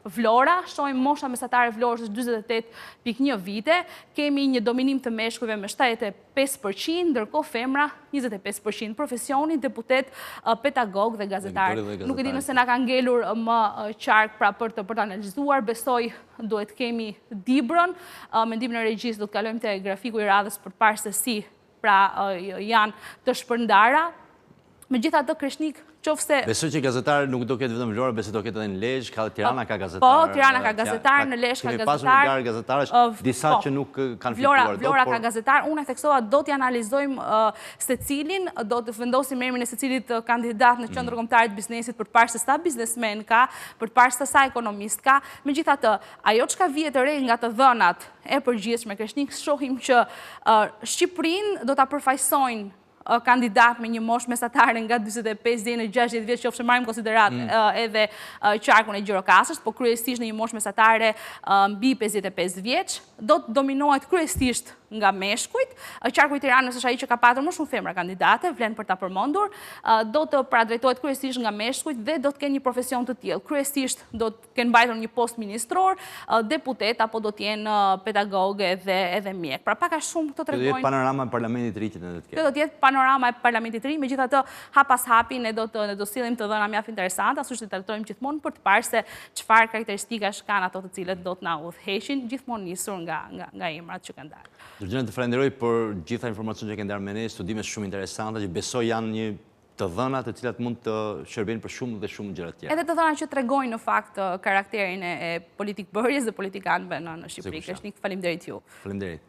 Speaker 11: Vlora, shohim mosha mesatare Vlorës është 48.1 vite, kemi një dominim të meshkujve me 75%, ndërkohë femra 25%, profesioni, deputet, pedagog dhe gazetar. Nuk e di nëse na ka ngelur më qark pra për të analizuar, besoj duhet kemi Dibrën, mendimin e regjisë do të kalojmë te grafiku i radhës për të parë se si pra janë të shpërndara. Megjithatë Kreshnik qofse...
Speaker 1: Besoj që gazetar nuk do ketë vetëm Vlora, besoj do ketë edhe në Lezhë, ka Tirana ka gazetar.
Speaker 11: Po, Tirana ka gazetar, në Lezhë ka gazetar.
Speaker 1: Kemi pasur një garë gazetarësh, disa që nuk kanë fituar.
Speaker 11: Vlora ka gazetar, unë e theksova do t'i analizojmë secilin, do të vendosim emrin e secilit kandidat në qendër kombëtare të biznesit për të parë se sa biznesmen ka, për të parë se sa ekonomist ka. Megjithatë, ajo çka vije të re nga të dhënat e përgjithshme Kreshnik, shohim që Shqipërinë do ta përfaqësojnë kandidat me një moshë mesatare nga 45 deri në 60 vjeç, qofshë marrim konsiderat edhe qarkun e Gjirokastrës, po kryesisht në një moshë mesatare mbi 55 vjeç, do të dominohet kryesisht nga meshkujt. Qarku i Tiranës është ai që ka patur më shumë femra kandidate, vlen për ta përmendur, do të drejtohet kryesisht nga meshkujt dhe do të kenë një profesion të tillë. Kryesisht do të kenë mbajtur një post ministror, deputet apo do të jenë pedagogë edhe mjek. Pra pak a shumë këto tregojnë.
Speaker 1: Do të jetë panorama e parlamentit të ri që ne do të kemi.
Speaker 11: Do të jetë panorama e parlamentit të ri, megjithatë hap pas hapi ne do sillim të dhëna mjaft interesante, ashtu që të trajtojmë gjithmonë për të parë se çfarë karakteristikash kanë ato të cilët do të na udhëheqin, gjithmonë nisur nga emrat që kanë dalë.
Speaker 1: Gjërgjënë të falenderoj për gjitha informacion që ke ndarë me ne, studime shumë interesante, që besoj janë një të dhëna të cilat mund të shërbejnë për shumë dhe shumë gjëra tjera.
Speaker 11: Edhe të dhëna që tregojnë në fakt karakterin e politikbërjes dhe politikanëve në Shqipëri. Kreshnik, faleminderit ju.
Speaker 1: Faleminderit.